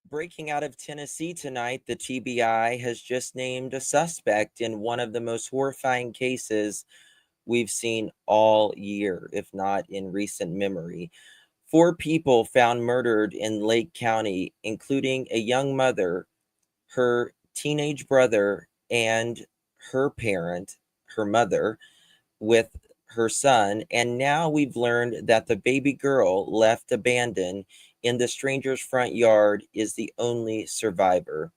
Breaking out of Tennessee tonight, the TBI has just named a suspect in one of the most horrifying cases we've seen all year, if not in recent memory. 4 people found murdered in Lake County, including a young mother, her teenage brother, and her parent, her mother, with her son. And now we've learned that the baby girl left abandoned in the stranger's front yard is the only survivor.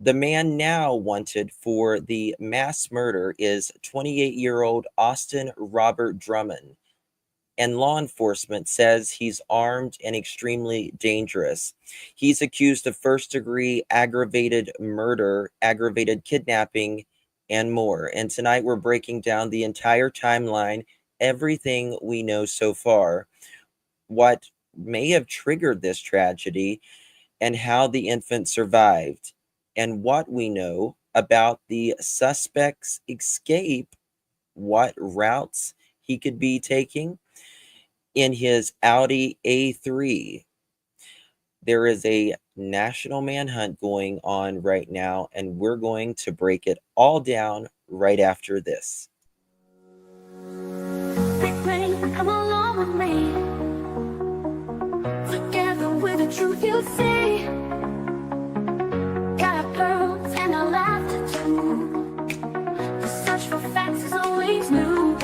The man now wanted for the mass murder is 28-year-old Austin Robert Drummond, and law enforcement says he's armed and extremely dangerous. He's accused of first-degree aggravated murder, aggravated kidnapping, and more. And tonight we're breaking down the entire timeline, everything we know so far, what may have triggered this tragedy, and how the infant survived, and what we know about the suspect's escape, what routes he could be taking in his Audi A3. There is a national manhunt going on right now, and we're going to break it all down right after this. Big rain, come along with me. Together with the truth you'll see. Got our pearls and our laughter too. The search for facts is always new.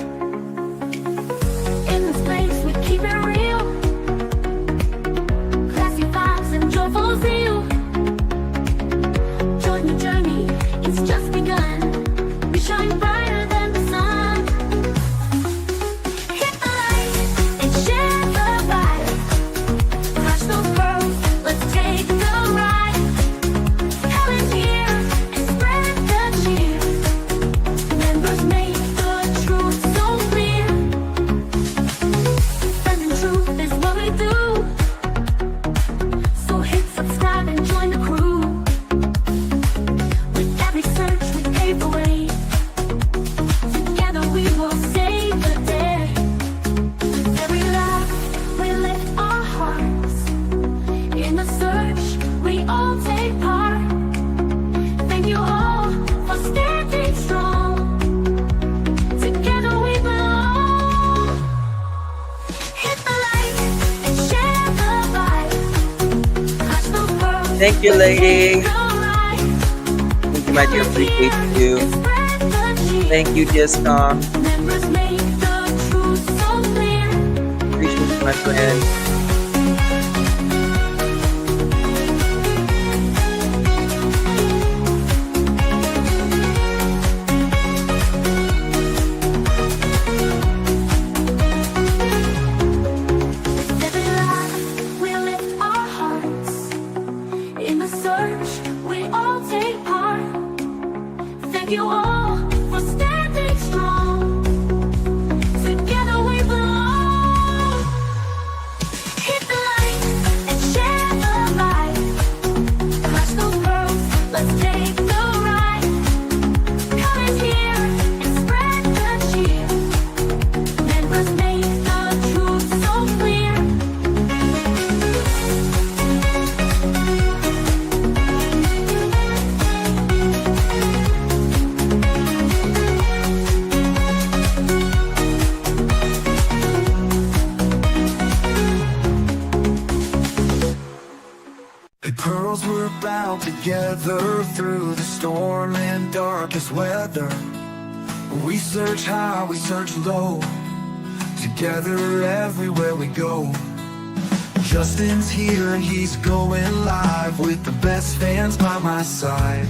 In this place we keep it real. Classy vibes and joyful zeal. Join the journey, it's just begun. We shine brighter than the sun. Hit the light and share the vibe. Crush those pearls, let's take the ride. Hell is here and spread the cheer. Members make the truth so clear. Spreading truth is what we do. So hit subscribe and join the crew. With every search we pave the way. Together we will save the day. With every laugh we lift our hearts. In the search we all take part. Thank you all for standing strong. Together we belong. Hit the light and share the vibe. Crush those pearls. Thank you, lady. Let's take the ride. Thank you, my dear. Appreciate you. And spread the cheer. Thank you, Discom. Members make the truth so clear. Appreciate you, my friend. With every laugh, we lift our hearts. In the search, we all take part. Thank you all for standing strong. Together we belong. Hit the light and share the vibe. Crush those pearls, let's take the ride. Come is here and spread the cheer. Members make the truth so clear. The pearls were bound together through the storm and darkest weather. We search high, we search low, together everywhere we go. Justin's here and he's going live with the best fans by my side.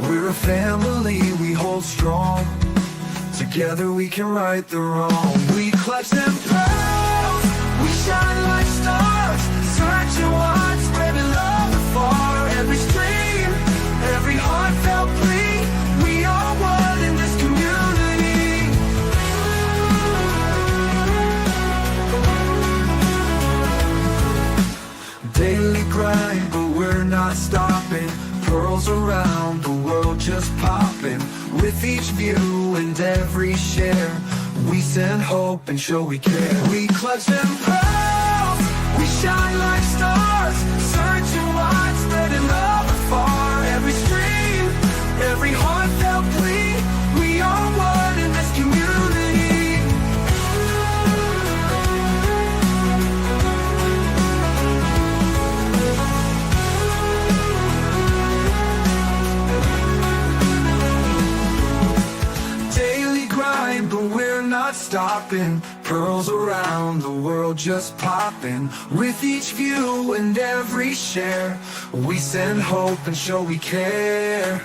We're a family, we hold strong. Together we can right the wrong. We clutch them pearls, we shine like stars. Searching wide, spreading love afar. Every stream, every heartfelt plea. We are one in this community. Daily grind, but we're not stopping. Pearls around the world just popping. With each view and every share, we send hope and show we care. We clutch them pearls, we shine like stars. Searching wide, stopping. Pearls around the world just popping. With each view and every share, we send hope and show we care.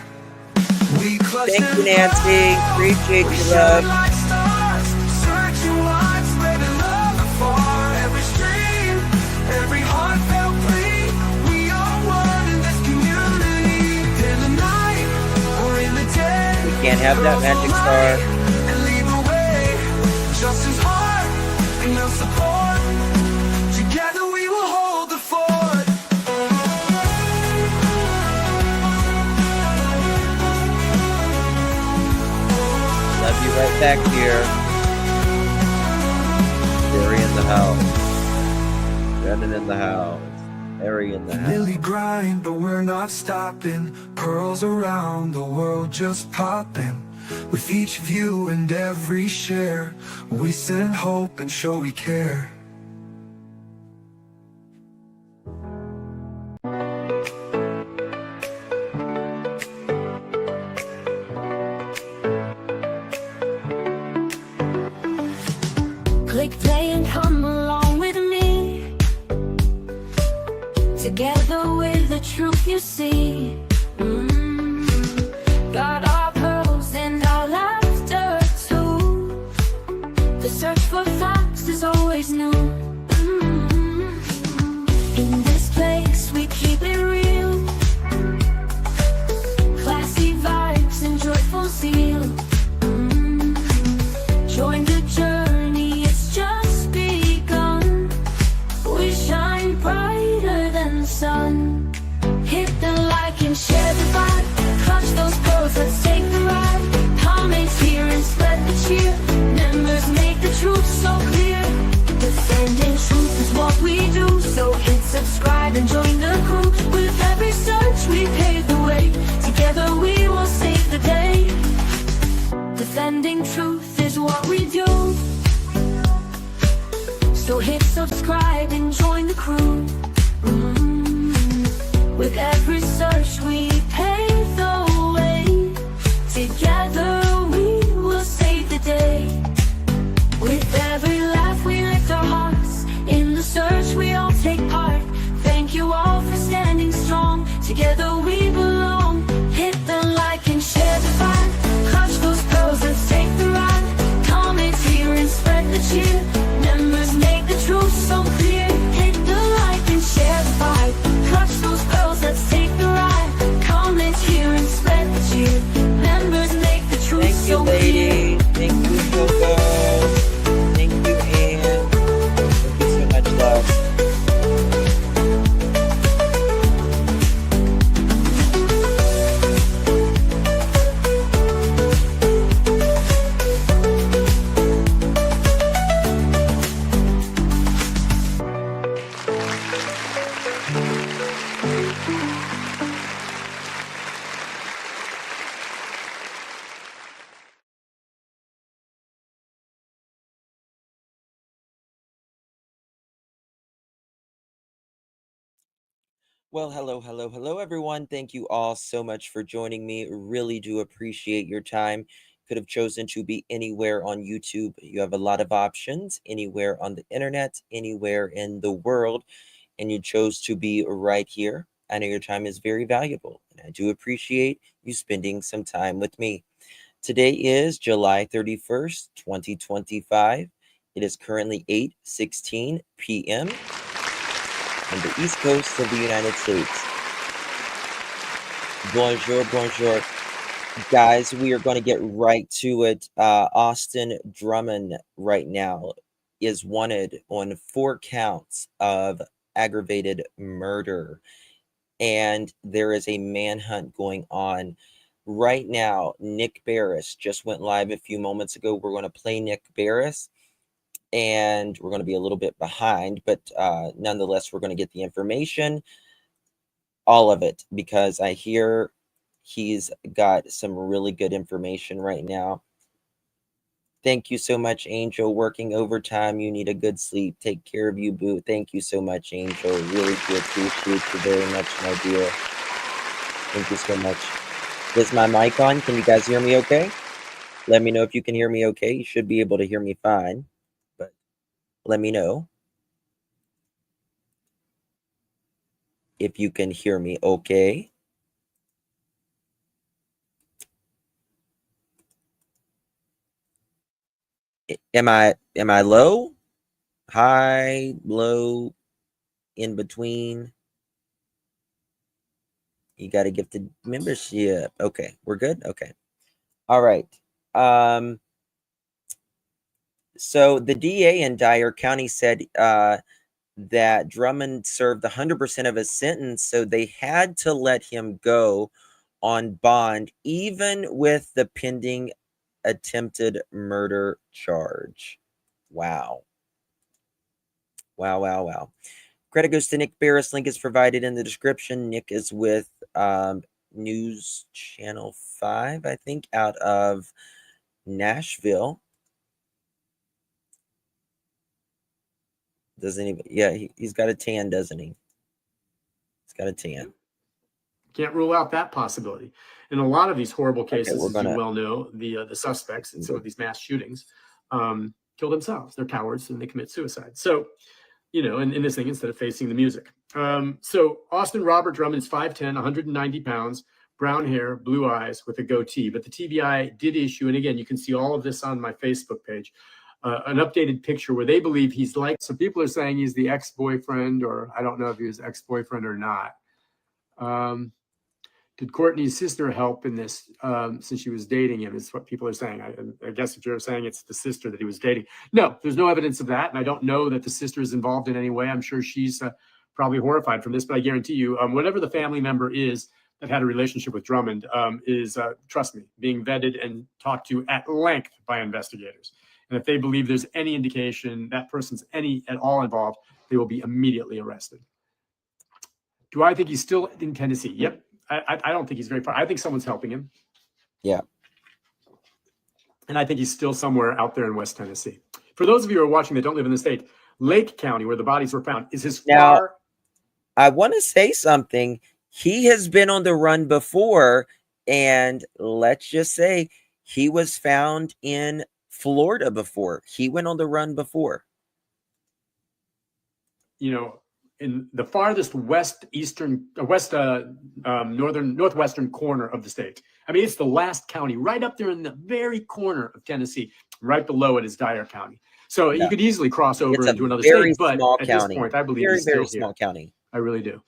We clutch Thank you, and Nancy. grow. Appreciate We you, shine love. like stars, searching wide, spreading love afar. Every stream, every heartfelt plea, we are one in this community. In the night or in the day, We can't have that magic star. and lead the way. Justice heart and no support. Together we will hold the fort. Love you right back here. Barry in the house. Brendan in the house. Harry in the house. Nearly grind, but we're not stopping. Pearls around the world just popping. With each view and every share, we send hope and show we care. Click play and come along with me. Together with the truth you see. Got our pearls and our laughter too. The search for facts is always new. In this place we keep it real. Classy vibes and joyful zeal. Join the journey, it's just begun. We shine brighter than the sun. Hit the like and share the vibe. Clutch those pearls, let's take the ride. Comments here and spread the cheer. Members make the truth so clear. Defending truth is what we do. So hit subscribe and join the crew. With every search we pave the way. Together we will save the day. Defending truth is what we do. So hit subscribe and join the crew. With every search we pave the way. Together we will save the day. With every laugh we lift our hearts. In the search we all take part. Thank you all for standing strong. Together we belong. Hit the like and share the vibe. Clutch those pearls, let's take the ride. Comments here and spread the cheer. Members make the truth so clear. Hit the like and share the vibe. Clutch those pearls, let's take the ride. Comments here and spread the cheer. Members make the truth Thank you, so clear. lady. Thank you, Coco. Thank you, Anne. Thank you so much, love. Well, hello, everyone. Thank you all so much for joining me. Really do appreciate your time. Could have chosen to be anywhere on YouTube. You have a lot of options, anywhere on the internet, anywhere in the world, and you chose to be right here. I know your time is very valuable, and I do appreciate you spending some time with me. Today is July 31st, 2025. It is currently 8:16 p.m. on the East Coast of the United States. Bonjour, bonjour. Guys, we are going to get right to it. Austin Drummond right now is wanted on 4 counts of aggravated murder. And there is a manhunt going on right now. Nick Barris just went live a few moments ago. We're going to play Nick Barris. And we're going to be a little bit behind, but nonetheless, we're going to get the information, all of it, because I hear he's got some really good information right now. Thank you so much, Angel. Working overtime. You need a good sleep. Take care of you, boo. Thank you so much, Angel. Really do appreciate you very much, my dear. Thank you so much. Is my mic on? Can you guys hear me okay? Let me know if you can hear me okay. You should be able to hear me fine, but let me know if you can hear me okay. Am I low? High, low, in between? You got to give the membership. Okay, we're good. Okay. All right. So the DA in Dyer County said that Drummond served 100% of his sentence, so they had to let him go on bond, even with the pending attempted murder charge. Wow. Wow, wow, wow. Credit goes to Nick Barris. Link is provided in the description. Nick is with News Channel 5, I think, out of Nashville. Doesn't even, yeah, he's got a tan, doesn't he? He's got a tan. Can't rule out that possibility. In a lot of these horrible cases, Okay, as you well know, the suspects in some of these mass shootings kill themselves. They're cowards and they commit suicide. So, you know, in this thing, instead of facing the music. So Austin Robert Drummond's 5'10", 190 pounds, brown hair, blue eyes with a goatee. But the TBI did issue, and again, you can see all of this on my Facebook page, an updated picture where they believe he's like, so people are saying he's the ex-boyfriend, or I don't know if he was ex-boyfriend or not. Did Courtney's sister help in this since she was dating him, is what people are saying. I guess if you're saying it's the sister that he was dating. No, there's no evidence of that. And I don't know that the sister is involved in any way. I'm sure she's probably horrified from this, but I guarantee you, whatever the family member is that had a relationship with Drummond is, trust me, being vetted and talked to at length by investigators. And if they believe there's any indication that person's at all involved, they will be immediately arrested. Do I think he's still in Tennessee? Yep. I don't think he's very far. I think someone's helping him. Yeah. And I think he's still somewhere out there in West Tennessee. For those of you who are watching that don't live in the state, Lake County, where the bodies were found, is as far. I want to say something. He has been on the run before, and let's just say he was found in Florida before. He went on the run before. You know, in the farthest northwestern corner of the state. I mean, it's the last county, right up there in the very corner of Tennessee. Right below it is Dyer County. So you could easily cross over into another state, but at this point, I believe he's still here. County. I really do.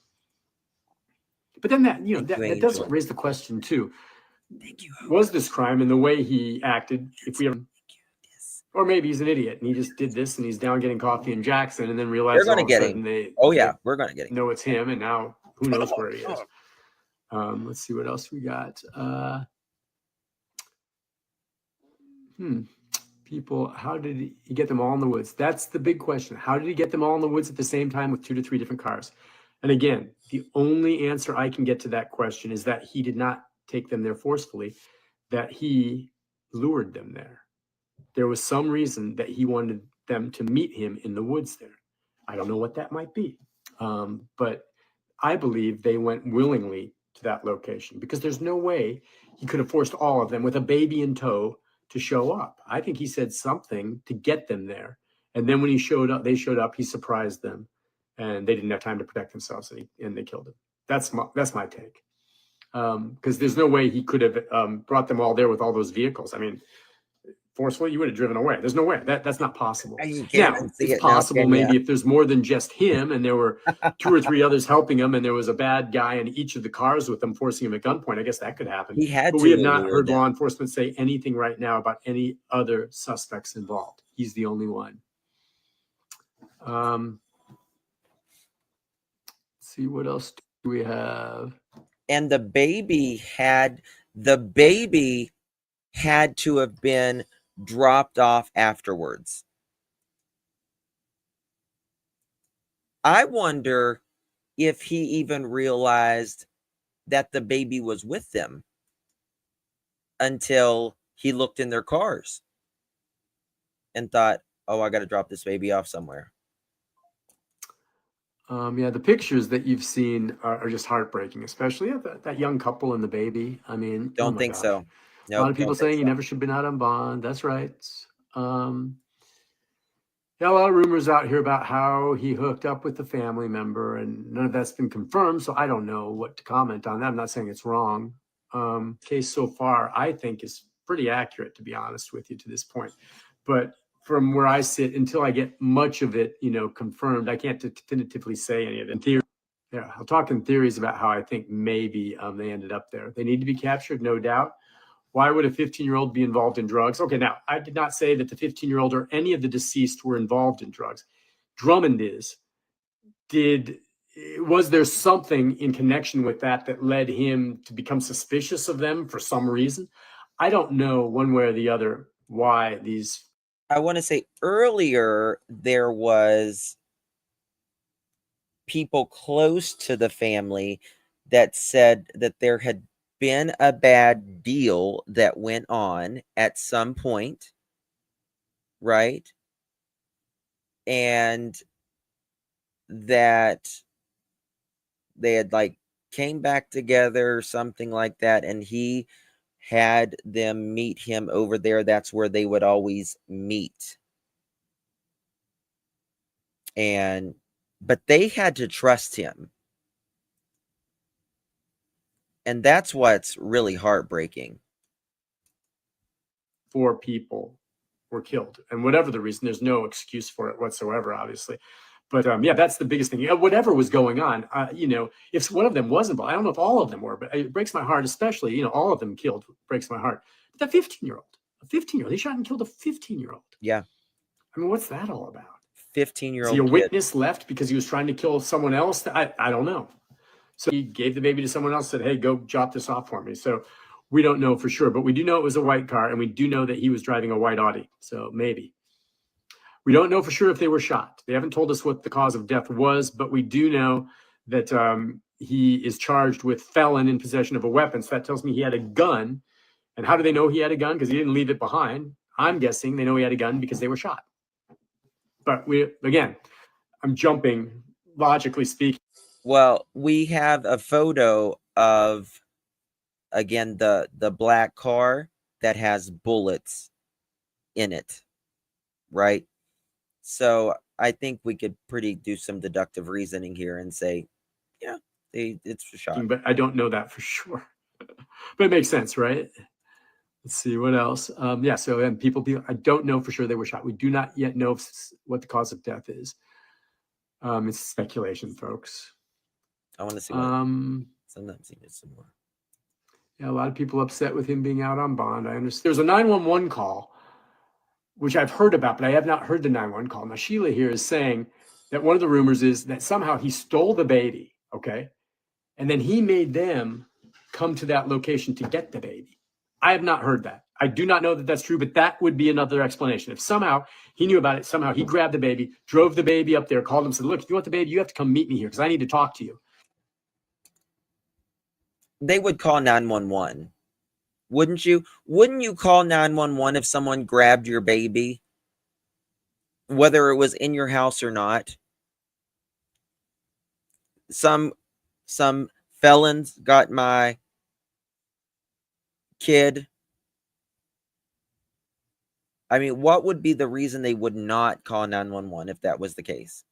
But then that, you know, that does raise the question too. Thank you. Was this crime, and the way he acted, if we ever, or maybe he's an idiot and he just did this and he's down getting coffee in Jackson and then realized all of a sudden we're going to get him. No, it's him, and now who knows where he is. Let's see what else we got. People, how did he get them all in the woods? That's the big question. How did he get them all in the woods at the same time with 2 to 3 different cars? And again, the only answer I can get to that question is that he did not take them there forcefully, that he lured them there. There was some reason that he wanted them to meet him in the woods there. I don't know what that might be. But I believe they went willingly to that location because there's no way he could have forced all of them with a baby in tow to show up. I think he said something to get them there. And then when they showed up, he surprised them and they didn't have time to protect themselves and they killed him. That's my take. Because there's no way he could have brought them all there with all those vehicles. I mean, forcefully, you would have driven away. There's no way. That's not possible. Now, it's possible maybe if there's more than just him and there were 2 or 3 others helping him and there was a bad guy in each of the cars with them forcing him at gunpoint. I guess that could happen. But we have not heard law enforcement say anything right now about any other suspects involved. He's the only one. Let's see, what else do we have? And the baby had to have been dropped off afterwards. I wonder if he even realized that the baby was with them until he looked in their cars and thought, oh, I got to drop this baby off somewhere. Yeah, the pictures that you've seen are just heartbreaking, especially that young couple and the baby. I mean, don't think so. A lot of people don't think saying he so. never should have been out on bond. That's right. Yeah, a lot of rumors out here about how he hooked up with the family member, and none of that's been confirmed. So I don't know what to comment on that. I'm not saying it's wrong. Case so far, I think is pretty accurate, to be honest with you, to this point. But from where I sit, until I get much of it, confirmed, I can't definitively say any of it. In theory, yeah, I'll talk in theories about how I think maybe they ended up there. They need to be captured, no doubt. Why would a 15-year-old be involved in drugs? Okay, now, I did not say that the 15-year-old or any of the deceased were involved in drugs. Drummond is. Was there something in connection with that led him to become suspicious of them for some reason? I don't know one way or the other why these. I want to say earlier there was people close to the family that said that there had been a bad deal that went on at some point, right? And that they had came back together or something like that, and he had them meet him over there. That's where they would always meet. But they had to trust him. And that's what's really heartbreaking. 4 people were killed, and whatever the reason, there's no excuse for it whatsoever, obviously. But yeah, that's the biggest thing. Whatever was going on, if one of them wasn't, I don't know if all of them were, but it breaks my heart, especially, all of them killed, breaks my heart. But that 15-year-old, he shot and killed a 15-year-old. Yeah. I mean, what's that all about? 15-year-old Is he a kid. witness left because he was trying to kill someone else? I don't know. So he gave the baby to someone else, said, hey, go drop this off for me. So we don't know for sure, but we do know it was a white car, and we do know that he was driving a white Audi. So maybe. We don't know for sure if they were shot. They haven't told us what the cause of death was, but we do know that he is charged with felon in possession of a weapon. So that tells me he had a gun. And how do they know he had a gun? Because he didn't leave it behind. I'm guessing they know he had a gun because they were shot. But I'm jumping, logically speaking. Well, we have a photo of, again, the black car that has bullets in it, right? So I think we could do some deductive reasoning here and say, yeah, it's for shot. But I don't know that for sure. But it makes sense, right? Let's see what else. Yeah, so people, I don't know for sure they were shot. We do not yet know what the cause of death is. It's speculation, folks. I want to see sometimes he needs some more. Yeah, a lot of people upset with him being out on bond. I understand. There's a 911 call, which I've heard about, but I have not heard the 911 call. Now, Sheila here is saying that one of the rumors is that somehow he stole the baby, okay? And then he made them come to that location to get the baby. I have not heard that. I do not know that that's true, but that would be another explanation. If somehow he knew about it, somehow he grabbed the baby, drove the baby up there, called him, said, look, if you want the baby, you have to come meet me here because I need to talk to you. They would call 911. Wouldn't you? Wouldn't you call 911 if someone grabbed your baby? Whether it was in your house or not. Some felons got my kid. I mean, what would be the reason they would not call 911 if that was the case?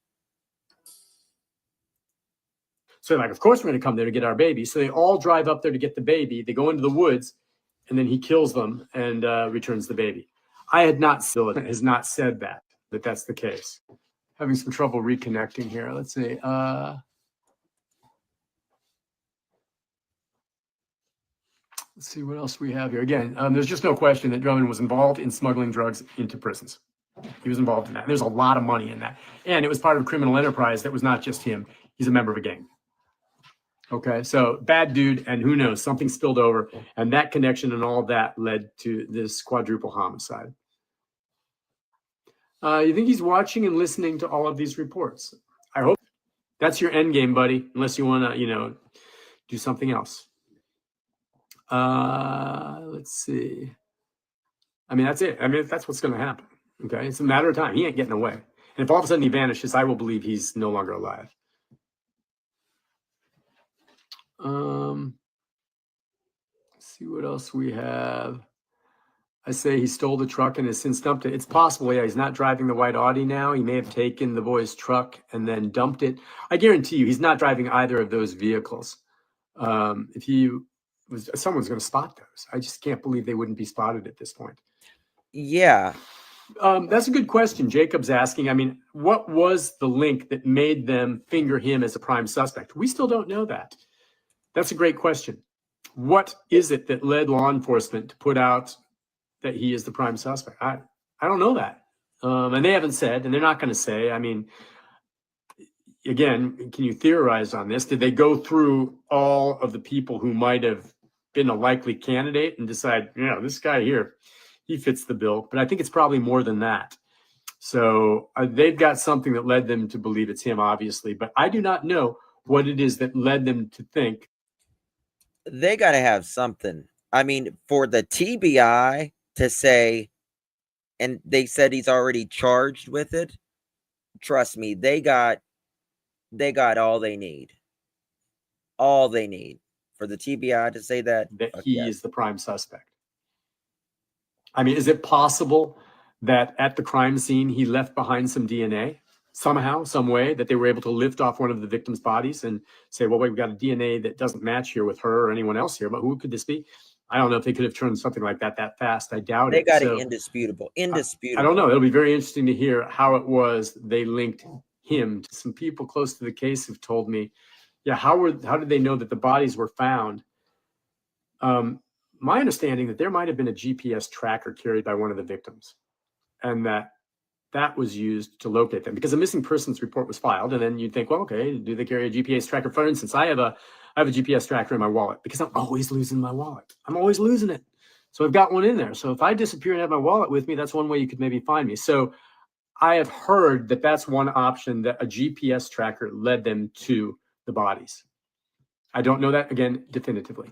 So of course we're going to come there to get our baby. So they all drive up there to get the baby. They go into the woods, and then he kills them and returns the baby. Has not said that that's the case. Having some trouble reconnecting here. Let's see. Let's see what else we have here. Again, there's just no question that Drummond was involved in smuggling drugs into prisons. He was involved in that. There's a lot of money in that. And it was part of a criminal enterprise that was not just him. He's a member of a gang. Okay, so bad dude, and who knows, something spilled over, and that connection and all that led to this quadruple homicide. You think he's watching and listening to all of these reports? I hope that's your end game, buddy, unless you want to, do something else. Let's see. I mean, that's it. I mean, that's what's going to happen. Okay, it's a matter of time. He ain't getting away. And if all of a sudden he vanishes, I will believe he's no longer alive. Let's see what else we have. I say he stole the truck and has since dumped it. It's possible, yeah, he's not driving the white Audi now. He may have taken the boy's truck and then dumped it. I guarantee you he's not driving either of those vehicles. If he was, someone's going to spot those. I just can't believe they wouldn't be spotted at this point. Yeah. That's a good question. Jacob's asking, I mean, what was the link that made them finger him as a prime suspect? We still don't know that. That's a great question. What is it that led law enforcement to put out that he is the prime suspect? I don't know that. And they haven't said, and they're not going to say. I mean, again, can you theorize on this? Did they go through all of the people who might have been a likely candidate and decide, you know, this guy here, he fits the bill? But I think it's probably more than that. So they've got something that led them to believe it's him, obviously. But I do not know what it is that led them to think. They got to have something. I mean, for the TBI to say, and they said he's already charged with it. Trust me, they got all they need. All they need for the TBI to say that He is the prime suspect. I mean, is it possible that at the crime scene he left behind some DNA somehow, some way, that they were able to lift off one of the victim's bodies and say, well, wait, we've got a DNA that doesn't match here with her or anyone else here, but who could this be? I don't know if they could have turned something like that fast. I doubt they it. got it indisputable. I don't know. It'll be very interesting to hear how it was they linked him to some people close to the case who've told me, yeah, how did they know that the bodies were found? My understanding that there might have been a GPS tracker carried by one of the victims, and that was used to locate them, because a missing persons report was filed. And then you'd think, well, okay, do they carry a GPS tracker? For instance, I have a GPS tracker in my wallet because I'm always losing my wallet. I'm always losing it. So I've got one in there. So if I disappear and have my wallet with me, that's one way you could maybe find me. So I have heard that that's one option, that a GPS tracker led them to the bodies. I don't know that, again, definitively.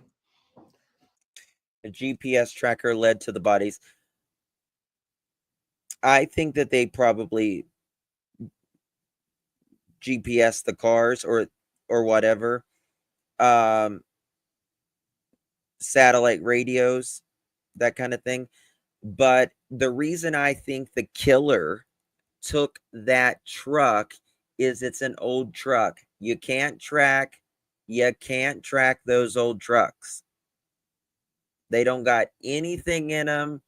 A GPS tracker led to the bodies. I think that they probably GPS the cars or whatever. Satellite radios, that kind of thing. But the reason I think the killer took that truck is it's an old truck. You can't track those old trucks. They don't got anything in them.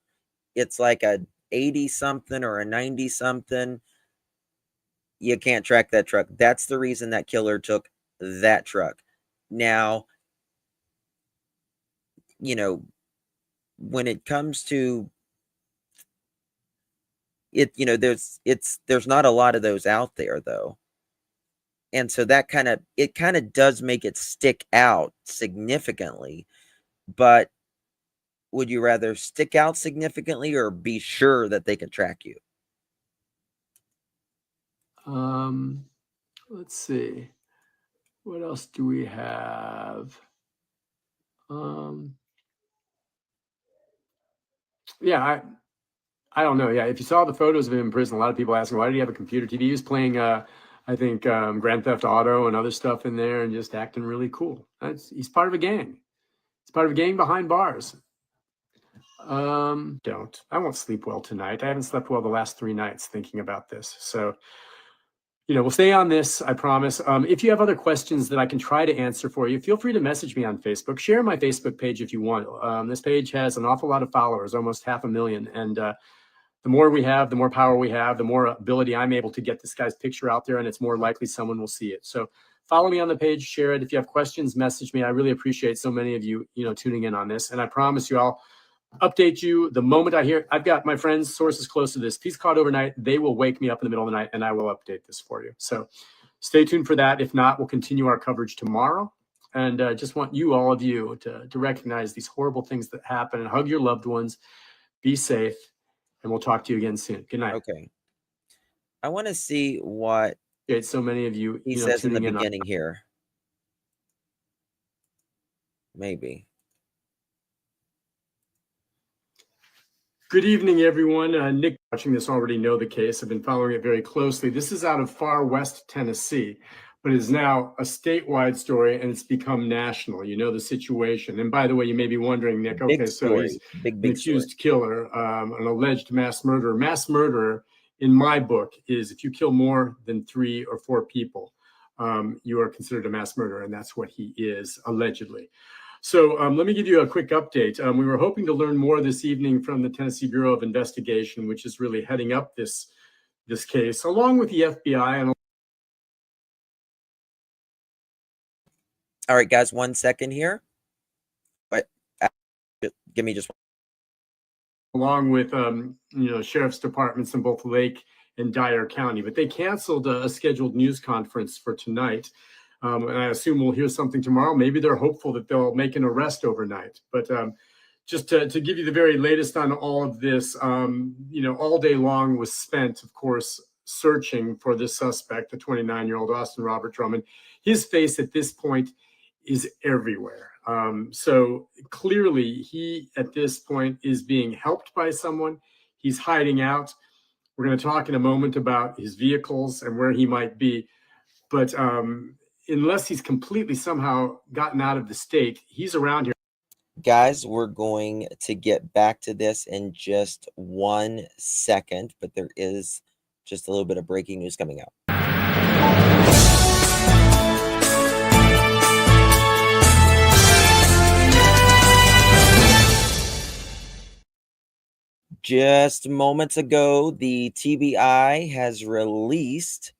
It's like a 80 something or a 90 something. You can't track that truck. That's the reason that killer took that truck. Now, you know, when it comes to it, you know, there's not a lot of those out there though. And so that kind of does make it stick out significantly. But would you rather stick out significantly or be sure that they can track you? Let's see. What else do we have? Yeah, I don't know. Yeah, if you saw the photos of him in prison, a lot of people asking, why did he have a computer TV? He was playing, I think, Grand Theft Auto and other stuff in there and just acting really cool. He's part of a gang. He's part of a gang behind bars. I won't sleep well tonight. I haven't slept well the last 3 nights thinking about this. So, you know, we'll stay on this, I promise. If you have other questions that I can try to answer for you, feel free to message me on Facebook. Share my Facebook page if you want. This page has an awful lot of followers, almost 500,000. And the more we have, the more power we have, the more ability I'm able to get this guy's picture out there, and it's more likely someone will see it. So follow me on the page, share it. If you have questions, message me. I really appreciate so many of you, tuning in on this. And I promise you, I'll update you the moment I hear. I've got my friends, sources close to this piece caught overnight. They will wake me up in the middle of the night and I will update this for you. So stay tuned for that. If not, we'll continue our coverage tomorrow. And just want all of you to recognize these horrible things that happen and hug your loved ones. Be safe. And we'll talk to you again soon. Good night. Okay. I want to see what so many of you, he says in the beginning here. Maybe. Good evening, everyone. Nick, watching this already know the case. I've been following it very closely. This is out of far west Tennessee. but is now a statewide story, and it's become national. You know the situation. And by the way, you may be wondering, Nick, Big okay, so he's story. Big an story. accused killer, an alleged mass murderer. Mass murderer, in my book, is if you kill more than 3 or 4 people, you are considered a mass murderer, and that's what he is, allegedly. So let me give you a quick update. We were hoping to learn more this evening from the Tennessee Bureau of Investigation, which is really heading up this case, along with the FBI. And All right, guys, 1 second here. But give me just along with sheriff's departments in both Lake and Dyer County, but they canceled a scheduled news conference for tonight. And I assume we'll hear something tomorrow. Maybe they're hopeful that they'll make an arrest overnight. But just to give you the very latest on all of this, all day long was spent, of course, searching for this suspect, the 29-year-old Austin Robert Drummond. His face at this point is everywhere. So clearly he, at this point, is being helped by someone. He's hiding out. We're going to talk in a moment about his vehicles and where he might be. But unless he's completely somehow gotten out of the state, he's around here. Guys, we're going to get back to this in just 1 second, but there is just a little bit of breaking news coming out. Just moments ago, the TBI has released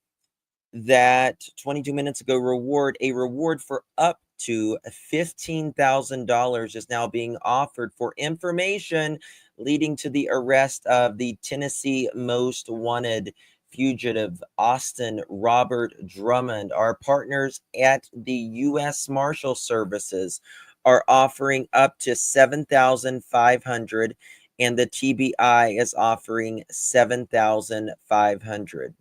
that 22 minutes ago a reward for up to $15,000 is now being offered for information leading to the arrest of the Tennessee most wanted fugitive Austin Robert Drummond. Our partners at the U.S. Marshal Services are offering up to $7,500, and the TBI is offering $7,500.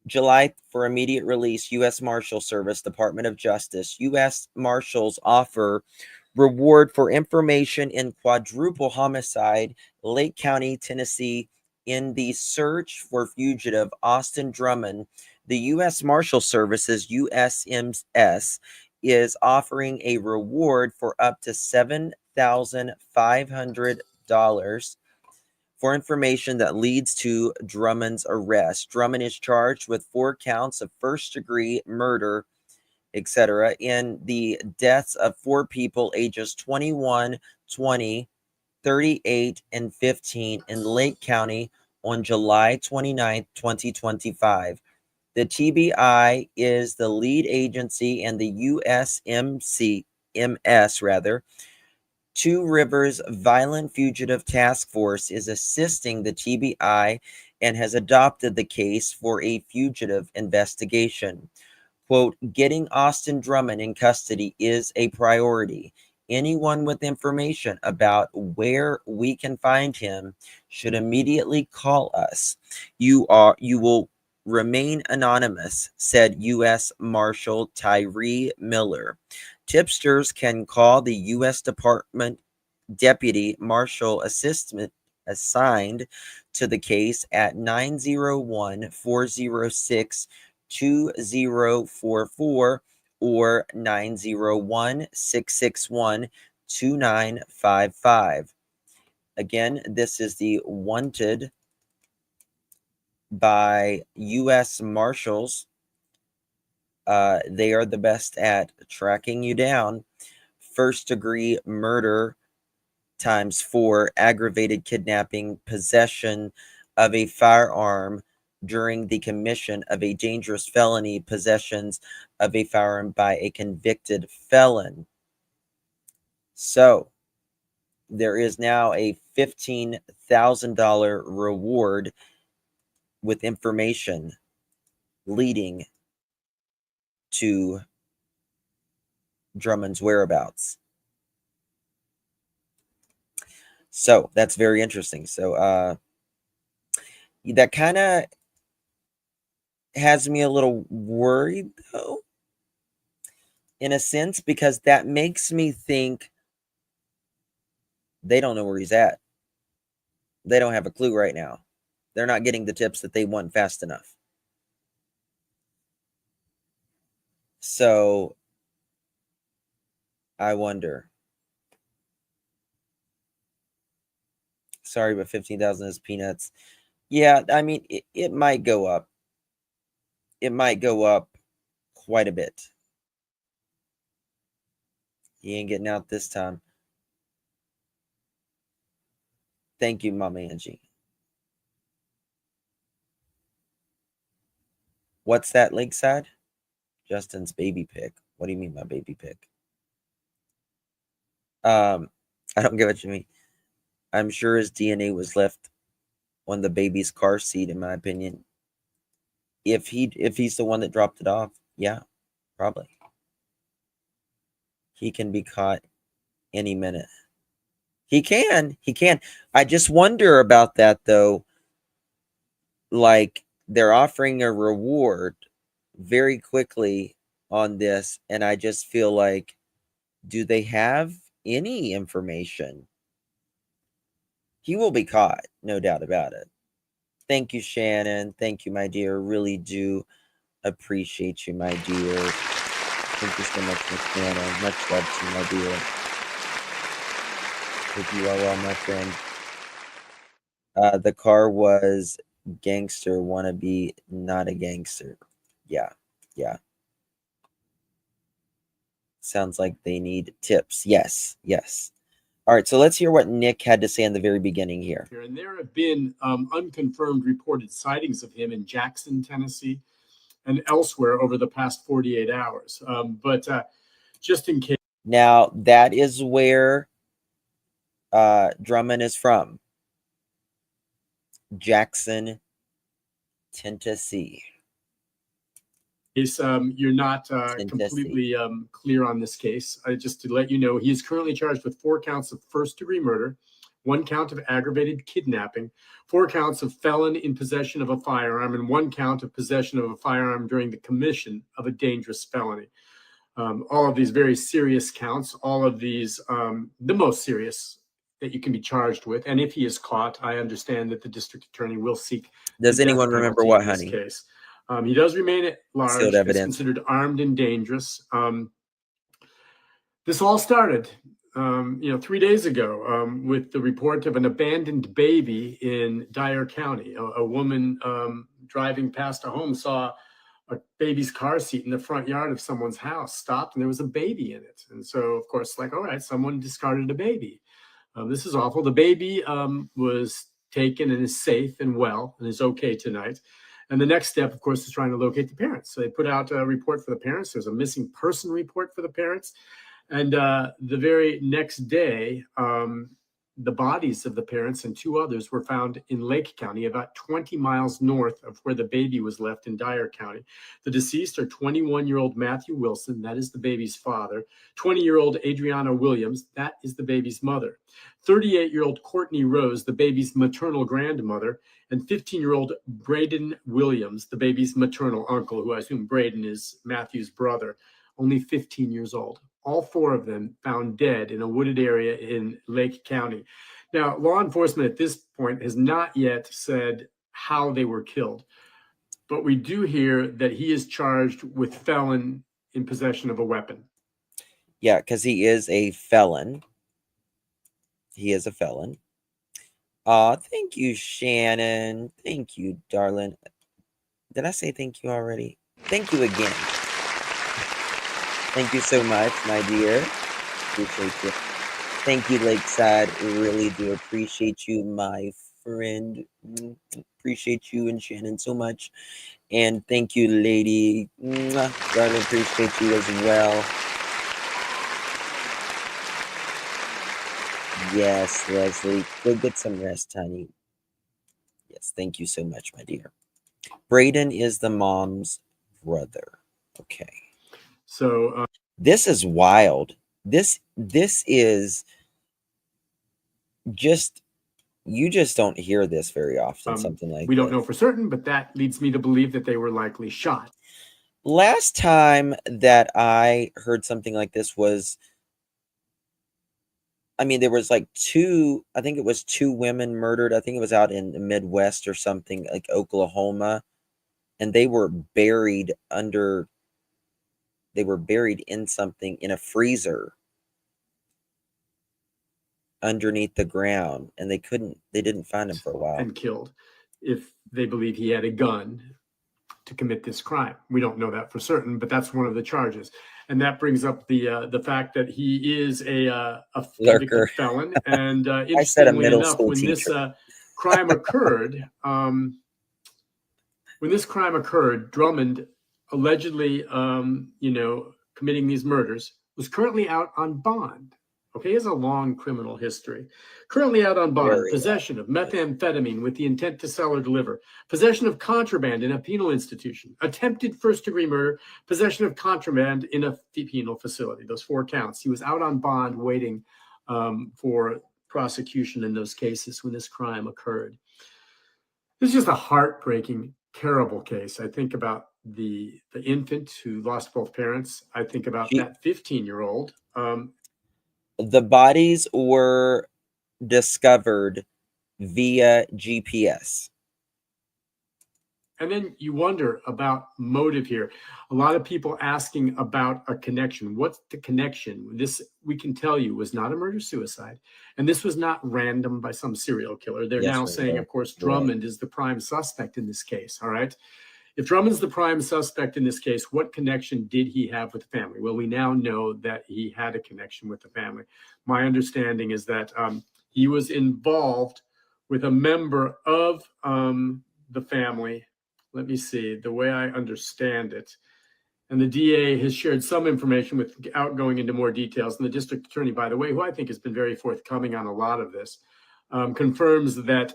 July for immediate release, U.S. Marshal Service, Department of Justice. U.S. Marshals offer reward for information in quadruple homicide, Lake County, Tennessee, in the search for fugitive Austin Drummond. The U.S. Marshal Services, USMS, is offering a reward for up to $7,500 for information that leads to Drummond's arrest. Drummond is charged with 4 counts of first-degree murder, etc., in the deaths of 4 people ages 21, 20, 38, and 15 in Lake County on July 29, 2025. The TBI is the lead agency, and the USMS, Two Rivers Violent Fugitive Task Force is assisting the TBI and has adopted the case for a fugitive investigation. Quote, getting Austin Drummond in custody is a priority. Anyone with information about where we can find him should immediately call us. You will remain anonymous, said U.S. Marshal Tyree Miller. Tipsters can call the U.S. Department Deputy Marshal Assistant assigned to the case at 901-406-2044 or 901-661-2955. Again, this is the wanted by U.S. Marshals. They are the best at tracking you down. First-degree murder times 4, aggravated kidnapping, possession of a firearm during the commission of a dangerous felony, possessions of a firearm by a convicted felon. So, there is now a $15,000 reward with information leading to Drummond's whereabouts. So that's very interesting. So that kind of has me a little worried, though, in a sense, because that makes me think they don't know where he's at. They don't have a clue right now. They're not getting the tips that they want fast enough. So I wonder. Sorry, but 15,000 is peanuts. Yeah, I mean, it might go up. It might go up quite a bit. He ain't getting out this time. Thank you, Mama Angie. What's that, Lakeside? Justin's baby pic. What do you mean, my baby pic? I don't get what you mean. I'm sure his DNA was left on the baby's car seat, in my opinion. If he's the one that dropped it off, yeah, probably. He can be caught any minute. He can. I just wonder about that, though. Like, they're offering a reward very quickly on this, and I just feel like, do they have any information? He will be caught, no doubt about it. Thank you, Shannon. Thank you, my dear. Really do appreciate you, my dear. Thank you so much, Miss Shannon. Much love to you, my dear. Hope you are well, my friend. The car was gangster wannabe, not a gangster. Yeah. Sounds like they need tips. Yes. All right, so let's hear what Nick had to say in the very beginning here. And there have been unconfirmed reported sightings of him in Jackson, Tennessee, and elsewhere over the past 48 hours. But just in case. Now, that is where Drummond is from. Jackson, Tennessee. You're not completely clear on this case. Just to let you know, he is currently charged with 4 counts of first-degree murder, 1 count of aggravated kidnapping, 4 counts of felon in possession of a firearm, and 1 count of possession of a firearm during the commission of a dangerous felony. All of these very serious counts, all of these the most serious that you can be charged with. And if he is caught, I understand that the district attorney will seek. Does anyone remember what, honey? Case. He does remain at large. Sealed evidence. Is considered armed and dangerous. This all started, 3 days ago with the report of an abandoned baby in Dyer County. A woman driving past a home saw a baby's car seat in the front yard of someone's house, stopped, and there was a baby in it. And so, of course, like, all right, someone discarded a baby. This is awful. The baby was taken and is safe and well and is okay tonight. And the next step, of course, is trying to locate the parents. So they put out a report for the parents. There's a missing person report for the parents. And the very next day, the bodies of the parents and 2 others were found in Lake County, about 20 miles north of where the baby was left in Dyer County. The deceased are 21-year-old Matthew Wilson, that is the baby's father, 20-year-old Adriana Williams, that is the baby's mother, 38-year-old Courtney Rose, the baby's maternal grandmother, and 15-year-old Braden Williams, the baby's maternal uncle, who I assume Braden is Matthew's brother, only 15 years old. All 4 of them found dead in a wooded area in Lake County. Now, law enforcement at this point has not yet said how they were killed, but we do hear that he is charged with felon in possession of a weapon. Yeah, because he is a felon. He is a felon. Thank you, Shannon. Thank you, darling. Did I say thank you already? Thank you again. Thank you so much, my dear. Appreciate you. Thank you, Lakeside. Really do appreciate you, my friend. Appreciate you and Shannon so much. And thank you, lady. Darling, appreciate you as well. Yes, Leslie. Go get some rest, honey. Yes, thank you so much, my dear. Braden is the mom's brother. Okay. So this is wild. This is just, you just don't hear this very often. Something like we don't know for certain, but that leads me to believe that they were likely shot. Last time that I heard something like this was, I mean, there was like 2, I think it was 2 women murdered. I think it was out in the Midwest or something, like Oklahoma, and they were buried under they were buried in something, in a freezer underneath the ground, and they didn't find him for a while. And killed, if they believe he had a gun to commit this crime. We don't know that for certain, but that's one of the charges. And that brings up the fact that he is a Lurker. convicted felon. And I said a interestingly middle enough, school when this teacher. crime occurred, Drummond allegedly, committing these murders, was currently out on bond. Okay, he has a long criminal history. Currently out on bond, Very possession of methamphetamine with the intent to sell or deliver, possession of contraband in a penal institution, attempted first-degree murder, possession of contraband in a penal facility. Those 4 counts. He was out on bond waiting for prosecution in those cases when this crime occurred. This is just a heartbreaking, terrible case. I think about the infant who lost both parents. I think about that 15-year-old. The bodies were discovered via GPS. And then you wonder about motive here. A lot of people asking about a connection. What's the connection? This, we can tell you, was not a murder-suicide. And this was not random by some serial killer. They're now saying, of course, Drummond is the prime suspect in this case, all right? If Drummond's the prime suspect in this case, what connection did he have with the family? Well, we now know that he had a connection with the family. My understanding is that he was involved with a member of the family. Let me see, the way I understand it. And the DA has shared some information without going into more details. And the district attorney, by the way, who I think has been very forthcoming on a lot of this, confirms that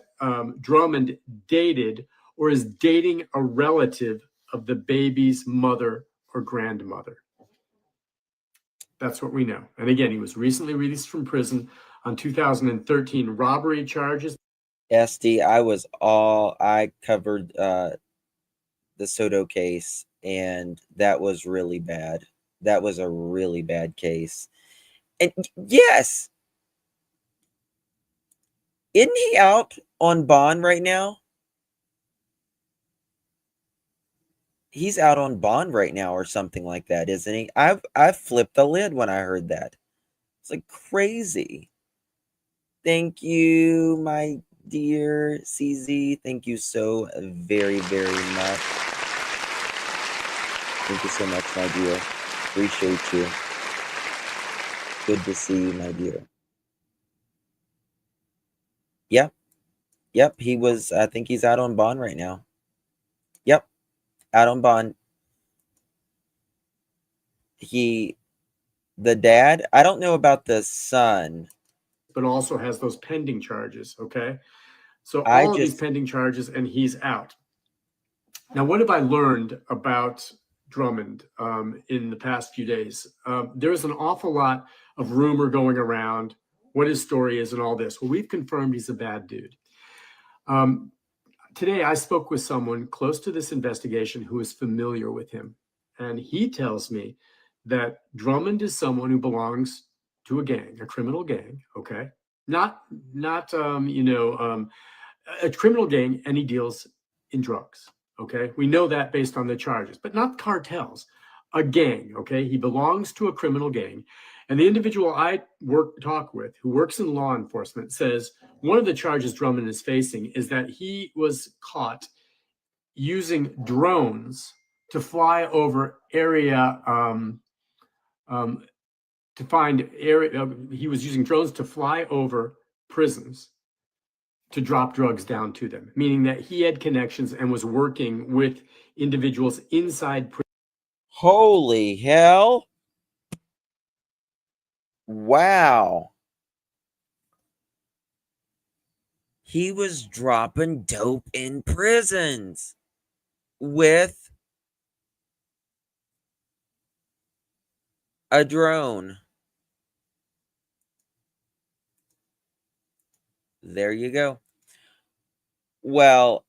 Drummond dated or is dating a relative of the baby's mother or grandmother. That's what we know. And again, he was recently released from prison on 2013 robbery charges. SD, I covered the Soto case, and that was really bad. That was a really bad case. And yes, isn't he out on bond right now? He's out on bond right now or something like that, isn't he? I've flipped the lid when I heard that. It's like crazy. Thank you, my dear CZ. Thank you so very, very much. Thank you so much, my dear. Appreciate you. Good to see you, my dear. Yep. Yep, he was, I think he's out on bond right now. Yep. Out on bond. The dad, I don't know about the son, but also has those pending charges. Okay. So all of these pending charges, and he's out. Now, what have I learned about Drummond in the past few days? There's an awful lot of rumor going around what his story is and all this. Well, we've confirmed he's a bad dude. Today, I spoke with someone close to this investigation who is familiar with him. And he tells me that Drummond is someone who belongs to a gang, a criminal gang, okay? Not a criminal gang, and he deals in drugs, okay? We know that based on the charges, but not cartels, a gang, okay? He belongs to a criminal gang. And the individual I talk with, who works in law enforcement, says one of the charges Drummond is facing is that he was caught using drones to fly over area, he was using drones to fly over prisons to drop drugs down to them, meaning that he had connections and was working with individuals inside prison. Holy hell. Wow. He was dropping dope in prisons with a drone. There you go. Well,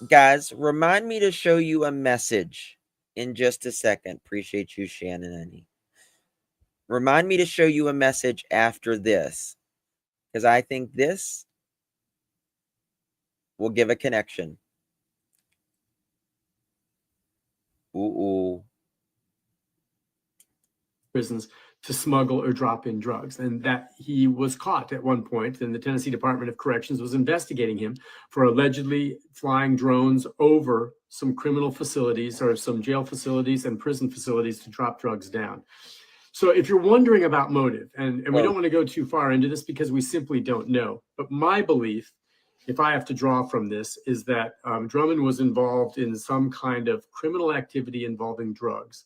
guys, remind me to show you a message in just a second. Appreciate you, Shannon and Annie. Remind me to show you a message after this, because I think this will give a connection. Ooh. prisons to smuggle or drop in drugs, and that he was caught at one point, and the Tennessee Department of Corrections was investigating him for allegedly flying drones over some criminal facilities or some jail facilities and prison facilities to drop drugs down. So if you're wondering about motive, and we don't want to go too far into this because we simply don't know, but my belief, if I have to draw from this, is that Drummond was involved in some kind of criminal activity involving drugs.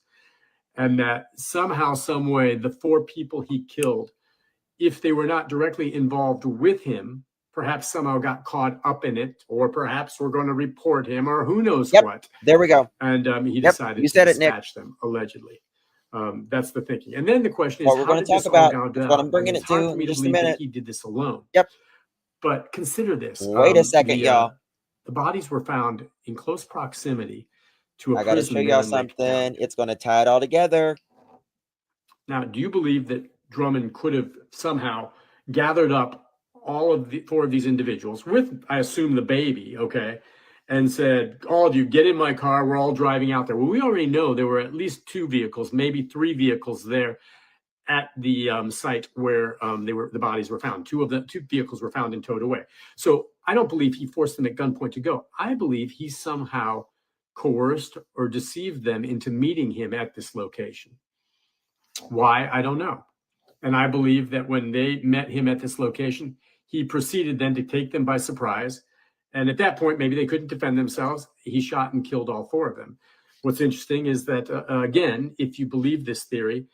And that somehow, some way, the 4 people he killed, if they were not directly involved with him, perhaps somehow got caught up in it, or perhaps we're going to report him, or who knows what. There we go. And he decided to dispatch them, allegedly. That's the thinking. And then the question is, what we're going to talk about, what I'm bringing it to in just a minute. He did this alone. Yep. But consider this. Wait a second, y'all. The bodies were found in close proximity to a I got to show y'all something. It's going to tie it all together. Now, do you believe that Drummond could have somehow gathered up all of the 4 of these individuals with, I assume, the baby, okay, and said, all of you, get in my car, we're all driving out there? Well, we already know there were at least 2 vehicles, maybe 3 vehicles there at the site where the bodies were found. 2 vehicles were found and towed away. So I don't believe he forced them at gunpoint to go. I believe he somehow coerced or deceived them into meeting him at this location. Why? I don't know. And I believe that when they met him at this location, he proceeded then to take them by surprise. And at that point, maybe they couldn't defend themselves. He shot and killed all 4 of them. What's interesting is that, again, if you believe this theory,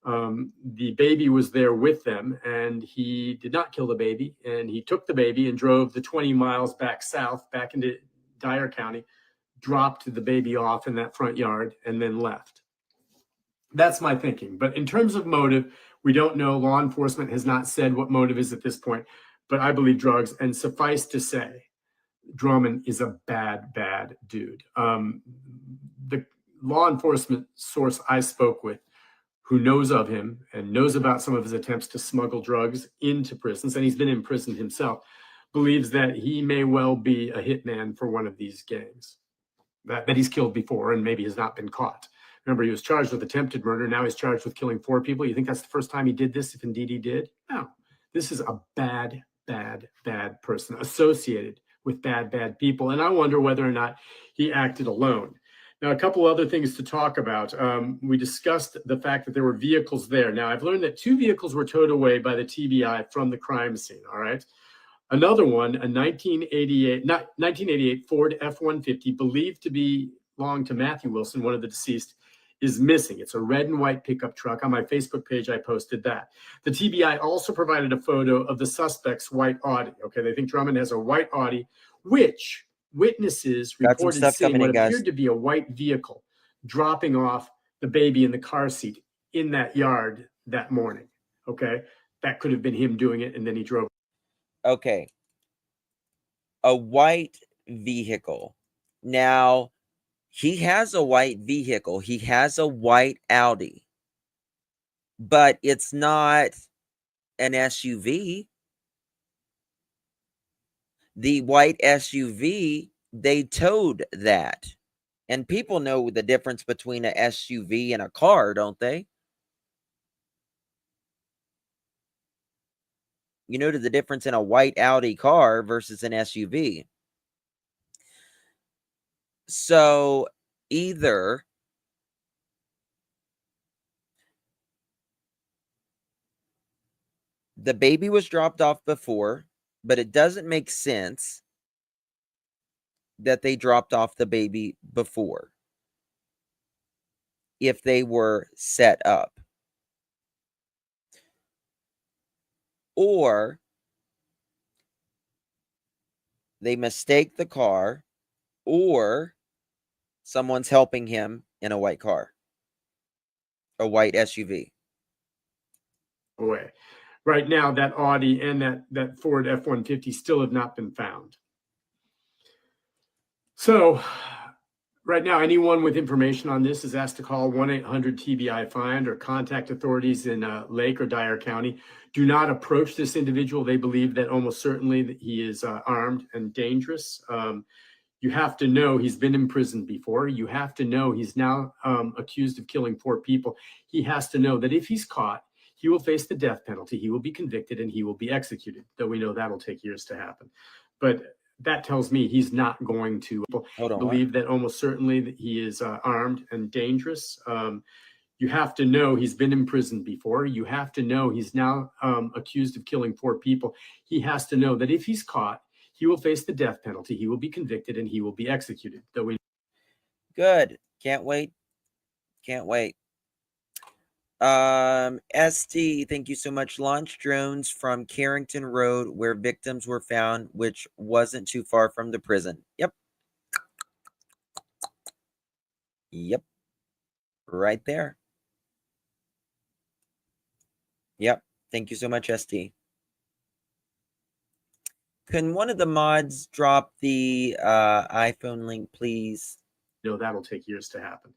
the baby was there with them, and he did not kill the baby. And he took the baby and drove the 20 miles back south, back into Dyer County, dropped the baby off in that front yard, and then left. That's my thinking. But in terms of motive, we don't know. Law enforcement has not said what motive is at this point, but I believe drugs. And suffice to say, Drummond is a bad, bad dude. The law enforcement source I spoke with, who knows of him and knows about some of his attempts to smuggle drugs into prisons, and he's been in prison himself, believes that he may well be a hitman for one of these gangs that he's killed before and maybe has not been caught. Remember, he was charged with attempted murder. Now he's charged with killing 4 people. You think that's the first time he did this, if indeed he did? No. This is a bad, bad, bad person associated with bad, bad people. And I wonder whether or not he acted alone. Now, a couple other things to talk about. We discussed the fact that there were vehicles there. Now, I've learned that 2 vehicles were towed away by the TBI from the crime scene, all right? Another one, a 1988 Ford F-150, believed to belong to Matthew Wilson, one of the deceased, is missing. It's a red and white pickup truck. On my Facebook page, I posted that. The TBI also provided a photo of the suspect's white Audi. Okay, they think Drummond has a white Audi, which witnesses reported seeing what appeared to be a white vehicle dropping off the baby in the car seat in that yard that morning. Okay, that could have been him doing it, and then he drove. Okay. A white vehicle. Now, he has a white vehicle. He has a white Audi. But it's not an SUV. The white SUV, they towed that. And people know the difference between an SUV and a car, don't they? You know the difference in a white Audi car versus an SUV. So either the baby was dropped off before, but it doesn't make sense that they dropped off the baby before if they were set up. Or they mistake the car, or someone's helping him in a white car, a white SUV. Away. Right now, that Audi and that Ford F-150 still have not been found. So right now, anyone with information on this is asked to call 1-800-TBI-FIND or contact authorities in Lake or Dyer County. Do not approach this individual. They believe that almost certainly that he is armed and dangerous. You have to know he's been in prison before. You have to know he's now accused of killing 4 people. He has to know that if he's caught, he will face the death penalty. He will be convicted and he will be executed, though we know that'll take years to happen. But that tells me he's not going to believe that almost certainly that he is armed and dangerous. You have to know he's been in prison before. You have to know he's now accused of killing 4 people. He has to know that if he's caught, he will face the death penalty. He will be convicted and he will be executed. Though we Good. Can't wait. Can't wait. ST, thank you so much. Launch drones from Carrington Road where victims were found, which wasn't too far from the prison. Yep. Yep. Right there. Yep. Thank you so much, ST. Can one of the mods drop the iPhone link, please? know that'll take years to happen.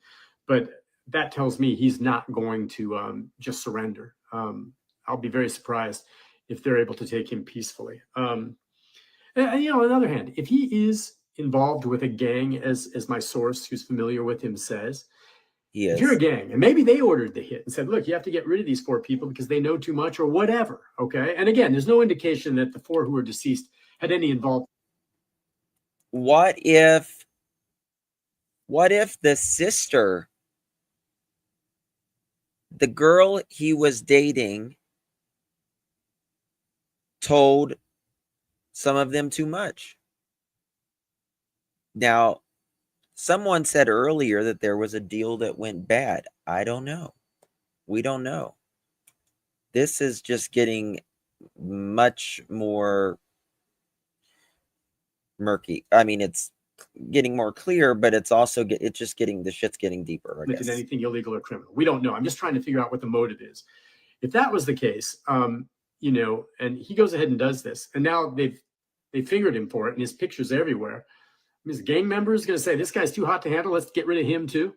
But that tells me he's not going to just surrender. I'll be very surprised if they're able to take him peacefully. And, you know, on the other hand, if he is involved with a gang, as my source who's familiar with him says, if you're a gang, and maybe they ordered the hit and said, look, you have to get rid of these 4 people because they know too much or whatever, okay? And again, there's no indication that the 4 who were deceased had any involvement. What if the sister, the girl he was dating, told some of them too much? Now, someone said earlier that there was a deal that went bad. I don't know. We don't know. This is just getting much more murky. I mean, it's getting more clear, but it's also the shit's getting deeper, I guess. Anything illegal or criminal. We don't know. I'm just trying to figure out what the motive is. If that was the case, you know, and he goes ahead and does this, and now they fingered him for it, and his picture's everywhere. His gang member is going to say, this guy's too hot to handle. Let's get rid of him too.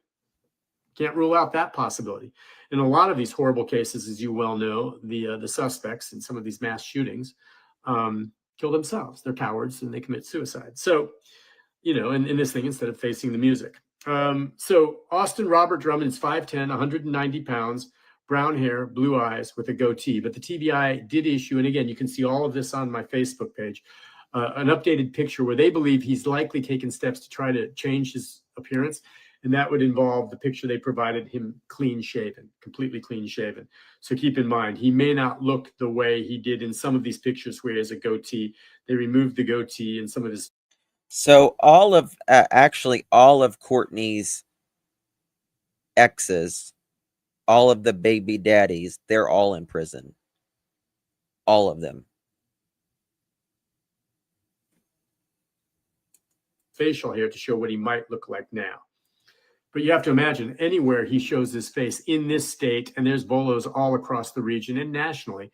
Can't rule out that possibility. In a lot of these horrible cases, as you well know, the suspects in some of these mass shootings kill themselves. They're cowards and they commit suicide. So, you know, in this thing, instead of facing the music. So Austin Robert Drummond is 5'10", 190 pounds, brown hair, blue eyes with a goatee. But the TBI did issue, and again, you can see all of this on my Facebook page, an updated picture where they believe he's likely taken steps to try to change his appearance. And that would involve the picture they provided him clean shaven, completely clean shaven. So keep in mind, he may not look the way he did in some of these pictures where he has a goatee. They removed the goatee and some of his. So all of Courtney's exes, all of the baby daddies, they're all in prison. All of them. Facial hair to show what he might look like now. But you have to imagine anywhere he shows his face in this state, and there's BOLOs all across the region and nationally,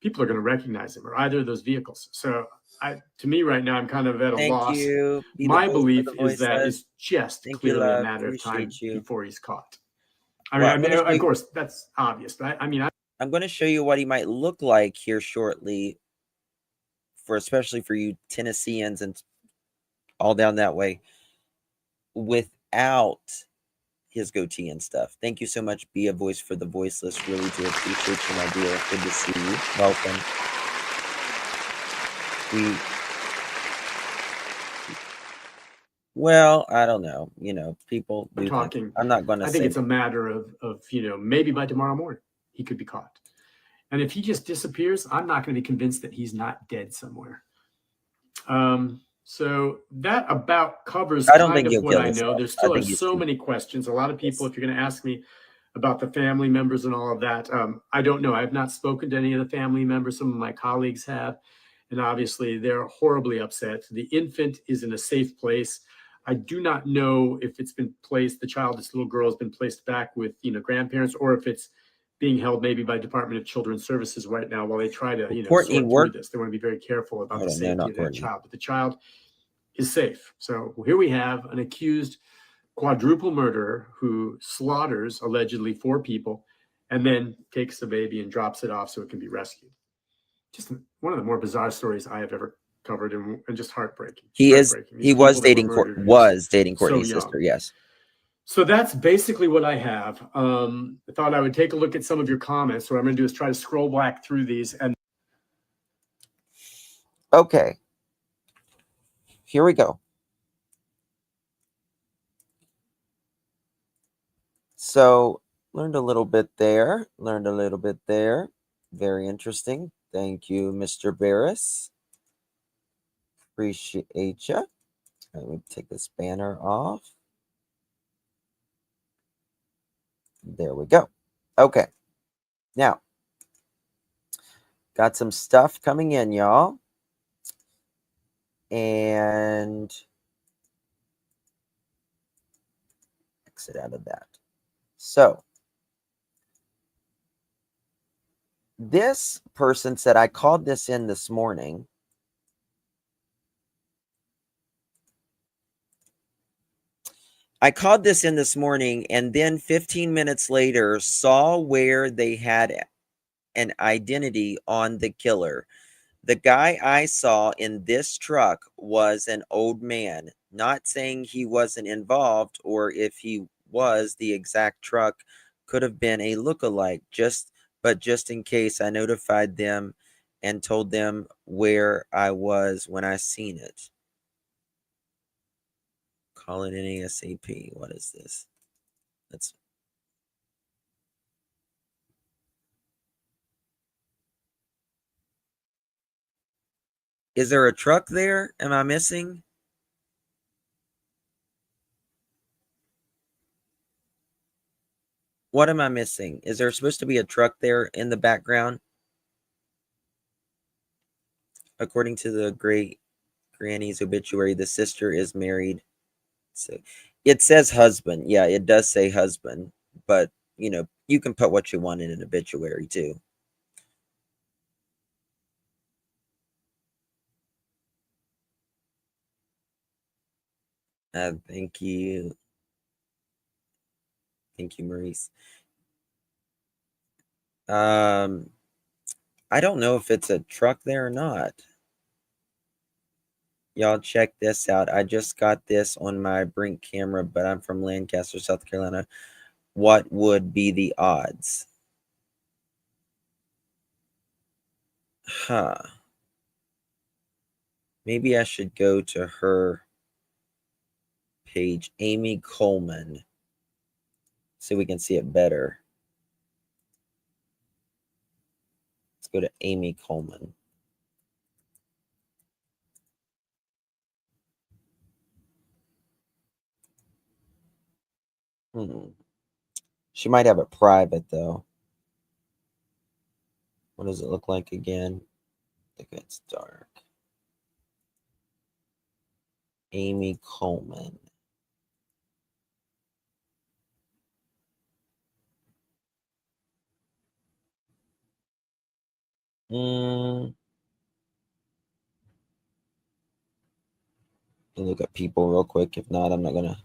people are going to recognize him or either of those vehicles. So to me right now, I'm kind of at a loss. My belief is that it's just clearly a matter of time before he's caught. I mean, of course, that's obvious, but I'm going to show you what he might look like here shortly, especially for you Tennesseans and all down that way, without his goatee and stuff. Thank you so much, Be a Voice for the Voiceless. Really do appreciate you, my dear. Good to see you. Welcome. Well, I don't know. You know, people do talking. I'm not going to say. I think it's a matter of you know, maybe by tomorrow morning he could be caught. And if he just disappears, I'm not going to be convinced that he's not dead somewhere. So that about covers kind of what I know. There still are so many questions. A lot of people, if you're going to ask me about the family members and all of that, I don't know. I have not spoken to any of the family members. Some of my colleagues have, and obviously they're horribly upset. The infant is in a safe place. I do not know if it's been placed, this little girl has been placed back with, you know, grandparents, or if it's being held maybe by Department of Children's Services right now while they try to, you know, sort through this. They want to be very careful about the safety of that child, but the child is safe. So here we have an accused quadruple murderer who slaughters allegedly 4 people and then takes the baby and drops it off so it can be rescued. Just one of the more bizarre stories I have ever covered and just heartbreaking. He Heartbreaking. These was people that were dating murdered are just dating so Courtney's young. sister. Yes. So that's basically what I have. I thought I would take a look at some of your comments. What I'm going to do is try to scroll back through these. And okay, here we go. So learned a little bit there. Learned a little bit there. Very interesting. Thank you, Mr. Barris. Appreciate you. Let me take this banner off. There we go. Okay. Now, got some stuff coming in, y'all. And exit out of that. So, this person said, I called this in this morning. I called this in this morning and then 15 minutes later saw where they had an identity on the killer. The guy I saw in this truck was an old man, not saying he wasn't involved or if he was, the exact truck could have been a lookalike, but just in case, I notified them and told them where I was when I seen it. Call it an ASAP. What is this? Is there a truck there? Am I missing? What am I missing? Is there supposed to be a truck there in the background? According to the great granny's obituary, the sister is married. So it says husband. Yeah, it does say husband, but you know, you can put what you want in an obituary too. Thank you. Thank you, Maurice. I don't know if it's a truck there or not. Y'all check this out. I just got this on my Brink camera, but I'm from Lancaster, South Carolina. What would be the odds? Huh. Maybe I should go to her page, Amy Coleman, so we can see it better. Let's go to Amy Coleman. She might have it private, though. What does it look like again? I think it's dark. Amy Coleman. Look at people real quick. If not, I'm not gonna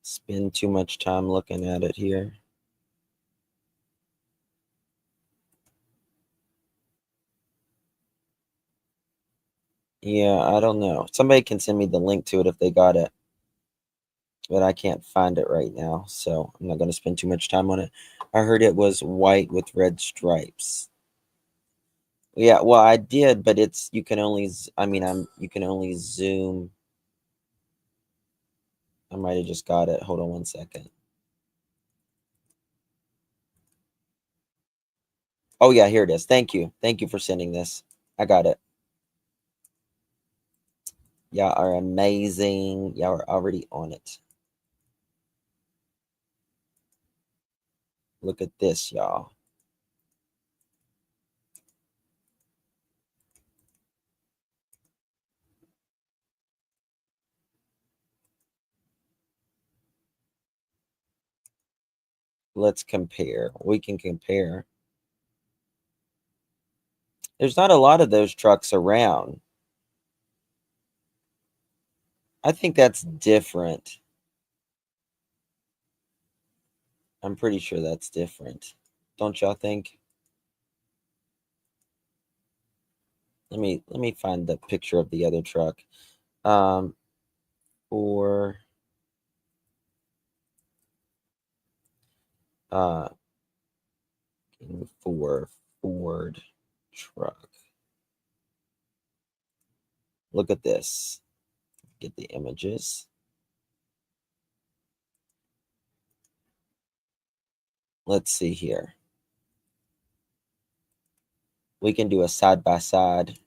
spend too much time looking at it here. Yeah, I don't know. Somebody can send me the link to it if they got it. But I can't find it right now, so I'm not going to spend too much time on it. I heard it was white with red stripes. Yeah, well, I did, but it's you can only you can only zoom. I might have just got it. Hold on one second. Oh yeah, here it is. Thank you. Thank you for sending this. I got it. Y'all are amazing. Y'all are already on it. Look at this, y'all. Let's compare. We can compare. There's not a lot of those trucks around. I think that's different. I'm pretty sure that's different. Don't y'all think? let me find the picture of the other truck. For Ford truck. Look at this. Get the images. Let's see here. We can do a side by side.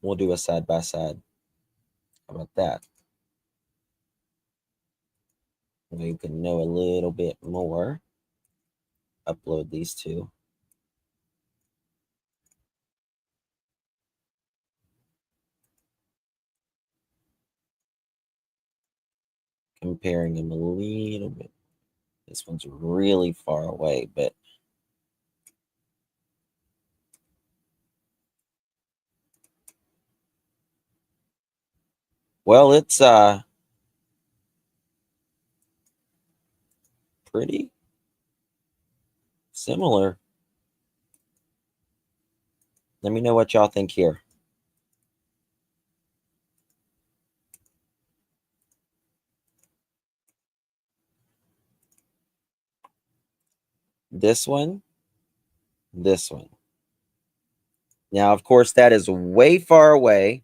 We'll do a side by side. How about that? You can know a little bit more. Upload these two. Comparing them a little bit. This one's really far away, but well, it's pretty similar. Let me know what y'all think here. This one. Now, of course, that is way far away.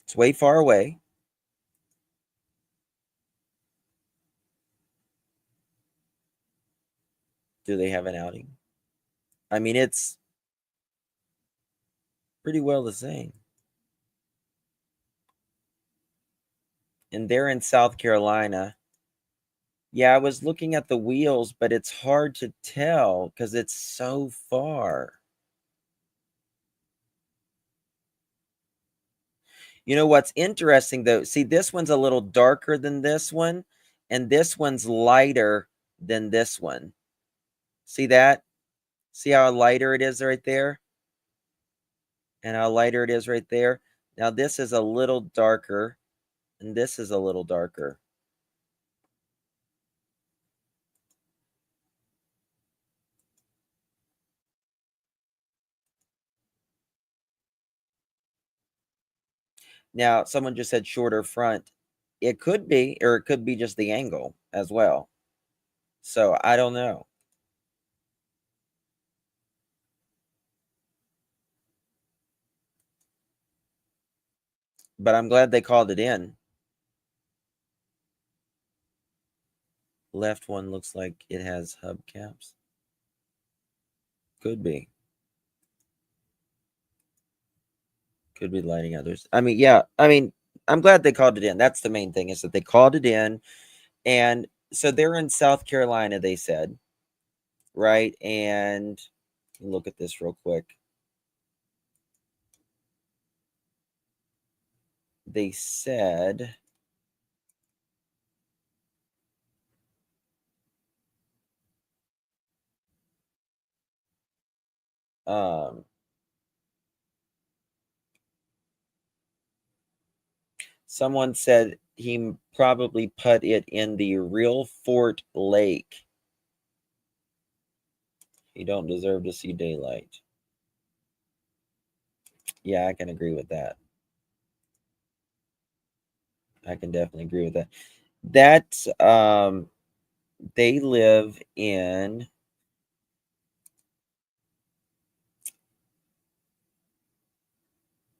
It's way far away. Do they have an outing? I mean, it's pretty well the same. And they're in South Carolina. Yeah, I was looking at the wheels, but it's hard to tell because it's so far. You know what's interesting though? See, this one's a little darker than this one, and this one's lighter than this one. See that? See how lighter it is right there? And how lighter it is right there? Now this is a little darker, and this is a little darker. Now, someone just said shorter front. It could be, or it could be just the angle as well. So I don't know. But I'm glad they called it in. Left one looks like it has hubcaps. Could be. Could be lighting others. I mean, yeah. I mean, I'm glad they called it in. That's the main thing, is that they called it in. And so they're in South Carolina, they said. Right? And look at this real quick. They said someone said he probably put it in the real Fort Lake. He don't deserve to see daylight. Yeah, I can agree with that. I can definitely agree with that. That's they live in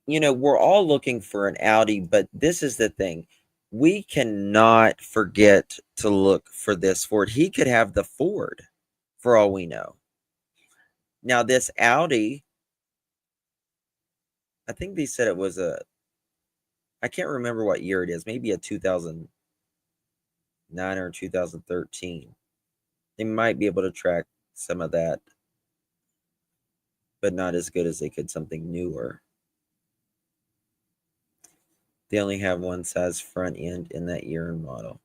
we're all looking for an Audi, but this is the thing. We cannot forget to look for this Ford. He could have the Ford for all we know. Now, this Audi, I think they said it was I can't remember what year it is. Maybe a 2009 or 2013. They might be able to track some of that, but not as good as they could something newer. They only have one size front end in that year and model.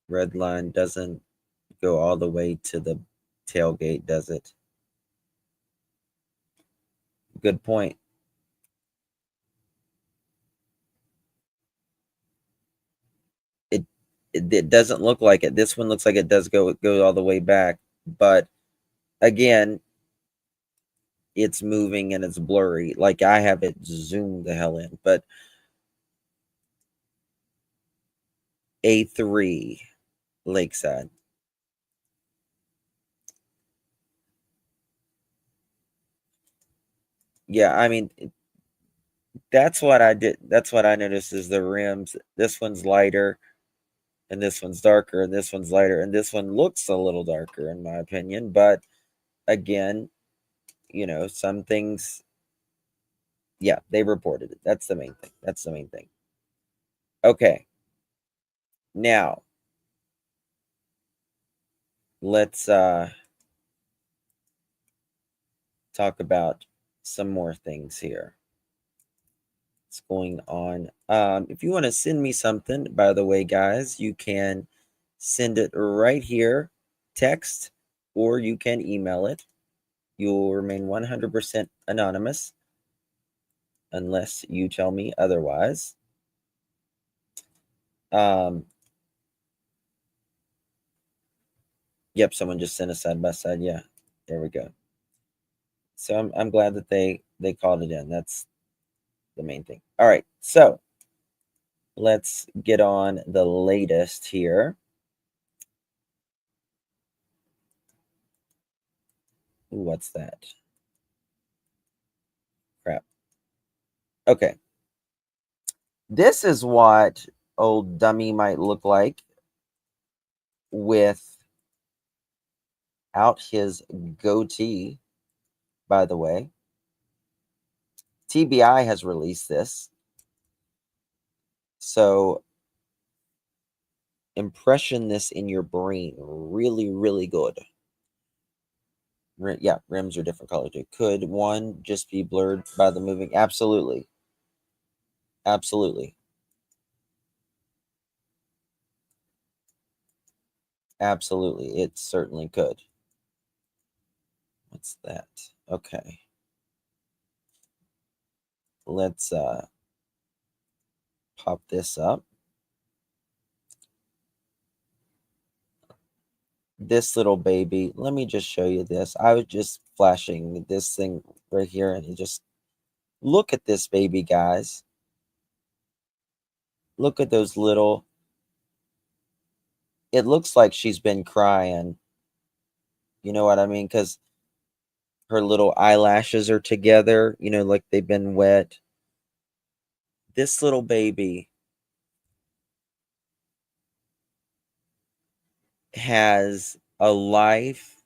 Red line doesn't go all the way to the tailgate, does it? Good point. it doesn't look like it. This one looks like it does go all the way back, but again, it's moving and it's blurry. Like I have it zoomed the hell in, but A3 Lakeside. Yeah, I mean, that's what I did. That's what I noticed is the rims. This one's lighter and this one's darker and this one's lighter and this one looks a little darker in my opinion, but again, you know, some things, yeah, they reported it. That's the main thing. That's the main thing. Okay. Now, let's talk about some more things here. What's going on? If you want to send me something, by the way, guys, you can send it right here, text, or you can email it. You'll remain 100% anonymous unless you tell me otherwise. Yep, someone just sent a side by side. Yeah, there we go. So I'm glad that they called it in. That's the main thing. All right, so let's get on the latest here. Ooh, what's that? Crap. Okay. This is what old dummy might look like without his goatee, by the way. TBI has released this. So impression this in your brain really, really good. Yeah, rims are different colors. Could one just be blurred by the moving? Absolutely. Absolutely. Absolutely. It certainly could. What's that? Okay. Let's pop this up. This little baby, let me just show you this. I was just flashing this thing right here and just look at this baby, guys. Look at those little, it looks like she's been crying. You know what I mean? Because her little eyelashes are together, you know, like they've been wet. This little baby has a life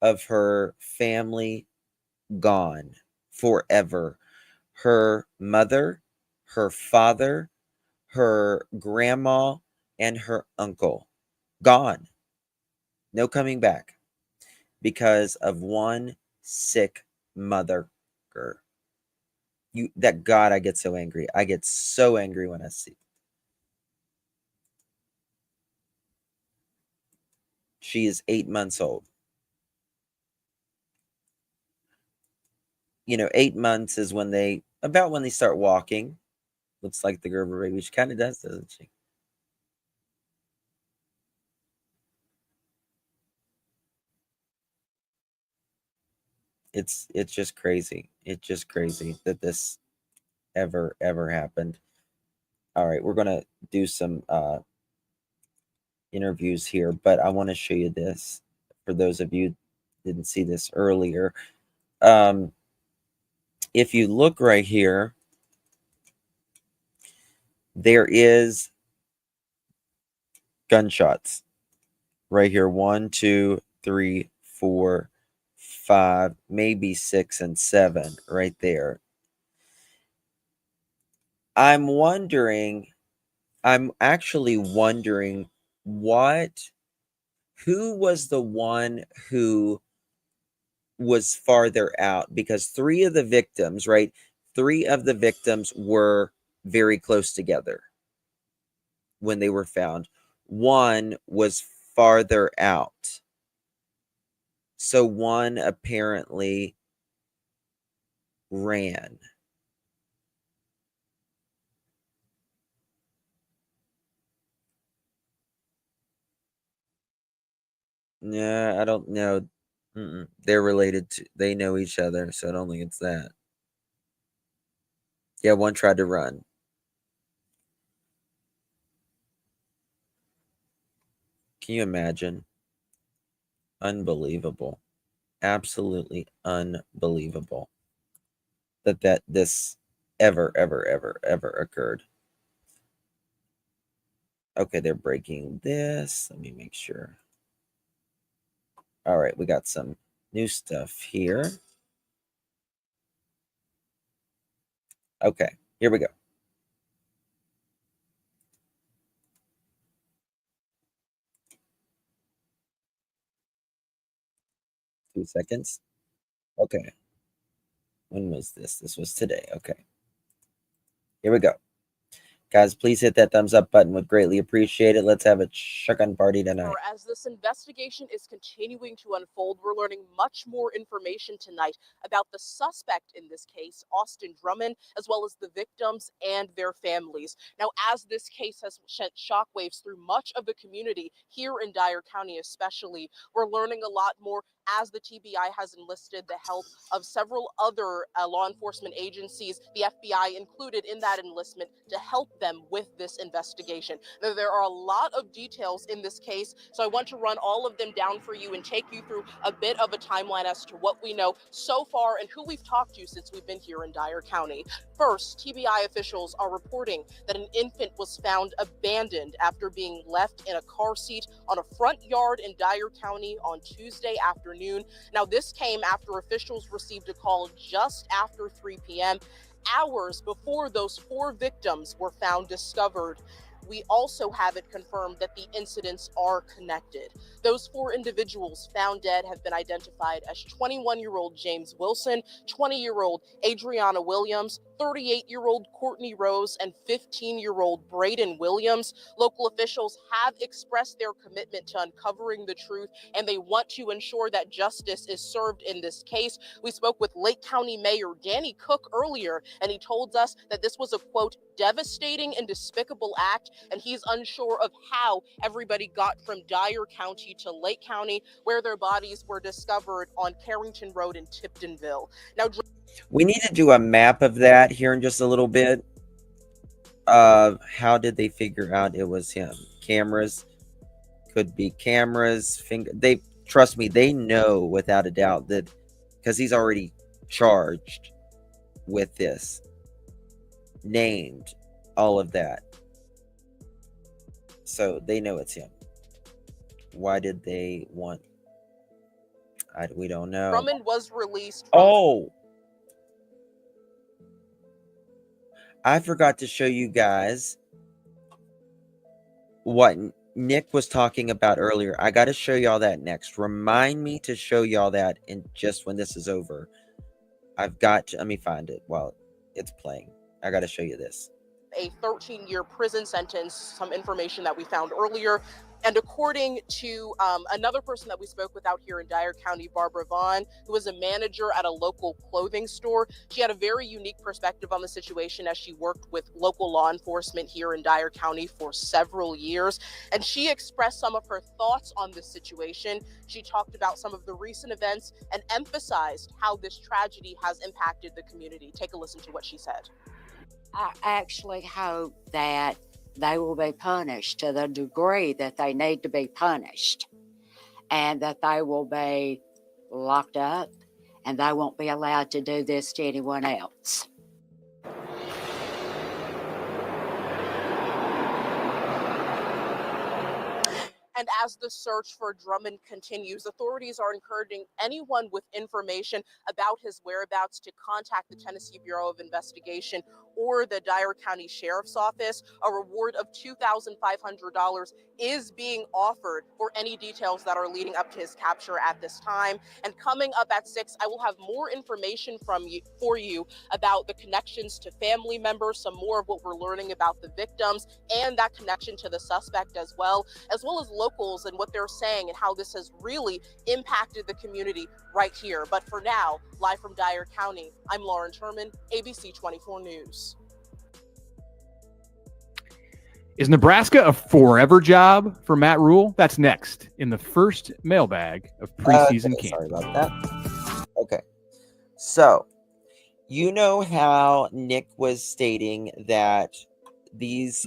of her family gone forever. Her mother, her father, her grandma, and her uncle gone. No coming back because of one sick mother. That God, I get so angry. I get so angry when I see. She is 8 months old. You know, 8 months is when they start walking. Looks like the Gerber baby. She kind of does, doesn't she? It's just crazy. It's just crazy that this ever happened. All right, we're gonna do some interviews here, but I want to show you this for those of you who didn't see this earlier. If you look right here, there is gunshots right here. 1, 2, 3, 4, 5, maybe 6 and 7 right there. I'm actually wondering who was the one who was farther out, because 3 of the victims, right? 3 of the victims were very close together when they were found. 1 was farther out. So 1 apparently ran. Yeah, I don't know. They're related to, they know each other, so I don't think it's that. Yeah, one tried to run. Can you imagine? Unbelievable. Absolutely unbelievable that this ever occurred. Okay, they're breaking this. Let me make sure. All right, we got some new stuff here. Okay, here we go. Two seconds. Okay. When was this? This was today. Okay. Here we go. Guys, please hit that thumbs up button. Would greatly appreciate it. Let's have a shotgun party tonight. As this investigation is continuing to unfold, we're learning much more information tonight about the suspect in this case, Austin Drummond, as well as the victims and their families. Now, as this case has sent shockwaves through much of the community here in Dyer County especially, we're learning a lot more as the TBI has enlisted the help of several other law enforcement agencies, the FBI included in that enlistment, to help them with this investigation. Now, there are a lot of details in this case, so I want to run all of them down for you and take you through a bit of a timeline as to what we know so far and who we've talked to since we've been here in Dyer County. First, TBI officials are reporting that an infant was found abandoned after being left in a car seat on a front yard in Dyer County on Tuesday afternoon. Now, this came after officials received a call just after 3 p.m., hours before those 4 victims were found discovered. We also have it confirmed that the incidents are connected. Those 4 individuals found dead have been identified as 21-year-old James Wilson, 20-year-old Adriana Williams, 38-year-old Courtney Rose, and 15-year-old Braden Williams. Local officials have expressed their commitment to uncovering the truth, and they want to ensure that justice is served in this case. We spoke with Lake County Mayor Danny Cook earlier, and he told us that this was a, quote, devastating and despicable act, and he's unsure of how everybody got from Dyer County to Lake County, where their bodies were discovered on Carrington Road in Tiptonville. Now, we need to do a map of that here in just a little bit. How did they figure out it was him? Cameras, could be cameras, they trust me, they know without a doubt that, because he's already charged with this, named, all of that. So they know it's him. Why did they want? We don't know. Drummond was released. Oh, I forgot to show you guys what Nick was talking about earlier. I got to show y'all that next. Remind me to show y'all that in just when this is over. I've got to, let me find it while it's playing. I got to show you this. A 13-year prison sentence, some information that we found earlier. And according to another person that we spoke with out here in Dyer County, Barbara Vaughn, who was a manager at a local clothing store, she had a very unique perspective on the situation as she worked with local law enforcement here in Dyer County for several years. And she expressed some of her thoughts on this situation. She talked about some of the recent events and emphasized how this tragedy has impacted the community. Take a listen to what she said. I actually hope that they will be punished to the degree that they need to be punished, and that they will be locked up and they won't be allowed to do this to anyone else. And as the search for Drummond continues, authorities are encouraging anyone with information about his whereabouts to contact the Tennessee Bureau of Investigation or the Dyer County Sheriff's Office. A reward of $2,500 is being offered for any details that are leading up to his capture at this time. And coming up at 6, I will have more information for you about the connections to family members, some more of what we're learning about the victims and that connection to the suspect as well as locals and what they're saying and how this has really impacted the community right here. But for now, live from Dyer County, I'm Lauren Turman, ABC 24 News. Is Nebraska a forever job for Matt Rule? That's next in the first mailbag of preseason camp. Sorry about that. Okay. So, you know how Nick was stating that these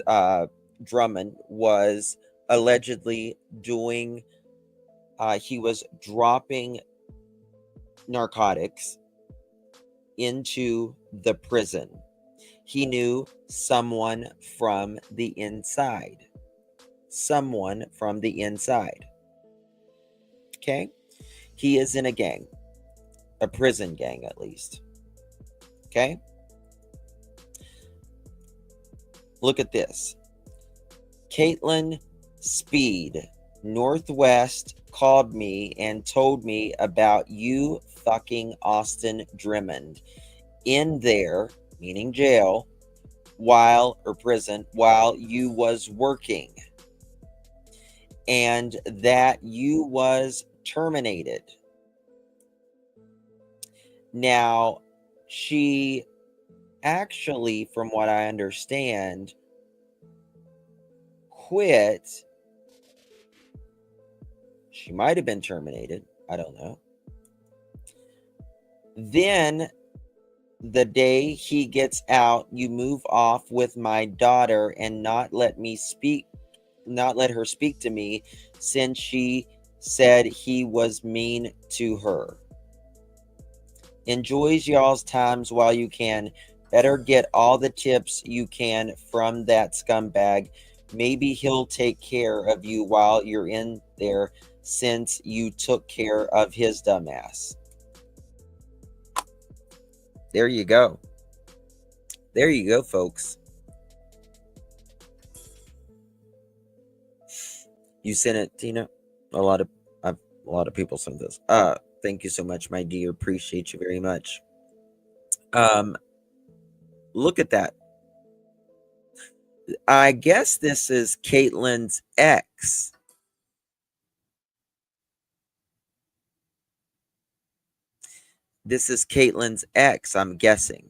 Drummond was allegedly doing, he was dropping narcotics into the prison. He knew someone from the inside. Someone from the inside. Okay? He is in a gang. A prison gang, at least. Okay? Look at this. Caitlin Speed, Northwest, called me and told me about you fucking Austin Drummond in there, meaning jail, prison, while you was working. And that you was terminated. Now, she actually, from what I understand, quit. She might have been terminated. I don't know. Then, the day he gets out, you move off with my daughter and not let her speak to me since she said he was mean to her. Enjoys y'all's times while you can. Better get all the tips you can from that scumbag. Maybe he'll take care of you while you're in there since you took care of his dumbass. There you go. There you go, folks. You sent it, Tina. A lot of people sent this. Thank you so much, my dear. Appreciate you very much. Look at that. I guess this is Caitlin's ex. This is Caitlin's ex, I'm guessing.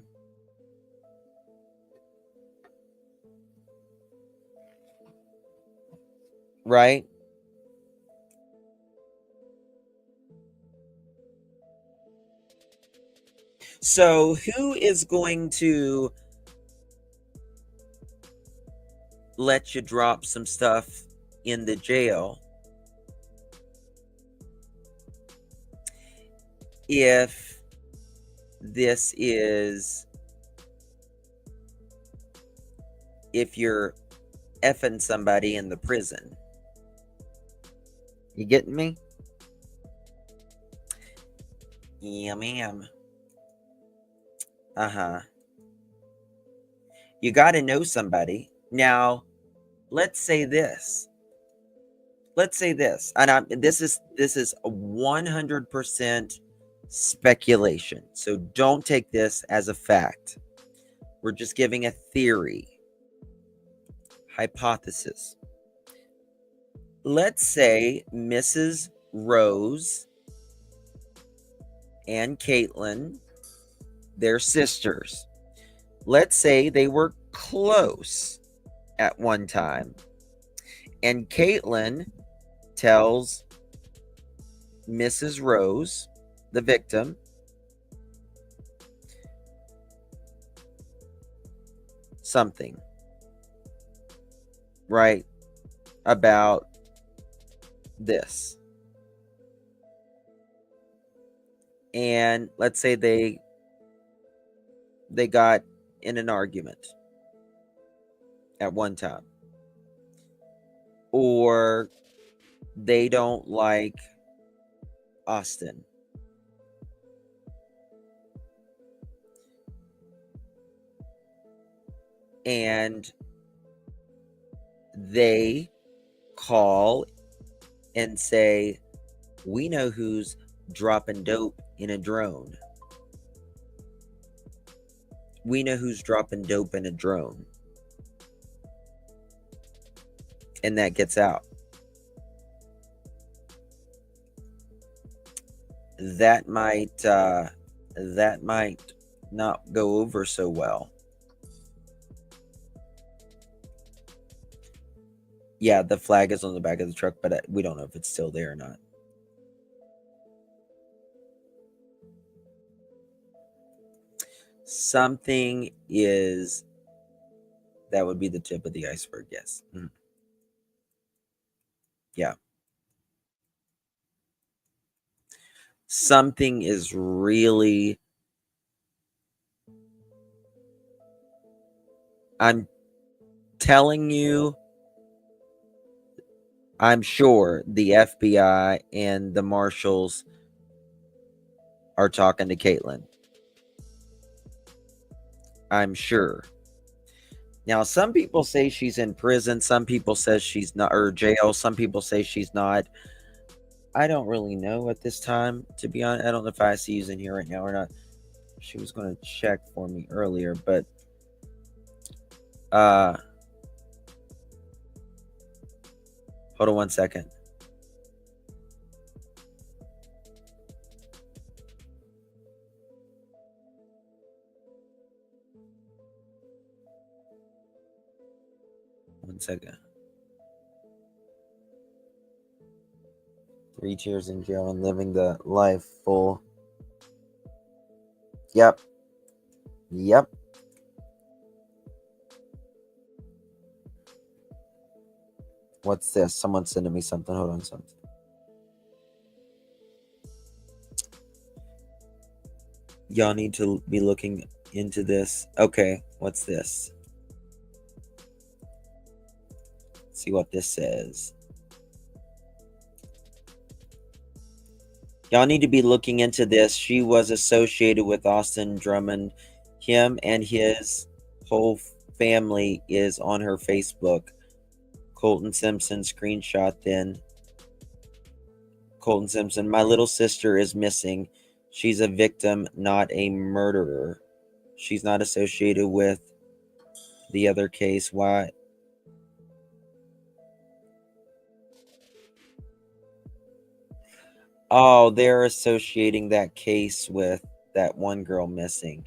Right? So, who is going to let you drop some stuff in the jail if this is, if you're effing somebody in the prison? You getting me? Yeah, ma'am. You got to know somebody. Now, let's say this. And this is 100% speculation. So don't take this as a fact. We're just giving a theory, hypothesis. Let's say Mrs. Rose and Caitlin, they're sisters. Let's say they were close at one time. And Caitlin tells Mrs. Rose, the victim, something, right, about this. And let's say they got in an argument at one time, or they don't like Austin, and they call and say, we know who's dropping dope in a drone. We know who's dropping dope in a drone. And that gets out. That might not go over so well. Yeah, the flag is on the back of the truck, but we don't know if it's still there or not. Something is, that would be the tip of the iceberg, yes. Yeah. Something is really, I'm telling you, I'm sure the FBI and the marshals are talking to Caitlin. I'm sure. Now, some people say she's in prison. Some people say she's not, or jail. Some people say she's not. I don't really know at this time, to be honest. I don't know if ICU's in here right now or not. She was going to check for me earlier, but hold on one second. One second. 3 years in jail and living the life full. Yep. What's this? Someone's sending me something. Hold on, something. Y'all need to be looking into this. Okay, what's this? Let's see what this says. Y'all need to be looking into this. She was associated with Austin Drummond. Him and his whole family is on her Facebook. Colton Simpson screenshot then. Colton Simpson, my little sister is missing. She's a victim, not a murderer. She's not associated with the other case. Why? Oh, they're associating that case with that one girl missing.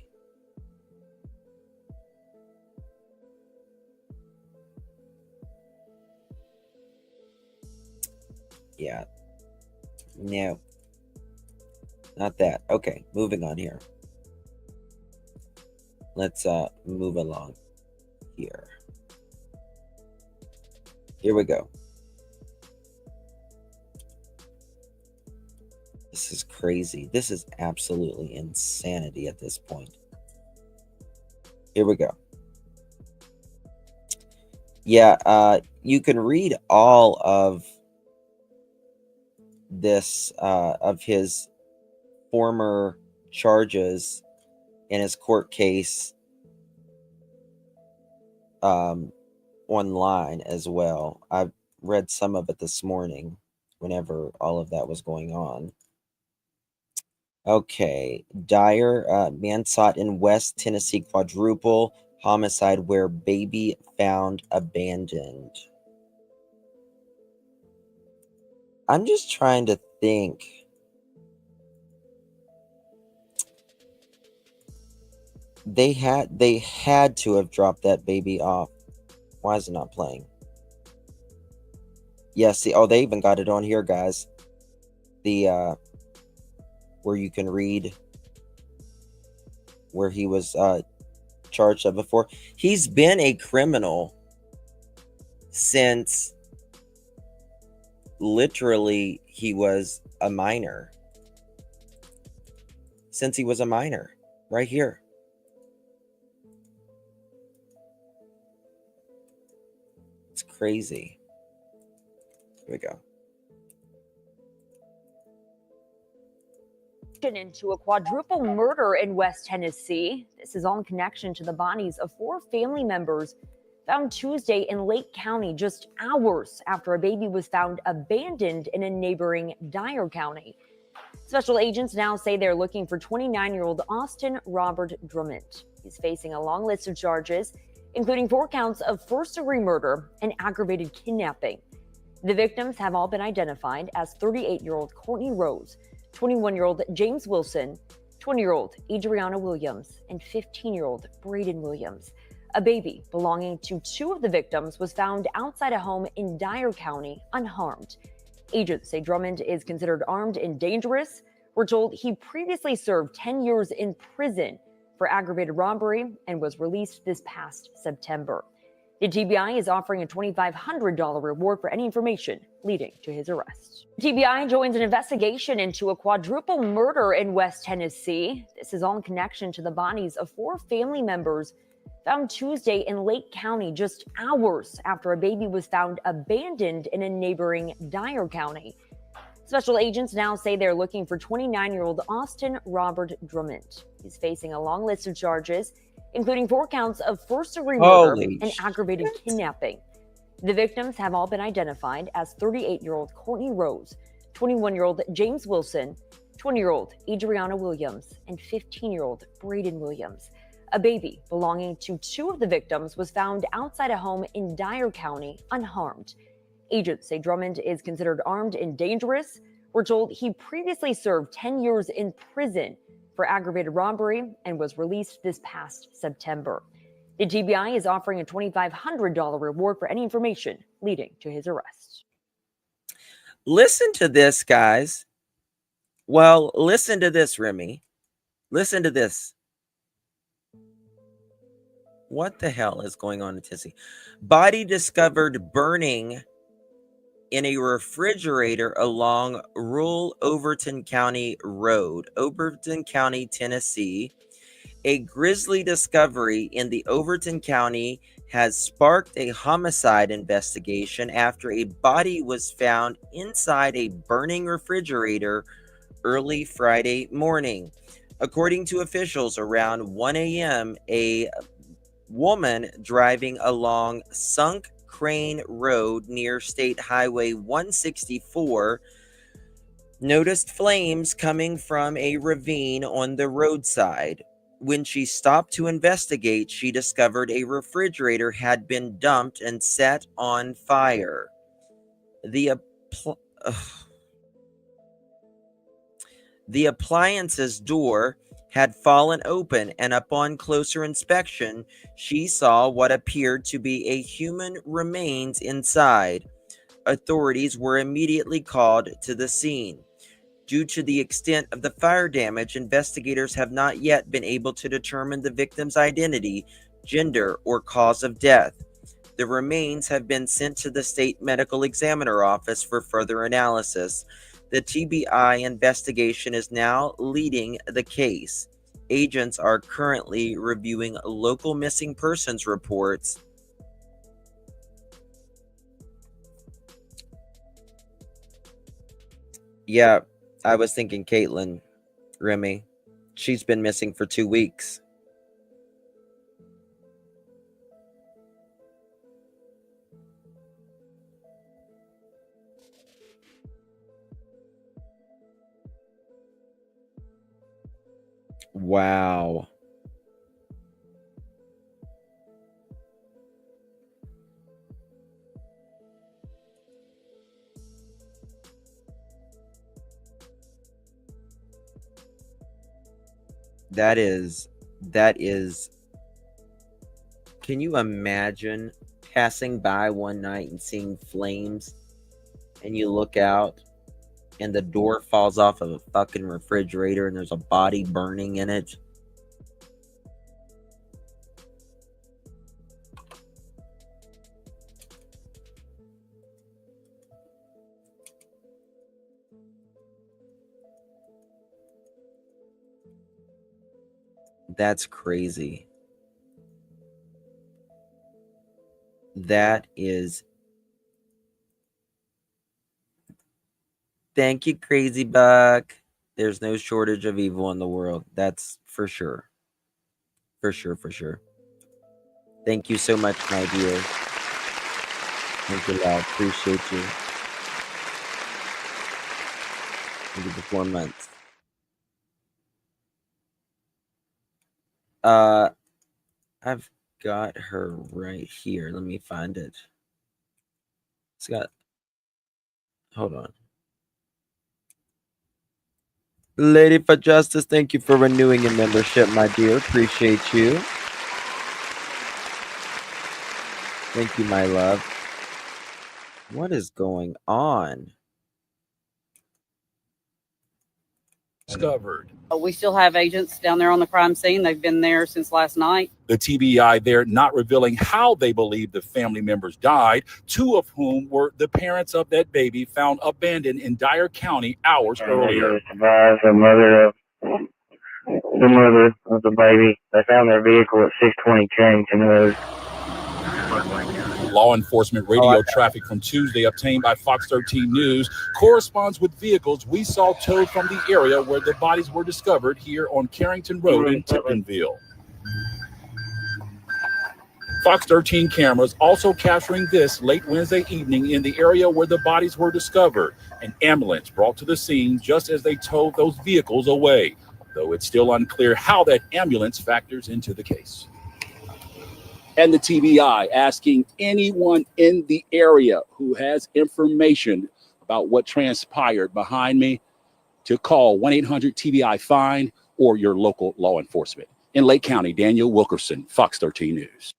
Yeah. No. Not that. Okay, moving on here. Let's move along here. Here we go. This is crazy. This is absolutely insanity at this point. Here we go. Yeah, you can read all of this, of his former charges in his court case online as well. I've read some of it this morning whenever all of that was going on. Okay, Dyer, man sought in West Tennessee quadruple homicide where baby found abandoned. I'm just trying to think. They had to have dropped that baby off. Why is it not playing? Yeah, see, oh, they even got it on here, guys. The where you can read where he was charged of before. He's been a criminal since literally he was a minor. Since he was a minor, right here. It's crazy. Here we go. Into a quadruple murder in West Tennessee. This is all in connection to the bodies of 4 family members found Tuesday in Lake County, just hours after a baby was found abandoned in a neighboring Dyer County. Special agents now say they're looking for 29-year-old Austin Robert Drummond. He's facing a long list of charges, including 4 counts of first-degree murder and aggravated kidnapping. The victims have all been identified as 38-year-old Courtney Rose, 21-year-old James Wilson, 20-year-old Adriana Williams, and 15-year-old Braden Williams. A baby belonging to two of the victims was found outside a home in Dyer County unharmed. Agents say Drummond is considered armed and dangerous. We're told he previously served 10 years in prison for aggravated robbery and was released this past September. The TBI is offering a $2,500 reward for any information leading to his arrest. TBI joins an investigation into a quadruple murder in West Tennessee. This is all in connection to the bodies of four family members found Tuesday in Lake County just hours after a baby was found abandoned in a neighboring Dyer County. Special agents now say they're looking for 29-year-old Austin Robert Drummond. He's facing a long list of charges, including 4 counts of first-degree murder and aggravated kidnapping. The victims have all been identified as 38-year-old Courtney Rose, 21-year-old James Wilson, 20-year-old Adriana Williams, and 15-year-old Braden Williams. A baby belonging to two of the victims was found outside a home in Dyer County unharmed. Agents say Drummond is considered armed and dangerous. We're told he previously served 10 years in prison for aggravated robbery and was released this past September. The TBI is offering a $2,500 reward for any information leading to his arrest. Listen to this, guys. Well, listen to this, Remy. Listen to this. What the hell is going on in Tennessee? Body discovered burning in a refrigerator along rural Overton County Road, Overton County, Tennessee. A grisly discovery in the Overton County has sparked a homicide investigation after a body was found inside a burning refrigerator early Friday morning. According to officials, around 1 a.m., a woman driving along Sunk Crane Road near State Highway 164 noticed flames coming from a ravine on the roadside. When she stopped to investigate, she discovered a refrigerator had been dumped and set on fire. The appliance's door had fallen open, and upon closer inspection, she saw what appeared to be a human remains inside. Authorities were immediately called to the scene. Due to the extent of the fire damage, investigators have not yet been able to determine the victim's identity, gender, or cause of death. The remains have been sent to the state medical examiner office for further analysis. The TBI investigation is now leading the case. Agents are currently reviewing local missing persons reports. Yeah, I was thinking Caitlin, Remy. She's been missing for 2 weeks. Wow. That is, can you imagine passing by one night and seeing flames and you look out and the door falls off of a fucking refrigerator and there's a body burning in it? That's crazy. That is. Thank you, Crazy Buck. There's no shortage of evil in the world. That's for sure. For sure, for sure. Thank you so much, my dear. Thank you, love. Appreciate you. Thank you for 4 months. I've got her right here. Let me find it. It's got. Hold on. Lady for Justice, thank you for renewing your membership, my dear. Appreciate you. Thank you, my love. What is going on? Discovered. We still have agents down there on the crime scene. They've been there since last night. The TBI there not revealing how they believe the family members died, two of whom were the parents of that baby found abandoned in Dyer County hours earlier. The mother of the baby. They found their vehicle at 620 Carrington Road. Law enforcement radio traffic from Tuesday obtained by Fox 13 News corresponds with vehicles we saw towed from the area where the bodies were discovered here on Carrington Road in Tiptonville. Fox 13 cameras also capturing this late Wednesday evening in the area where the bodies were discovered. An ambulance brought to the scene just as they towed those vehicles away, though it's still unclear how that ambulance factors into the case. And the TBI asking anyone in the area who has information about what transpired behind me to call 1-800-TBI-FIND or your local law enforcement. In Lake County, Daniel Wilkerson, Fox 13 News.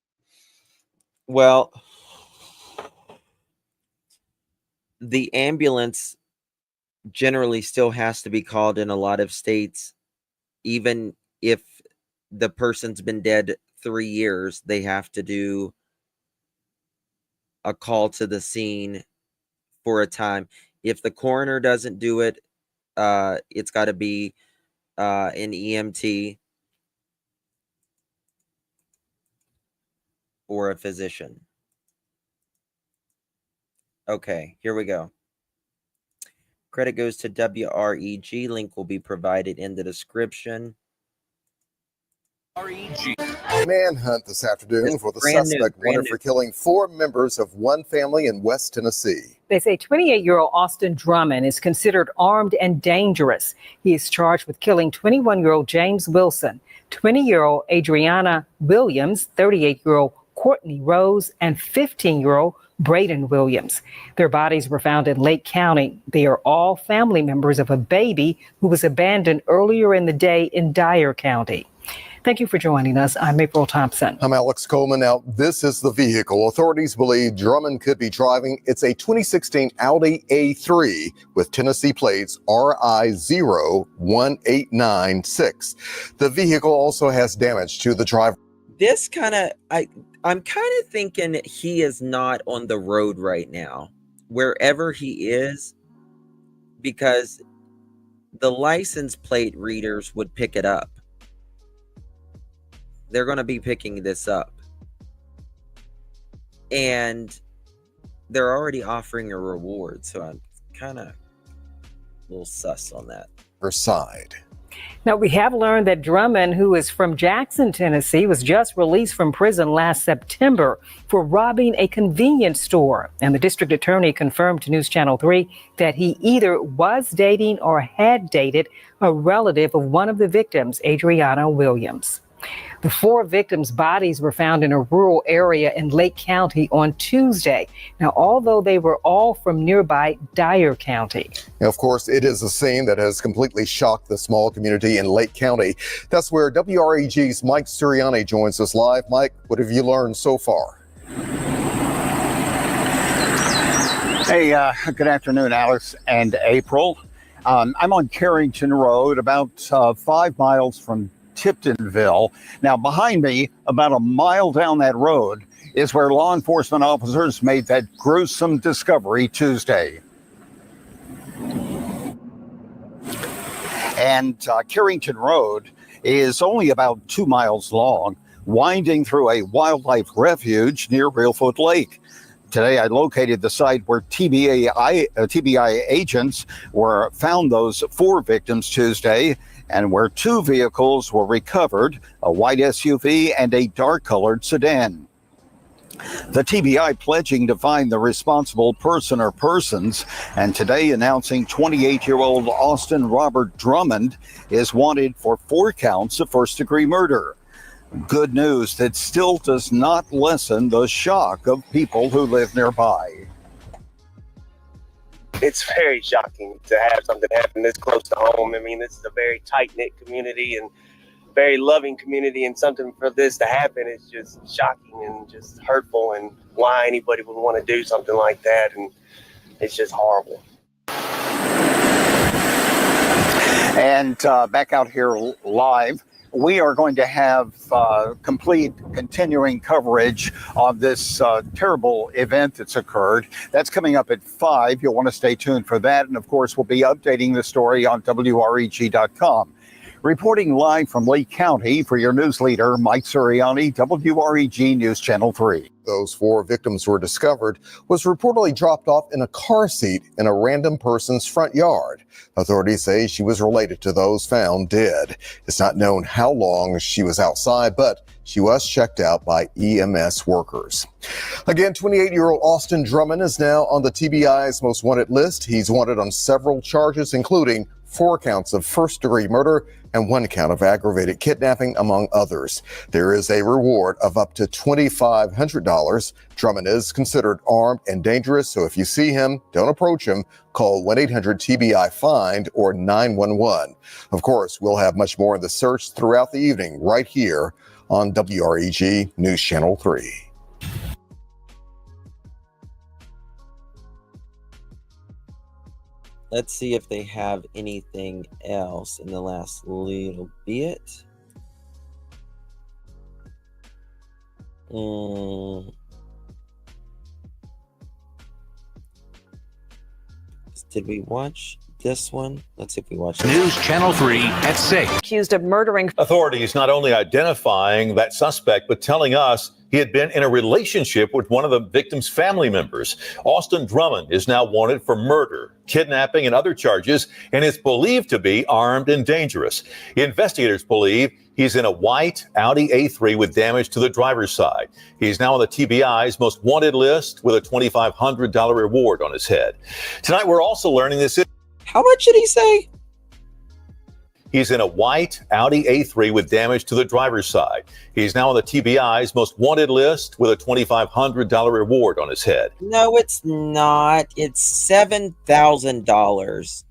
Well, the ambulance generally still has to be called in a lot of states, even if the person's been dead 3 years. They have to do a call to the scene for a time. If the coroner doesn't do it, it's got to be an EMT or a physician. Okay, here we go. Credit goes to WREG. Link will be provided in the description. Manhunt this afternoon for the suspect wanted for killing 4 members of one family in West Tennessee. They say 28-year-old Austin Drummond is considered armed and dangerous. He is charged with killing 21-year-old James Wilson, 20-year-old Adriana Williams, 38-year-old Courtney Rose, and 15-year-old Braden Williams. Their bodies were found in Lake County. They are all family members of a baby who was abandoned earlier in the day in Dyer County. Thank you for joining us. I'm April Thompson. I'm Alex Coleman. Now, this is the vehicle authorities believe Drummond could be driving. It's a 2016 Audi A3 with Tennessee plates RI01896. The vehicle also has damage to the driver. This I'm kind of thinking he is not on the road right now, wherever he is, because the license plate readers would pick it up. They're going to be picking this up. And they're already offering a reward, so I'm kind of a little sus on that. Side. Now, we have learned that Drummond, who is from Jackson, Tennessee, was just released from prison last September for robbing a convenience store. And the district attorney confirmed to News Channel 3 that he either was dating or had dated a relative of one of the victims, Adriana Williams. The 4 victims' bodies were found in a rural area in Lake County on Tuesday. Now, although they were all from nearby Dyer County. Now, of course, it is a scene that has completely shocked the small community in Lake County. That's where WREG's Mike Sirianni joins us live. Mike, what have you learned so far? Hey, good afternoon, Alice and April. I'm on Carrington Road, about 5 miles from Tiptonville. Now, behind me, about a mile down that road, is where law enforcement officers made that gruesome discovery Tuesday. And Carrington Road is only about 2 miles long, winding through a wildlife refuge near Reelfoot Lake. Today, I located the site where TBI agents found those 4 victims Tuesday, and where 2 vehicles were recovered, a white SUV and a dark-colored sedan. The TBI pledging to find the responsible person or persons, and today announcing 28-year-old Austin Robert Drummond is wanted for 4 counts of first-degree murder. Good news that still does not lessen the shock of people who live nearby. It's very shocking to have something happen this close to home. I mean, this is a very tight-knit community, and very loving community, and something for this to happen is just shocking and just hurtful, and why anybody would want to do something like that, and it's just horrible. And back out here live, we are going to have complete continuing coverage of this terrible event that's occurred. That's coming up at 5. You'll want to stay tuned for that. And of course, we'll be updating the story on WREG.com. Reporting live from Lake County for your news leader, Mike Suriani, WREG News Channel 3. Those 4 victims were discovered was reportedly dropped off in a car seat in a random person's front yard. Authorities say she was related to those found dead. It's not known how long she was outside, but she was checked out by EMS workers. Again, 28-year-old Austin Drummond is now on the TBI's most wanted list. He's wanted on several charges, including 4 counts of first-degree murder and 1 count of aggravated kidnapping, among others. There is a reward of up to $2,500. Drummond is considered armed and dangerous, so if you see him, don't approach him. Call 1-800-TBI-FIND or 911. Of course, we'll have much more in the search throughout the evening right here on WREG News Channel 3. Let's see if they have anything else in the last little bit. Did we watch this one? Let's see if we watch this. News Channel 3 at 6. Accused of murdering. Authorities not only identifying that suspect, but telling us he had been in a relationship with one of the victim's family members. Austin Drummond is now wanted for murder, kidnapping, and other charges, and is believed to be armed and dangerous. Investigators believe he's in a white Audi A3 with damage to the driver's side. He's now on the TBI's most wanted list with a $2,500 reward on his head. Tonight, we're also learning this. How much did he say? He's in a white Audi A3 with damage to the driver's side. He's now on the TBI's most wanted list with a $2,500 reward on his head. No, it's not. It's $7,000.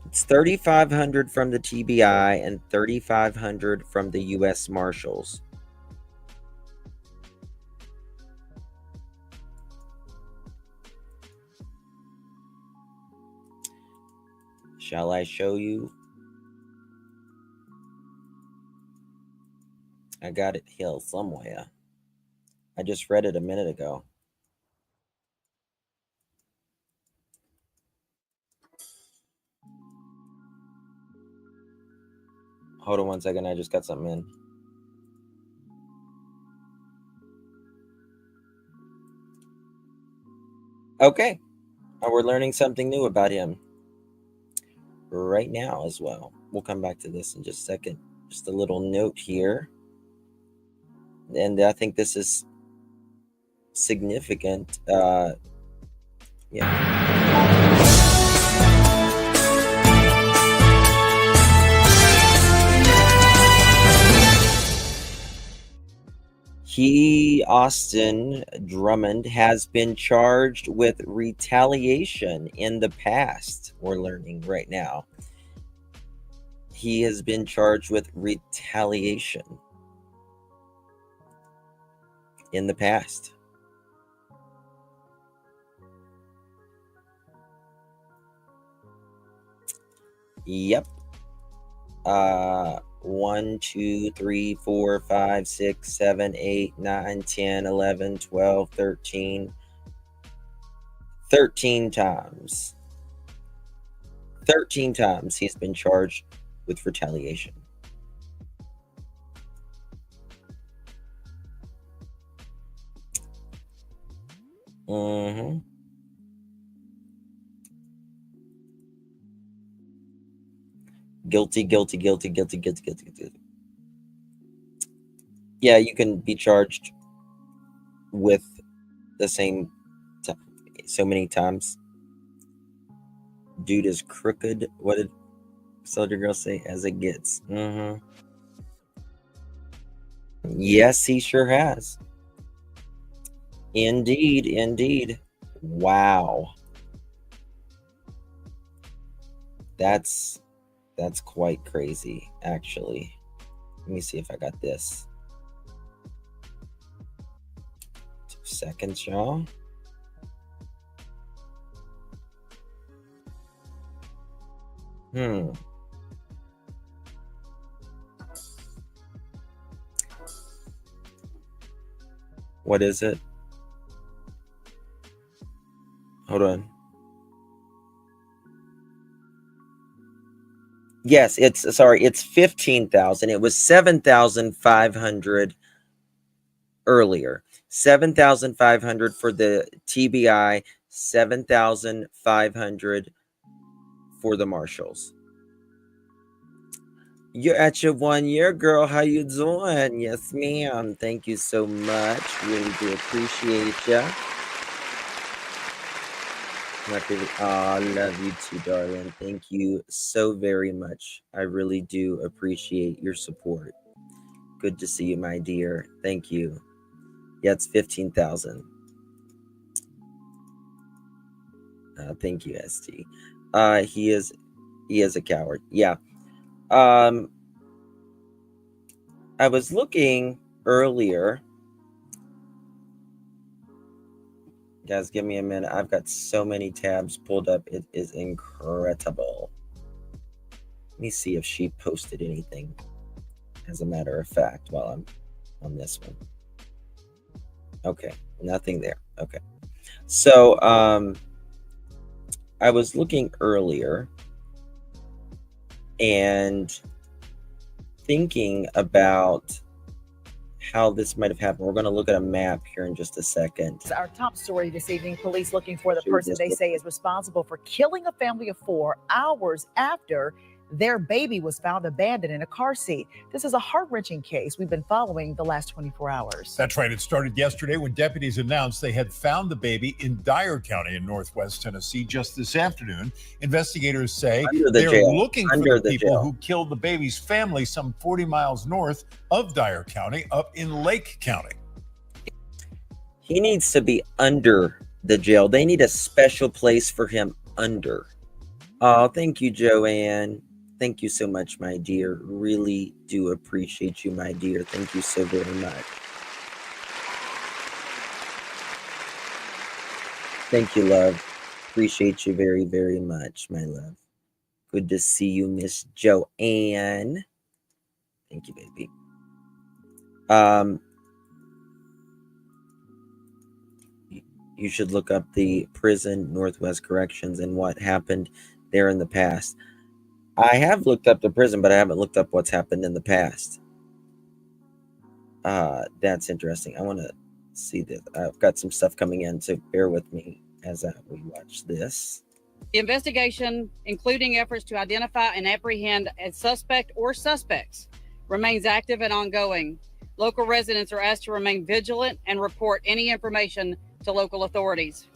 It's $3,500 from the TBI and $3,500 from the U.S. Marshals. Shall I show you? I got it here somewhere. I just read it a minute ago. Hold on one second. I just got something in. Okay. We're learning something new about him right now as well. We'll come back to this in just a second. Just a little note here. And I think this is significant. Yeah. Austin Drummond, has been charged with retaliation in the past. We're learning right now. He has been charged with retaliation in the past. Yep. 1, 2, 3, 4, 5, 6, 7, 8, 9, 10, 11, 12, 13. 13 times. 13 times he's been charged with retaliation. Guilty. Yeah, you can be charged with the same so many times. Dude is crooked. What did Soldier Girl say? As it gets. Yes, he sure has. Indeed. Wow. That's quite crazy, actually. Let me see if I got this. 2 seconds, y'all. What is it? Hold on. Yes, it's 15,000. It was 7,500 earlier. 7,500 for the TBI, 7,500 for the marshals. You're at your 1 year, girl. How you doing? Yes, ma'am. Thank you so much. Really do appreciate ya. I love you too, darling. Thank you so very much. I really do appreciate your support. Good to see you, my dear. Thank you. Yeah, it's 15,000. Thank you, ST. He is a coward. Yeah. I was looking earlier. Guys, give me a minute. I've got so many tabs pulled up. It is incredible. Let me see if she posted anything, as a matter of fact, while I'm on this one. Okay, nothing there. Okay. So, I was looking earlier and thinking about how this might have happened. We're going to look at a map here in just a second. Our top story this evening, police looking for the person they say is responsible for killing a family of 4 hours after their baby was found abandoned in a car seat. This is a heart-wrenching case we've been following the last 24 hours. That's right. It started yesterday when deputies announced they had found the baby in Dyer County in northwest Tennessee just this afternoon. Investigators say they're looking for the people who killed the baby's family some 40 miles north of Dyer County, up in Lake County. He needs to be under the jail. They need a special place for him under. Oh, thank you, Joanne. Thank you so much, my dear. Really do appreciate you, my dear. Thank you so very much. Thank you, love. Appreciate you very, very much, my love. Good to see you, Miss Joanne. Thank you, baby. You should look up the prison, Northwest Corrections, and what happened there in the past. I have looked up the prison, but I haven't looked up what's happened in the past. That's interesting. I want to see this. I've got some stuff coming in, so bear with me as we watch this. The investigation, including efforts to identify and apprehend a suspect or suspects, remains active and ongoing. Local residents are asked to remain vigilant and report any information to local authorities.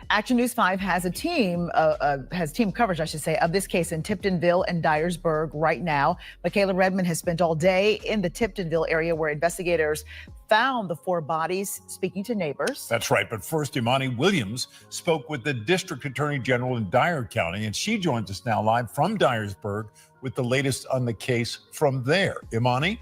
Action News 5 has team coverage, I should say, of this case in Tiptonville and Dyersburg right now. Michaela Redmond has spent all day in the Tiptonville area where investigators found the 4 bodies, speaking to neighbors. That's right. But first, Imani Williams spoke with the District Attorney General in Dyer County, and she joins us now live from Dyersburg with the latest on the case from there. Imani?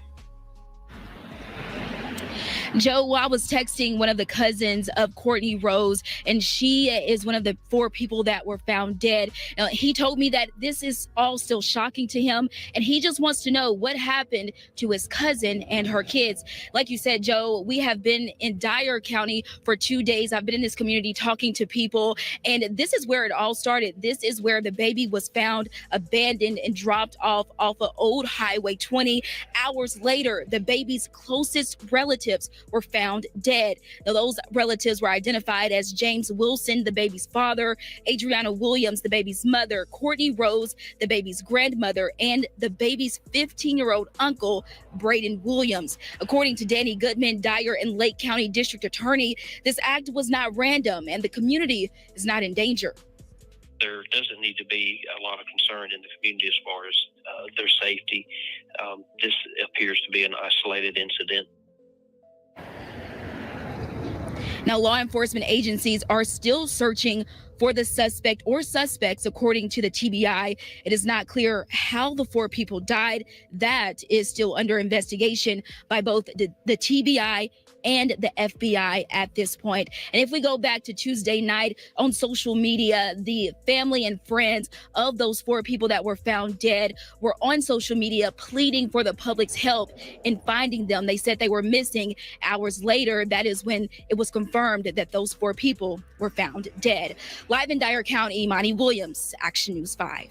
Joe, I was texting one of the cousins of Courtney Rose, and she is one of the 4 people that were found dead. He told me that this is all still shocking to him, and he just wants to know what happened to his cousin and her kids. Like you said, Joe, we have been in Dyer County for 2 days. I've been in this community talking to people, and this is where it all started. This is where the baby was found abandoned and dropped off of Old Highway 20. Hours later, the baby's closest relatives were found dead. Now, those relatives were identified as James Wilson, the baby's father, Adriana Williams, the baby's mother, Courtney Rose, the baby's grandmother, and the baby's 15-year-old uncle, Braden Williams. According to Danny Goodman, Dyer and Lake County District Attorney, this act was not random and the community is not in danger. There doesn't need to be a lot of concern in the community as far as their safety. This appears to be an isolated incident. Now, law enforcement agencies are still searching for the suspect or suspects. According to the TBI, it is not clear how the 4 people died. That is still under investigation by both the TBI and the FBI at this point. And if we go back to Tuesday night on social media, the family and friends of those 4 people that were found dead were on social media pleading for the public's help in finding them. They said they were missing. Hours later, that is when it was confirmed that those 4 people were found dead. Live in Dyer County, Imani Williams, Action News 5.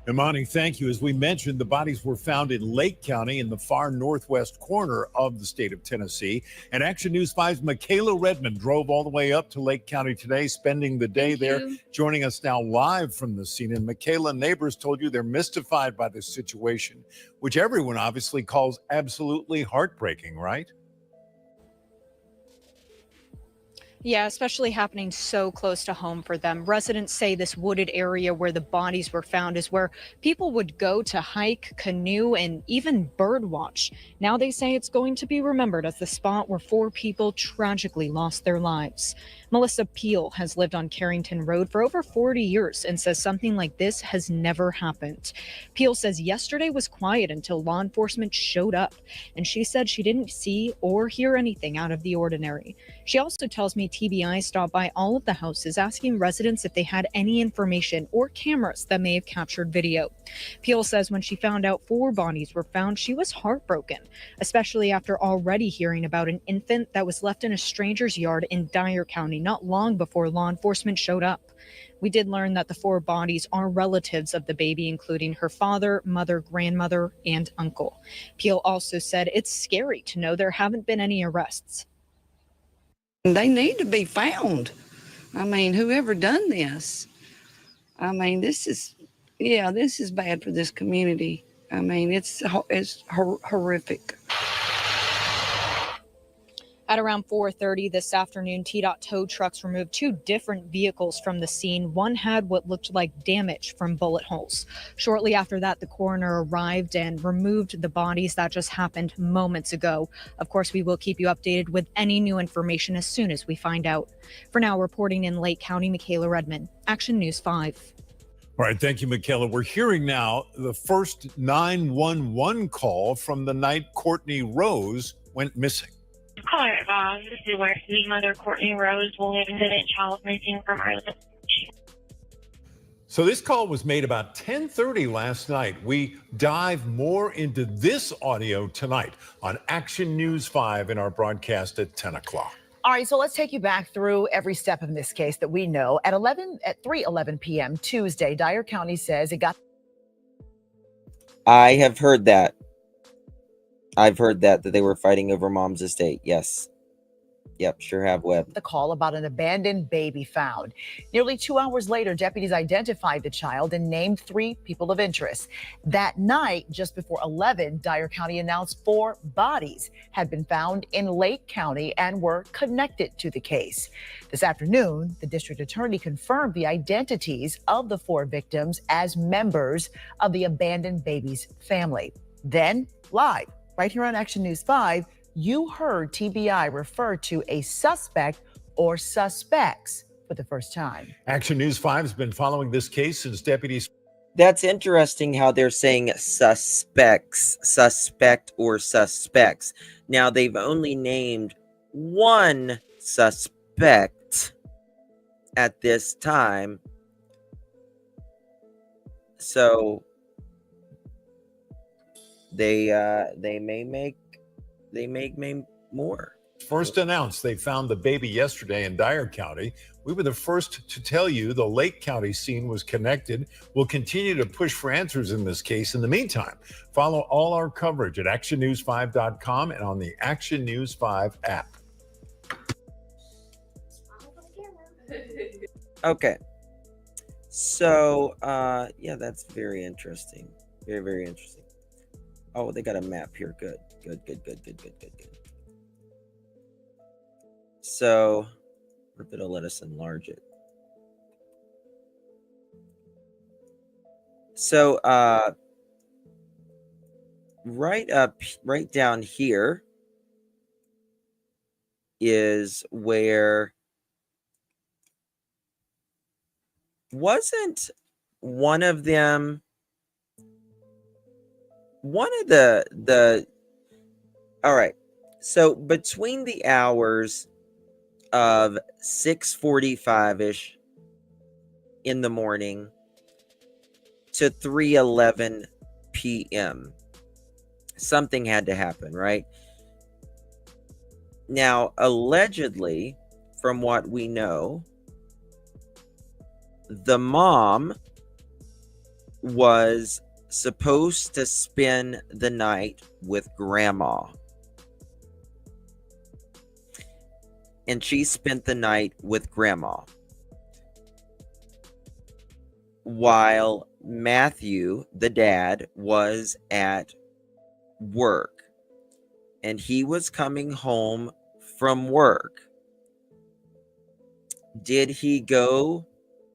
Imani, thank you. As we mentioned, the bodies were found in Lake County in the far northwest corner of the state of Tennessee. And Action News 5's Michaela Redmond drove all the way up to Lake County today, spending the day there, joining us now live from the scene. And Michaela, neighbors told you they're mystified by this situation, which everyone obviously calls absolutely heartbreaking, right? Yeah, especially happening so close to home for them. Residents say this wooded area where the bodies were found is where people would go to hike, canoe, and even bird watch. Now they say it's going to be remembered as the spot where 4 people tragically lost their lives. Melissa Peel has lived on Carrington Road for over 40 years and says something like this has never happened. Peel says yesterday was quiet until law enforcement showed up, and she said she didn't see or hear anything out of the ordinary. She also tells me TBI stopped by all of the houses asking residents if they had any information or cameras that may have captured video. Peel says when she found out 4 bodies were found, she was heartbroken, especially after already hearing about an infant that was left in a stranger's yard in Dyer County not long before law enforcement showed up. We did learn that the 4 bodies are relatives of the baby, including her father, mother, grandmother, and uncle. Peel also said it's scary to know there haven't been any arrests. They need to be found. I mean, whoever done this, I mean, this is bad for this community. I mean, it's horrific. At around 4:30 this afternoon, TDOT tow trucks removed 2 different vehicles from the scene. One had what looked like damage from bullet holes. Shortly after that, the coroner arrived and removed the bodies. That just happened moments ago. Of course, we will keep you updated with any new information as soon as we find out. For now, reporting in Lake County, Michaela Redmond, Action News 5. All right, thank you, Michaela. We're hearing now the first 911 call from the night Courtney Rose went missing. Caller advised, this is where the mother, Courtney Rose, will live incident child missing from our So this call was made about 10:30 last night. We dive more into this audio tonight on Action News 5 in our broadcast at 10 o'clock. All right, so let's take you back through every step of this case that we know. At 3:11 p.m. Tuesday, Dyer County says it got. I have heard that. I've heard that they were fighting over mom's estate. Yes. Yep, sure have, Webb. The call about an abandoned baby found. Nearly 2 hours later, deputies identified the child and named 3 people of interest. That night, just before 11, Dyer County announced 4 bodies had been found in Lake County and were connected to the case. This afternoon, the district attorney confirmed the identities of the 4 victims as members of the abandoned baby's family. Then, live, right here on Action News 5, you heard TBI refer to a suspect or suspects for the first time. Action News 5 has been following this case since deputies. That's interesting how they're saying suspects, suspect or suspects. Now they've only named 1 suspect at this time. So they may make more. First announced they found the baby yesterday in Dyer County. We were the first to tell you the Lake County scene was connected. We'll continue to push for answers in this case. In the meantime, follow all our coverage at actionnews5.com and on the Action News 5 app. Okay. So, yeah, that's very interesting. Very, very interesting. Oh, they got a map here. Good. So, or if it'll let us enlarge it. So, right down here is where wasn't one of them one of the all right, so between the hours of 6:45ish in the morning to 3:11 p.m. something had to happen, right? Now, allegedly, from what we know, the mom was supposed to spend the night with grandma. And she spent the night with grandma. While Matthew, the dad, was at work. And he was coming home from work. Did he go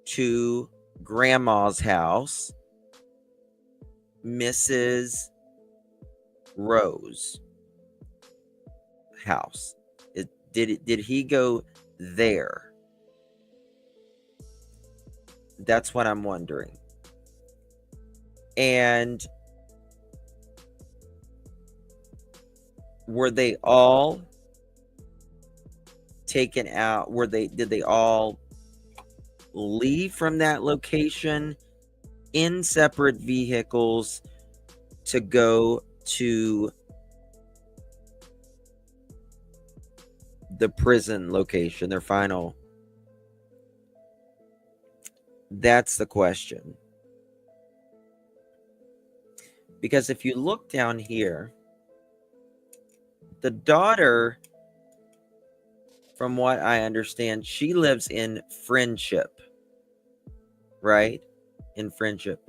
to grandma's house, Mrs. Rose house? Did he go there? That's what I'm wondering. And were they all taken out? Did they all leave from that location in separate vehicles to go to the prison location, their final? That's the question. Because if you look down here, the daughter, from what I understand, she lives in Friendship, right? In Friendship.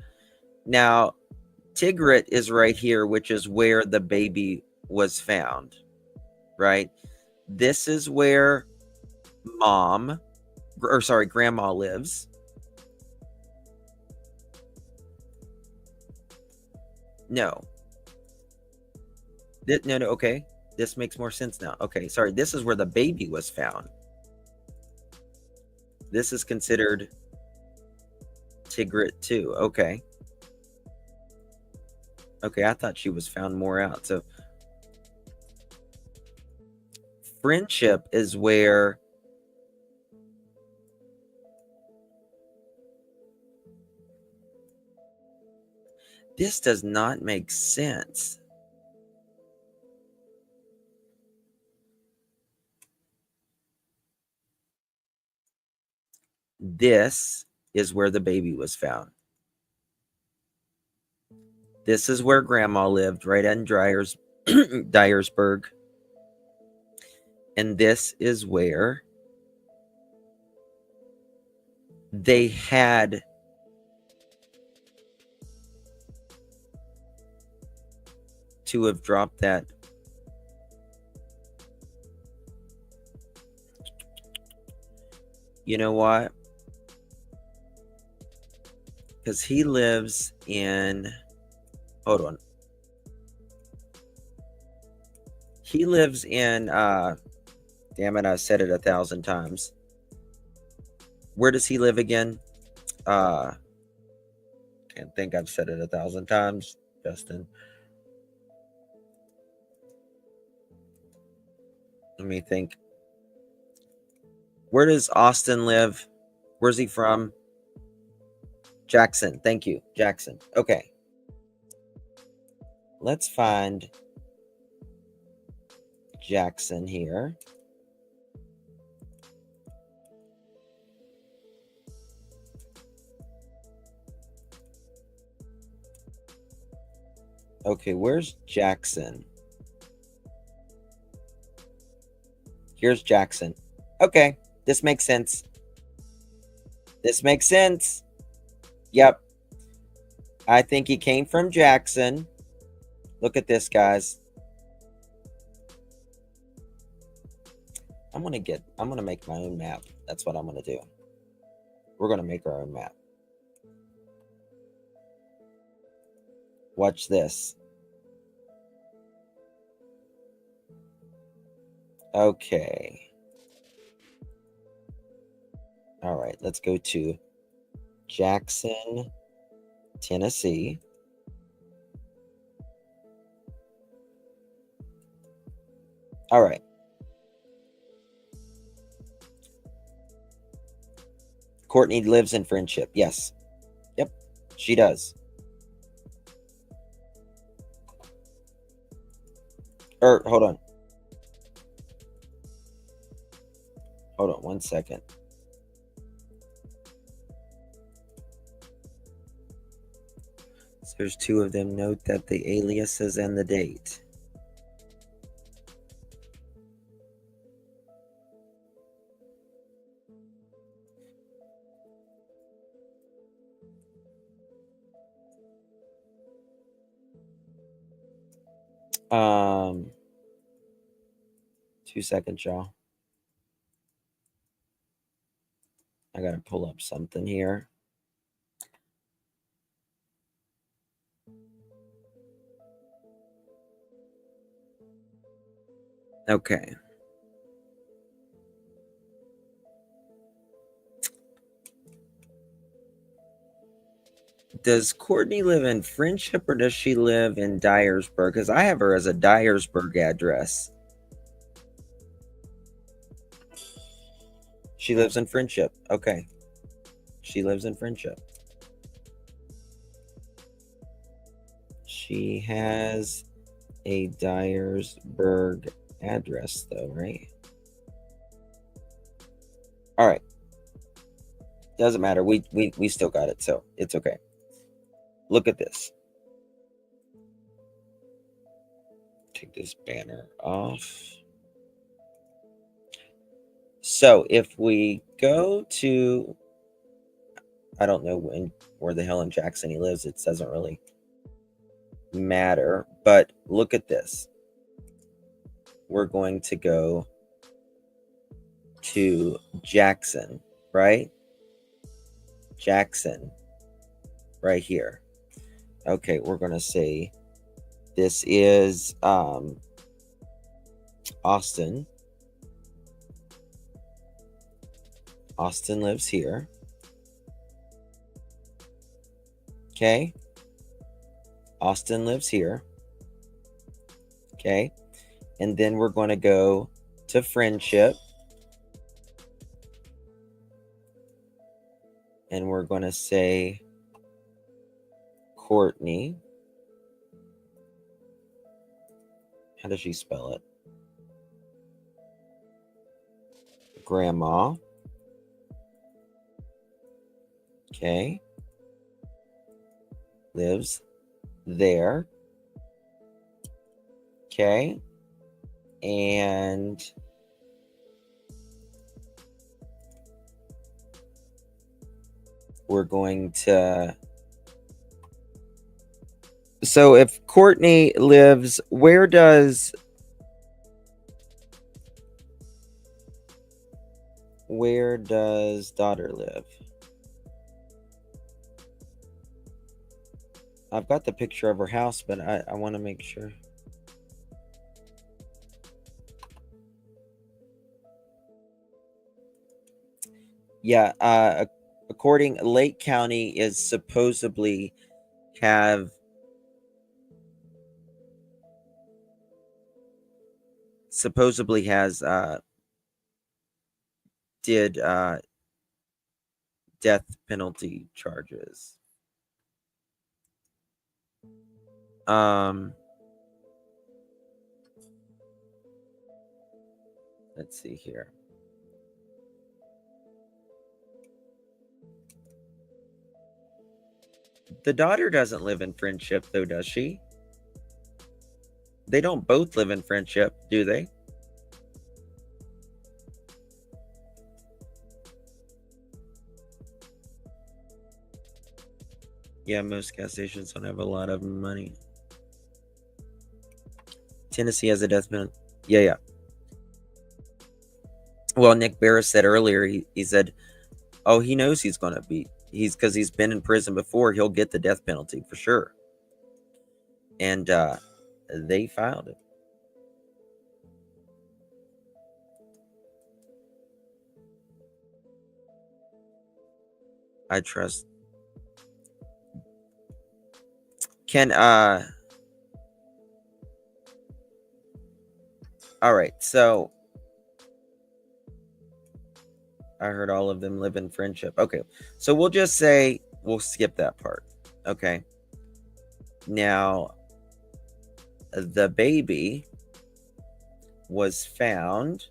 Now, Tigrit is right here, which is where the baby was found, right? This is where grandma lives. No. No, okay. This makes more sense now. Okay, sorry. This is where the baby was found. This is considered Tigrit too. Okay. Okay, I thought she was found more out. So Friendship is where this does not make sense. This is where the baby was found. This is where grandma lived, right in Dyersburg. And this is where they had to have dropped that. You know what? Because he lives in, hold on. He lives in, damn it, I said it 1,000 times. Where does he live again? Can't think, I've said it 1,000 times, Justin. Let me think. Where does Austin live? Where's he from? Jackson. Thank you. Jackson. Okay. Let's find Jackson here. Okay, where's Jackson? Here's Jackson. Okay, this makes sense. This makes sense. Yep. I think he came from Jackson. Look at this, guys. I'm gonna make my own map. That's what I'm gonna do. We're gonna make our own map. Watch this. Okay. All right, let's go to Jackson, Tennessee. All right. Courtney lives in Friendship. Yes. Yep, she does. Hold on. Hold on 1 second. So there's two of them. Note that the aliases and the date. Um, 2 seconds, y'all. I gotta pull up something here. Okay. Does Courtney live in Friendship or does she live in Dyersburg? Because I have her as a Dyersburg address. She lives in Friendship. Okay. She lives in Friendship. She has a Dyersburg address, though, right? All right. Doesn't matter. We still got it, so it's okay. Look at this. Take this banner off. So if we go to, I don't know where the hell in Jackson he lives. It doesn't really matter. But look at this. We're going to go to Jackson, right? Jackson, right here. Okay, we're going to say this is Austin. Austin lives here. Okay. Austin lives here. Okay. And then we're going to go to Friendship. And we're going to say Courtney. How does she spell it? Grandma. Okay. Lives there. Okay. And we're going to, so if Courtney lives, where does daughter live? I've got the picture of her house, but I want to make sure. Yeah, according, Lake County is supposedly has did death penalty charges. Let's see here. The daughter doesn't live in Friendship, though, does she? They don't both live in Friendship, do they? Yeah, most gas stations don't have a lot of money. Tennessee has a death penalty. Yeah. Well, Nick Barris said earlier, he said, oh, he knows he's going to be, because he's been in prison before, he'll get the death penalty for sure. And they filed it. I trust Can all right, so I heard all of them live in friendship. Okay, so we'll just say we'll skip that part. Okay. Now, the baby was found.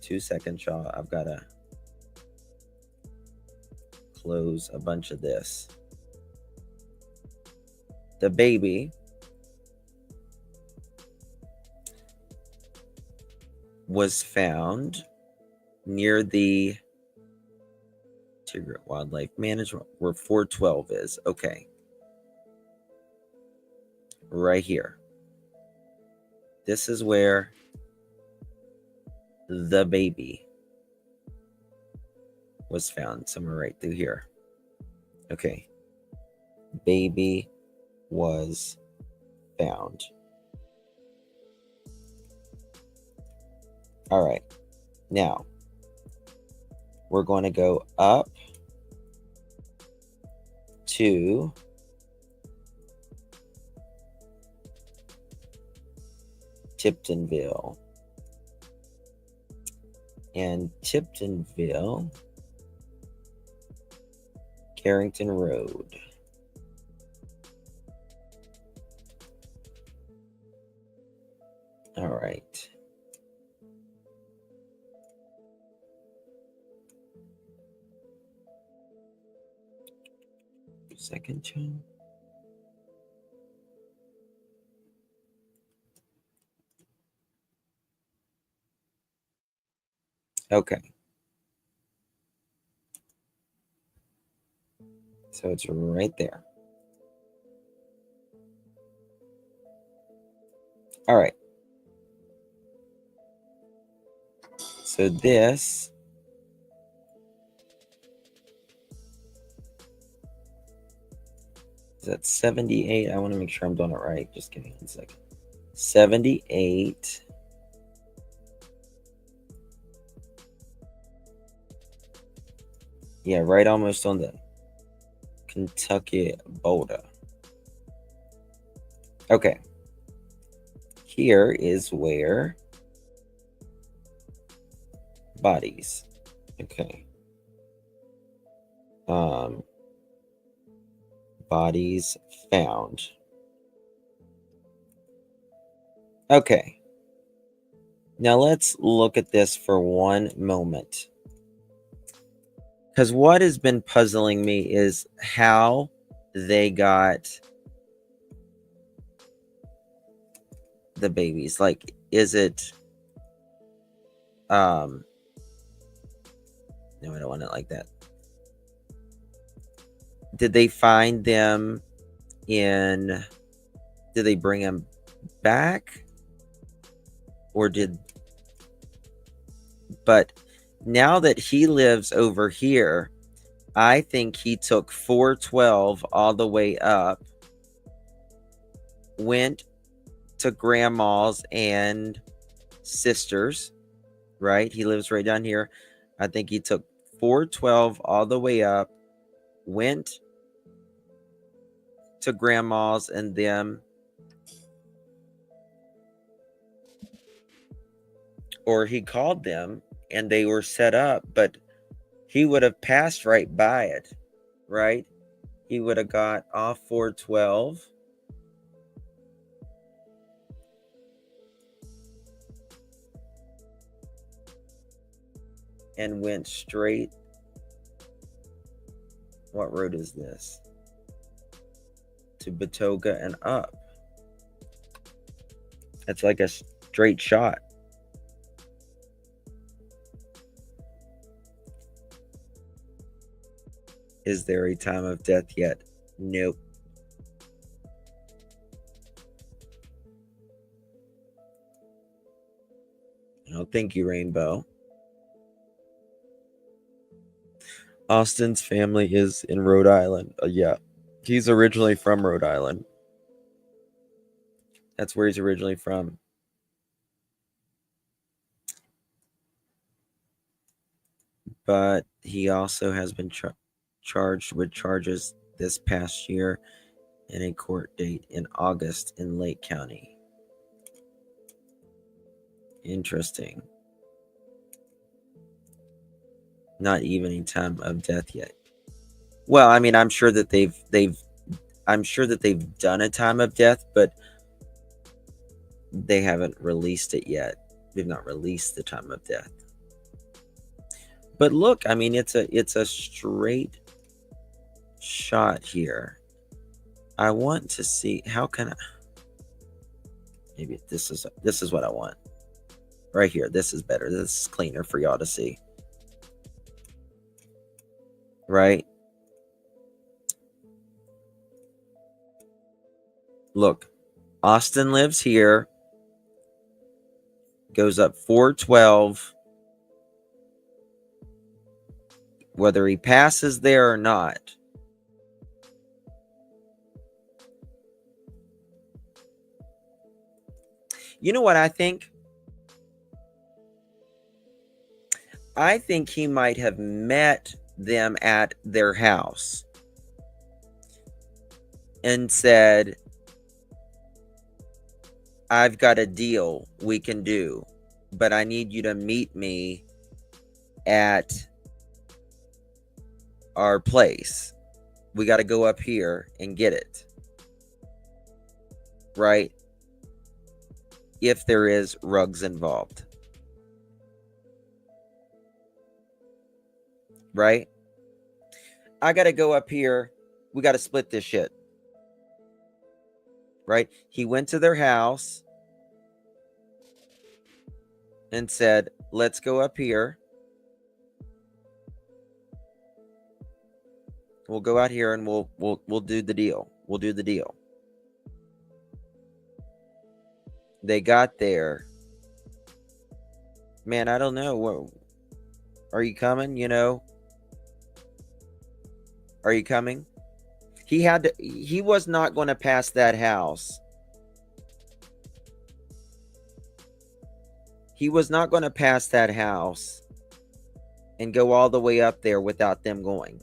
2 seconds, y'all. I've got to close a bunch of this. The baby was found near the Geographic Wildlife Management, where 412 is. Okay. Right here. This is where the baby was found, somewhere right through here. Okay. Baby was found. All right. Now, we're going to go up to Tiptonville. And Tiptonville, Carrington Road. All right. Second channel. Okay. So it's right there. All right. So this is at 78. I want to make sure I'm doing it right. Just give me 1 second. 78. Yeah, right almost on the Kentucky border. Okay. Here is where bodies. Okay. Bodies found. Okay. Now let's look at this for one moment. Because what has been puzzling me is how they got the babies. Like, is it no, I don't want it like that. Did they find them in, did they bring them back? Or but now that he lives over here, I think he took 412 all the way up, went to grandma's and sister's, right? He lives right down here. I think he took 412 all the way up, went to grandma's and them, or he called them and they were set up, but he would have passed right by it, right? He would have got off 412 and went straight. What road is this? To Batoga and up. That's like a straight shot. Is there a time of death yet? Nope. Oh, thank you, Rainbow. Austin's family is in Rhode Island. Yeah, he's originally from Rhode Island. That's where he's originally from. But he also has been charged with charges this past year in a court date in August in Lake County. Interesting. Not even a time of death yet. Well, I mean, I'm sure that they've done a time of death, but they haven't released it yet. They've not released the time of death. But look, I mean, it's a straight shot here. I want to see, how can I, maybe this is what I want. Right here. This is better. This is cleaner for y'all to see. Right? Look, Austin lives here. Goes up 412. Whether he passes there or not. You know what I think? I think he might have met them at their house and said, I've got a deal we can do, but I need you to meet me at our place. We got to go up here and get it. Right? If there is rugs involved. Right? I got to go up here. We got to split this shit. Right? He went to their house and said, let's go up here. We'll go out here and we'll do the deal. We'll do the deal. They got there. Man, I don't know. Are you coming? You know? Are you coming? He was not going to pass that house. He was not going to pass that house and go all the way up there without them going.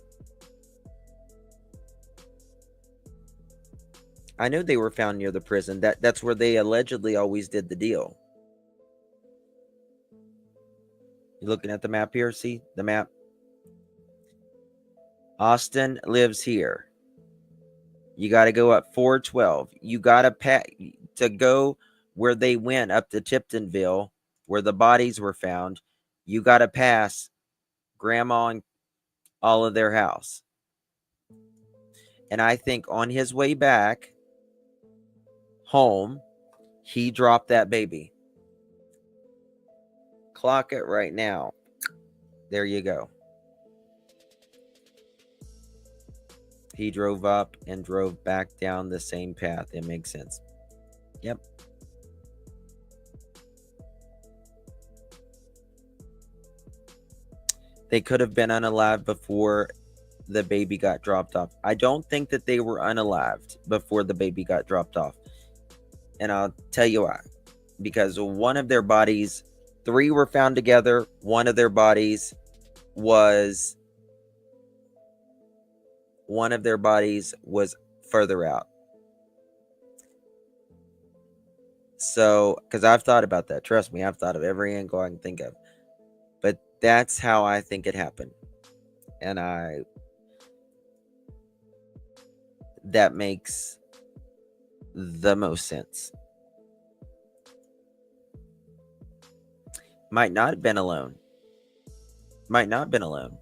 I know they were found near the prison. That's where they allegedly always did the deal. You looking at the map here? See the map? Austin lives here. You got to go up 412. You got to go where they went up to Tiptonville, where the bodies were found. You got to pass Grandma and all of their house. And I think on his way back home, he dropped that baby. Clock it right now. There you go. He drove up and drove back down the same path. It makes sense. Yep. They could have been unalived before the baby got dropped off. I don't think that they were unalived before the baby got dropped off. And I'll tell you why. Because one of their bodies, 3 were found together. One of their bodies was further out. So, because I've thought about that. Trust me, I've thought of every angle I can think of. But that's how I think it happened. And that makes the most sense. Might not have been alone. Might not have been alone.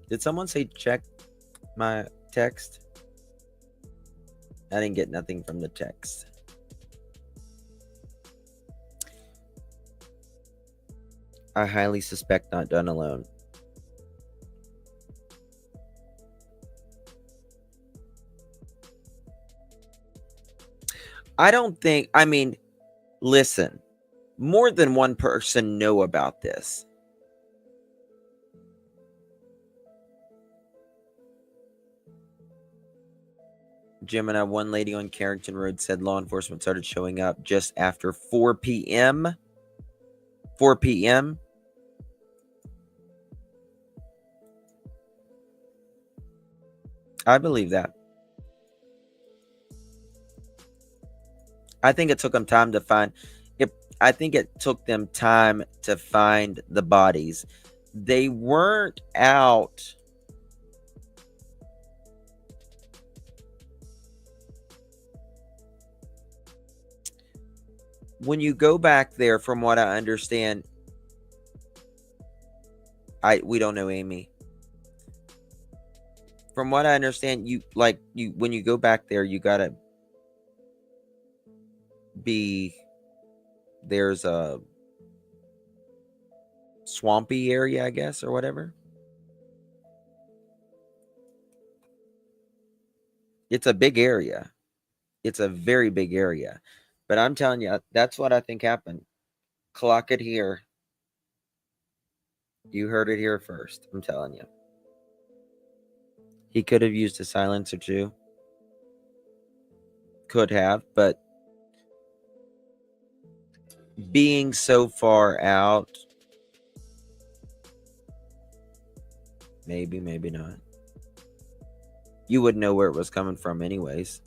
Did someone say check my text? I didn't get nothing from the text. I highly suspect not done alone. I don't think, I mean, listen, more than one person know about this. Gemini, one lady on Carrington Road said law enforcement started showing up just after 4 p.m. 4 p.m. I believe that. I think it took them time to find it. I think it took them time to find the bodies. They weren't out. When you go back there, from what I understand, we don't know Amy. From what I understand, when you go back there, you gotta there's a swampy area, I guess, or whatever. It's a big area. It's a very big area. But I'm telling you, that's what I think happened. Clock it here. You heard it here first. I'm telling you. He could have used a silencer too. Could have, but being so far out, maybe not. You wouldn't know where it was coming from anyways.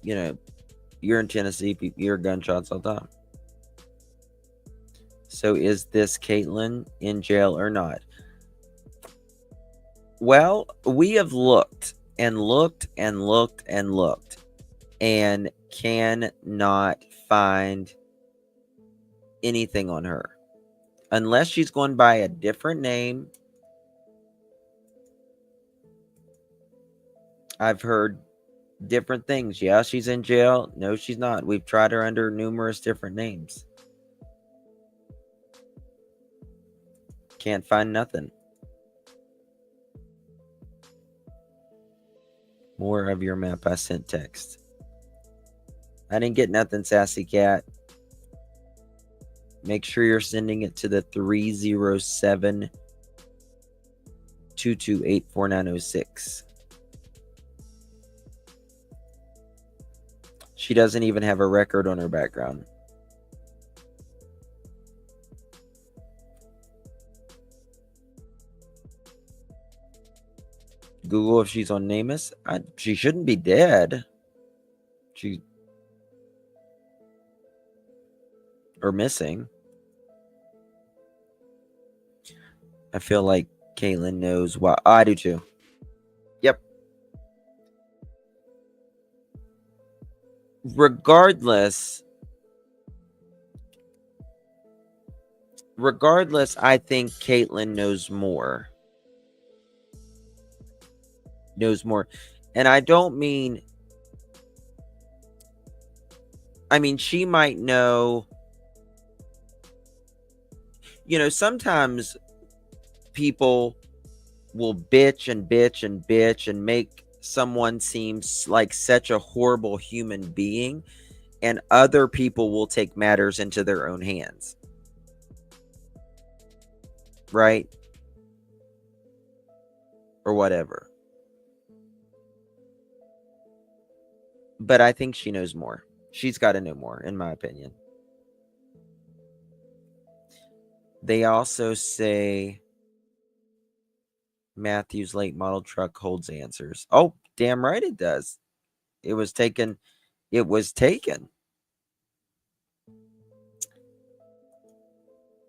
You know, you're in Tennessee, you hear gunshots all the time. So is this Caitlin in jail or not? Well, we have looked and looked and looked and looked and cannot find anything on her. Unless she's going by a different name. I've heard different things. Yeah, she's in jail. No, she's not. We've tried her under numerous different names. Can't find nothing. More of your map. I sent text. I didn't get nothing, Sassy Cat. Make sure you're sending it to the 307-228-4906. She doesn't even have a record on her background. Google if she's on NamUs. She shouldn't be dead. Or missing. I feel like Caitlin knows why. I do too. Yep. Regardless, I think Caitlin knows more. And I don't mean, she might know. You know, sometimes people will bitch and bitch and bitch and make someone seem like such a horrible human being, and other people will take matters into their own hands. Right? Or whatever. But I think she knows more. She's got to know more, in my opinion. They also say Matthew's late model truck holds answers. Oh, damn right it does. It was taken.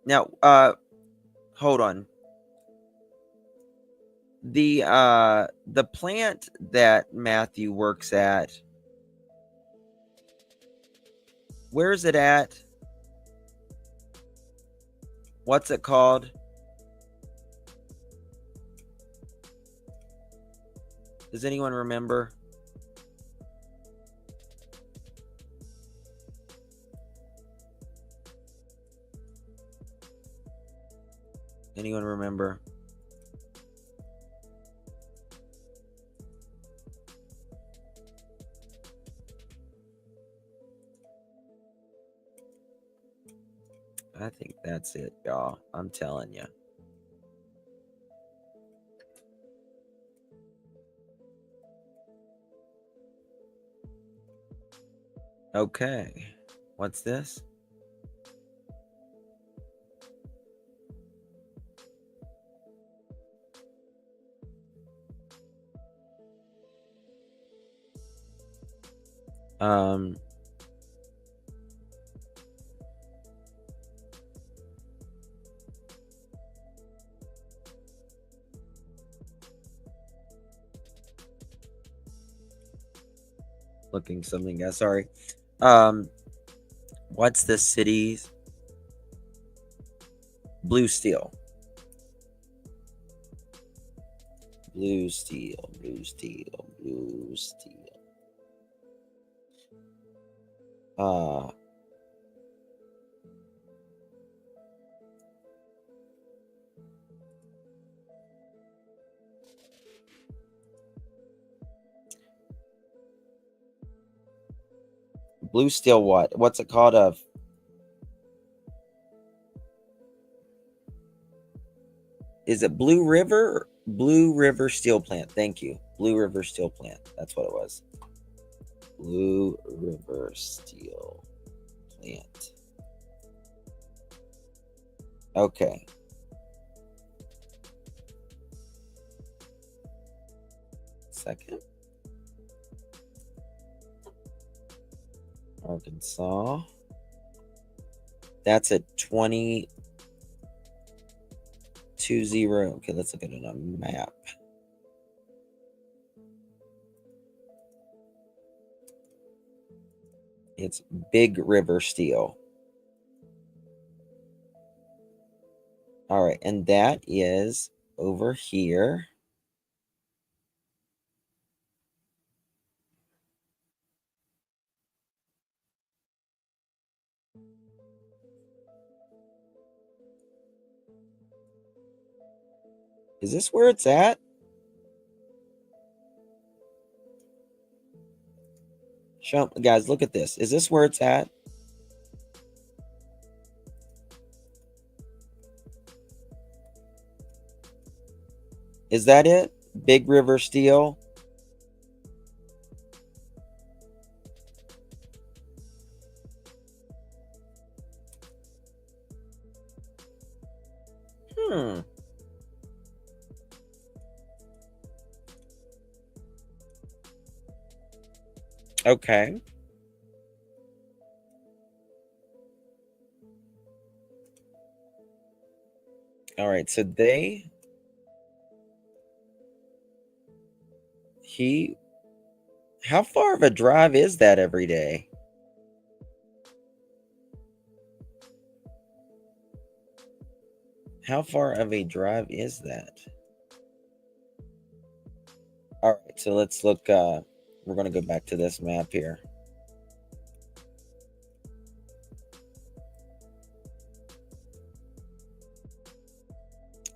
Now, hold on. The plant that Matthew works at, where is it at? What's it called? Does anyone remember? Anyone remember? I think that's it, y'all. I'm telling you. Okay. What's this? Um, looking something, guys. Sorry. What's the city's Blue Steel? Blue Steel, Blue Steel, Blue Steel. Blue Steel what? What's it called? Is it Blue River? Blue River Steel Plant. Thank you. Blue River Steel Plant. That's what it was. Blue River Steel Plant. Okay. Second. Arkansas. That's at 2020. Okay, let's look at it on a map. It's Big River Steel. All right, and that is over here. Is this where it's at? Guys, look at this. Is this where it's at? Is that it? Big River Steel? Okay. All right, so how far of a drive is that every day? How far of a drive is that? All right, so let's look. We're going to go back to this map here.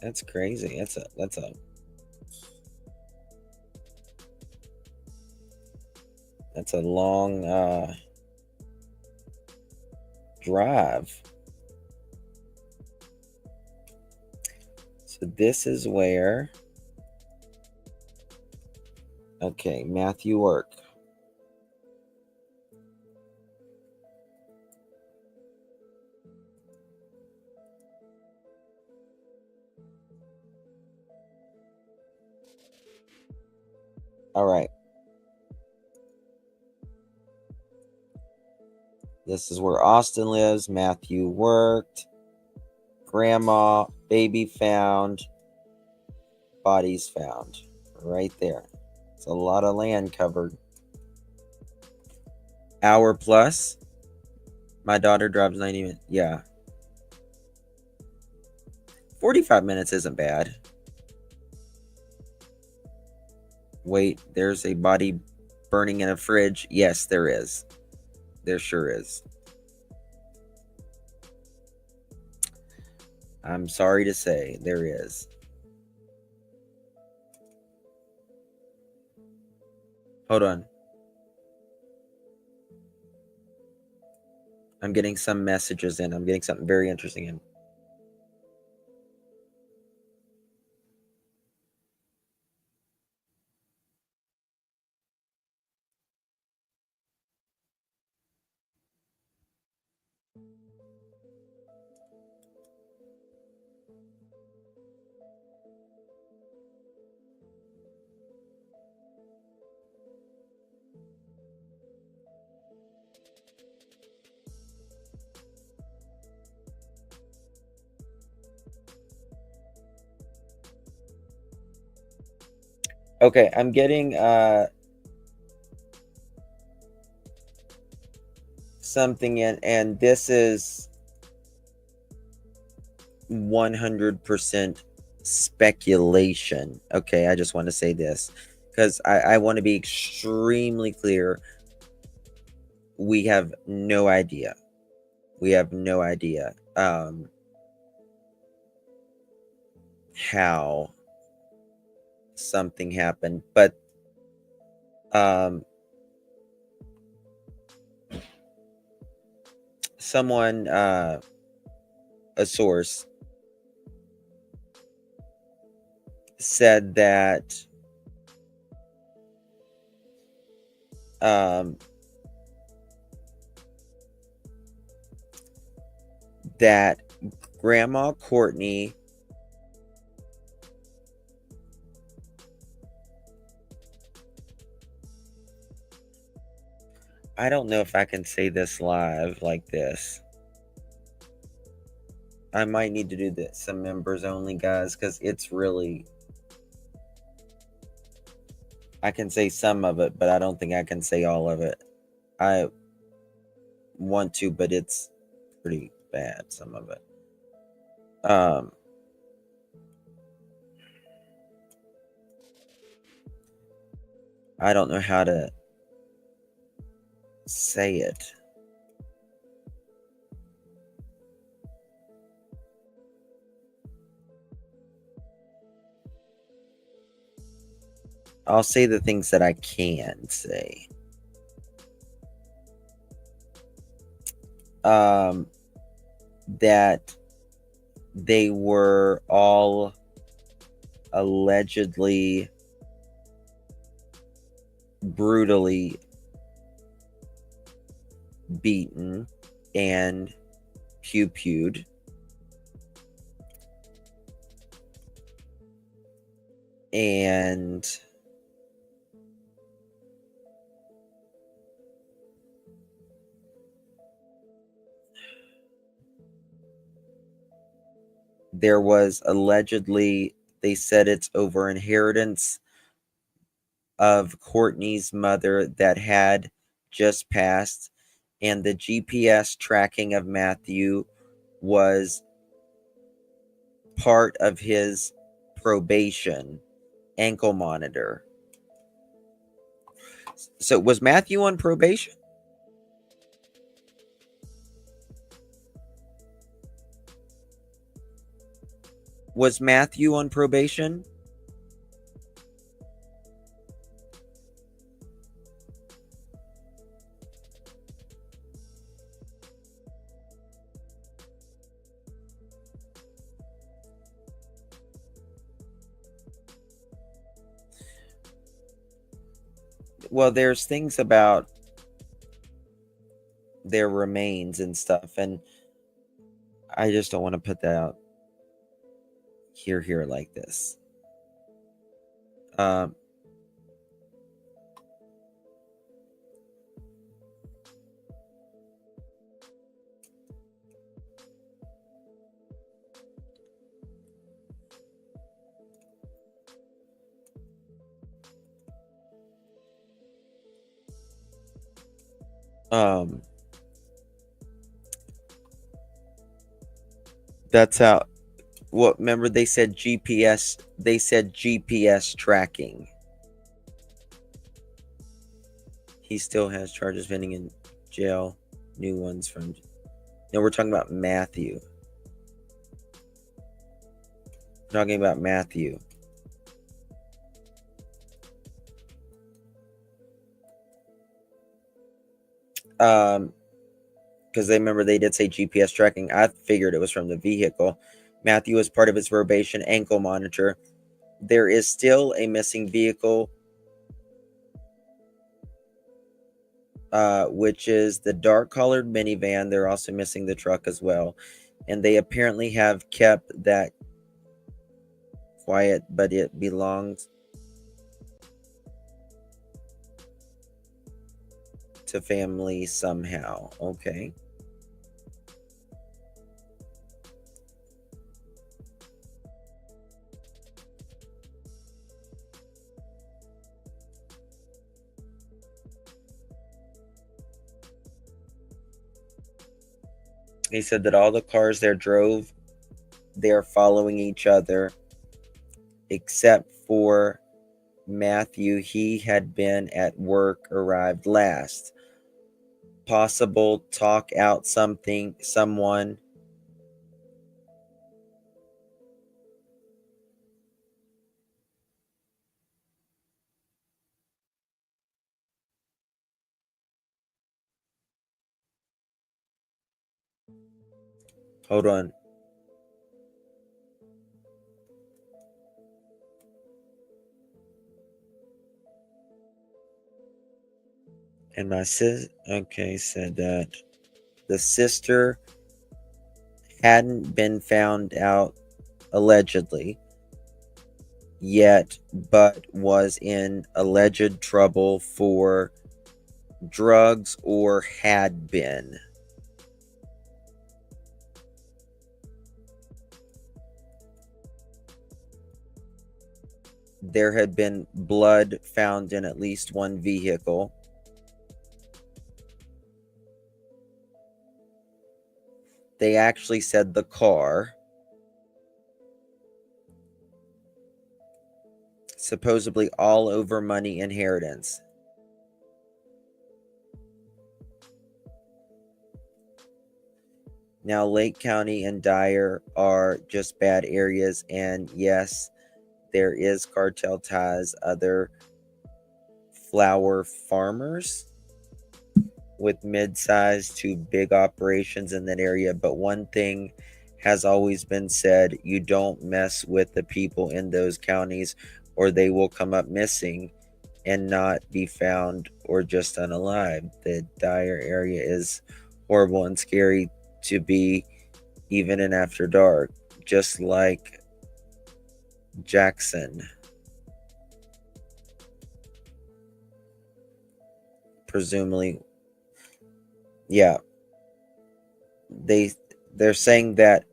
That's crazy. That's a long drive. So this is where. Okay, Matthew Work. All right. This is where Austin lives. Matthew worked. Grandma, baby found. Bodies found. Right there. It's a lot of land covered. Hour plus. My daughter drives 90 minutes. Yeah. 45 minutes isn't bad. Wait, there's a body burning in a fridge. Yes, there is. There sure is. I'm sorry to say, there is. Hold on. I'm getting some messages in. I'm getting something very interesting in. Okay, I'm getting something in, and this is 100% speculation. Okay, I just want to say this because I want to be extremely clear. We have no idea. We have no idea how something happened, but someone, a source, said that that Grandma Courtney I don't know if I can say this live like this. I might need to do this some members only, guys, because it's really, I can say some of it, but I don't think I can say all of it. I want to, but it's pretty bad, some of it. I don't know how to say it. I'll say the things that I can say. That they were all allegedly brutally beaten and pew-pewed. And there was allegedly, they said it's over inheritance of Courtney's mother that had just passed, and the GPS tracking of Matthew was part of his probation ankle monitor. So was Matthew on probation? Was Matthew on probation? Well, there's things about their remains and stuff, and I just don't want to put that out here like this. That's how, what, remember they said GPS tracking. He still has charges pending in jail, new ones from, no, we're talking about Matthew. We're talking about Matthew. Because they remember they did say GPS tracking. I figured it was from the vehicle. Matthew was part of his probation ankle monitor. There is still a missing vehicle, which is the dark colored minivan. They're also missing the truck as well. And they apparently have kept that quiet, but it belongs to family somehow. Okay. He said that all the cars there drove, they're following each other, except for Matthew. He had been at work, arrived last. Possible talk out someone. Hold on. And my sis, okay, said that the sister hadn't been found out allegedly yet, but was in alleged trouble for drugs or had been. There had been blood found in at least one vehicle. They actually said the car. Supposedly all over money inheritance. Now, Lake County and Dyer are just bad areas, and yes, there is cartel ties, other flower farmers with mid-sized to big operations in that area. But one thing has always been said: you don't mess with the people in those counties, or they will come up missing and not be found or just unalive. The Dyer area is horrible and scary to be, even in after dark, just like Jackson. Presumably, yeah. They're saying that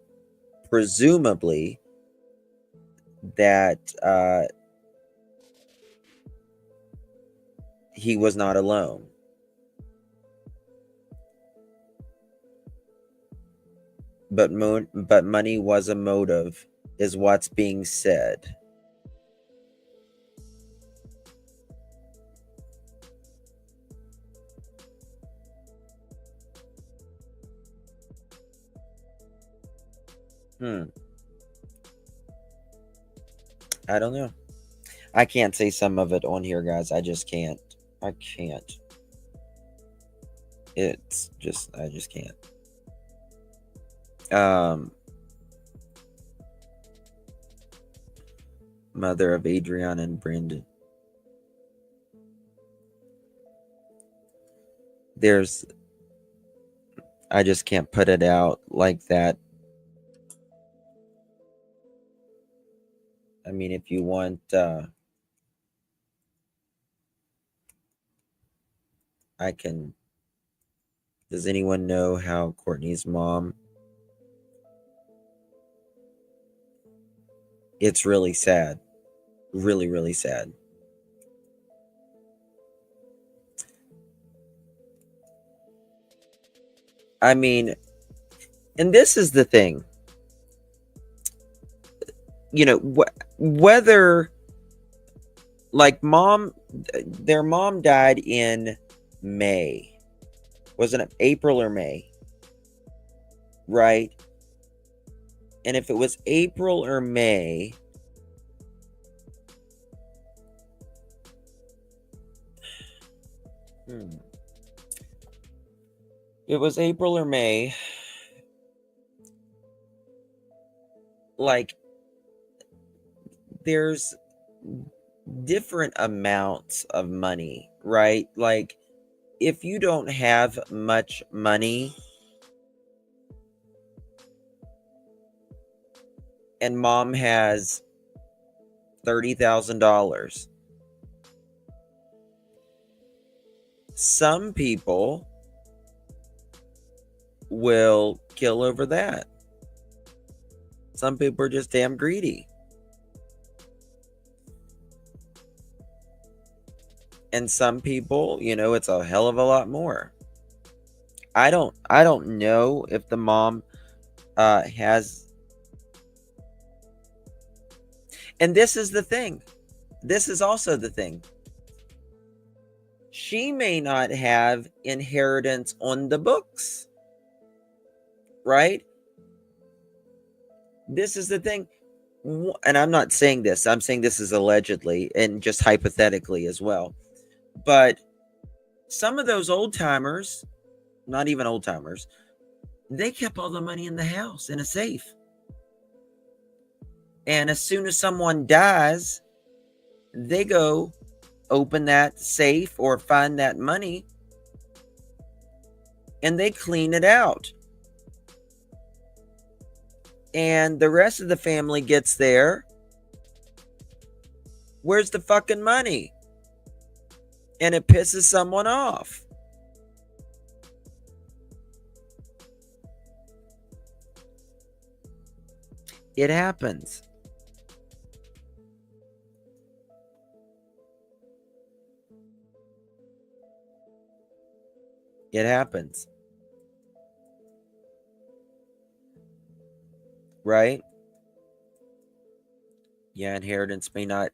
presumably that he was not alone. But money was a motive, is what's being said. I don't know. I can't say some of it on here, guys. I just can't. I can't. It's just, I just can't. Mother of Adrian and Brandon. I just can't put it out like that. I mean, if you want, I can. Does anyone know how Courtney's mom? It's really sad. Really, really sad. I mean, and this is the thing. You know, whether, like, their mom died in May. Wasn't it April or May? Right? And if it was April or May, it was April or May, like, there's different amounts of money, right? Like, if you don't have much money and mom has $30,000, some people will kill over that. Some people are just damn greedy. And some people, you know, it's a hell of a lot more. I don't know if the mom has. And this is the thing. This is also the thing. She may not have inheritance on the books, right? This is the thing. And I'm not saying this. I'm saying this is allegedly and just hypothetically as well. But some of those old timers, not even old timers, they kept all the money in the house in a safe. And as soon as someone dies, they go open that safe or find that money and they clean it out. And the rest of the family gets there. Where's the fucking money? And it pisses someone off. It happens. It happens. Right? Yeah, inheritance may not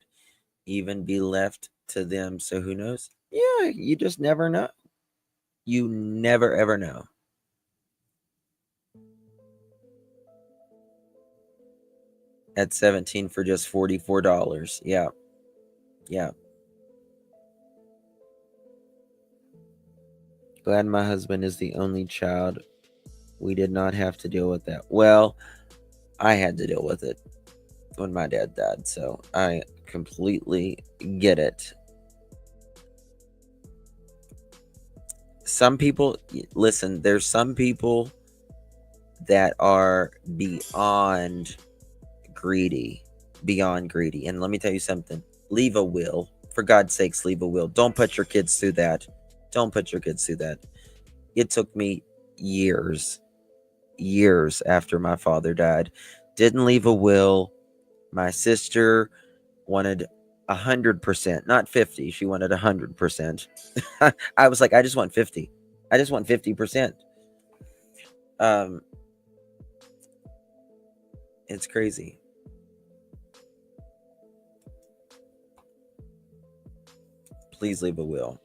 even be left to them. So who knows? Yeah, you just never know. You never ever know. At 17 for just $44. Yeah. Yeah. Glad my husband is the only child. We did not have to deal with that. Well, I had to deal with it when my dad died, so I completely get it. Some people, listen, there's some people that are beyond greedy. And let me tell you something. Leave a will. For God's sakes, leave a will. Don't put your kids through that. Don't put your kids through that. It took me years after my father died. Didn't leave a will. My sister wanted 100%, not 50. She wanted 100%. I was like, I just want 50. I just want 50%. It's crazy. Please leave a will.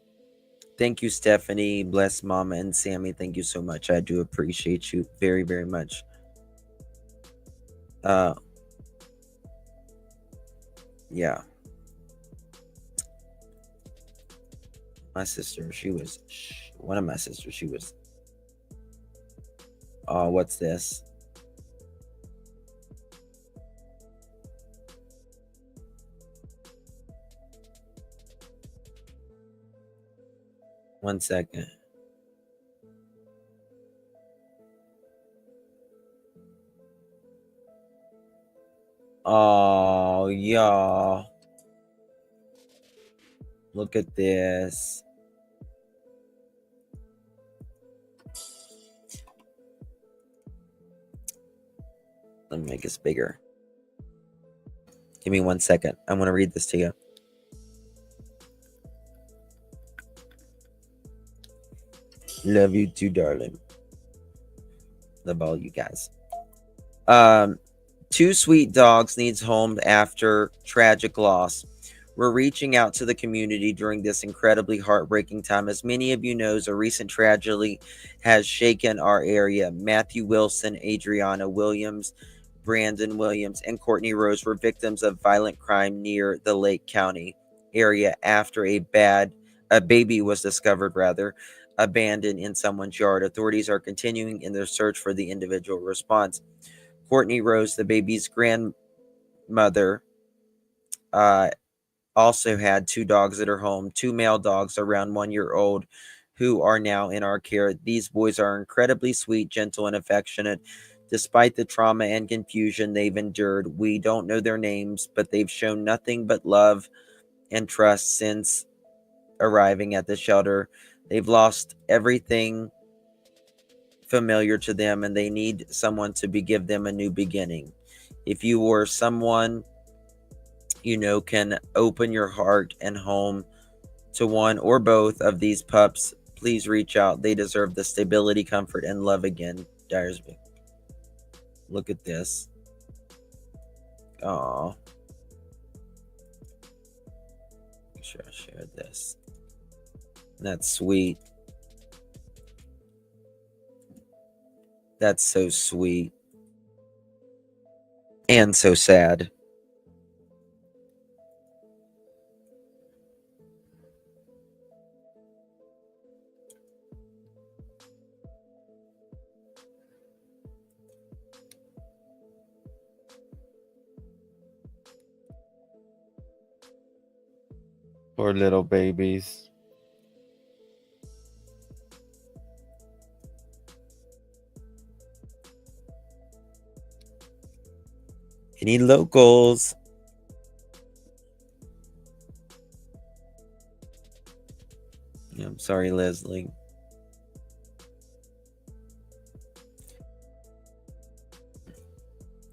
Thank you, Stephanie. Bless Mama and Sammy. Thank you so much. I do appreciate you very, very much. Yeah. My sister, one of my sisters, she was, oh, what's this? One second. Oh, y'all. Look at this. Let me make this bigger. Give me 1 second. I want to read this to you. Love you too, darling. Love all you guys. Two sweet dogs needs home after tragic loss. We're reaching out to the community during this incredibly heartbreaking time. As many of you know, a recent tragedy has shaken our area. Matthew Wilson, Adriana Williams, Brandon Williams, and Courtney Rose were victims of violent crime near the Lake County area after a baby was discovered, abandoned in someone's yard. Authorities are continuing in their search for the individual response. Courtney Rose, the baby's grandmother, also had two dogs at her home, two male dogs around 1 year old who are now in our care. These boys are incredibly sweet, gentle, and affectionate. Despite the trauma and confusion they've endured, we don't know their names, but they've shown nothing but love and trust since arriving at the shelter. They've lost everything familiar to them, and they need someone to give them a new beginning. If you or someone you know can open your heart and home to one or both of these pups, Please reach out. They deserve the stability, comfort, and love again. Dyersby. Look at this. Aw. Make sure I share this. That's sweet. That's so sweet. And so sad. Poor little babies. Any locals? Yeah, I'm sorry, Leslie.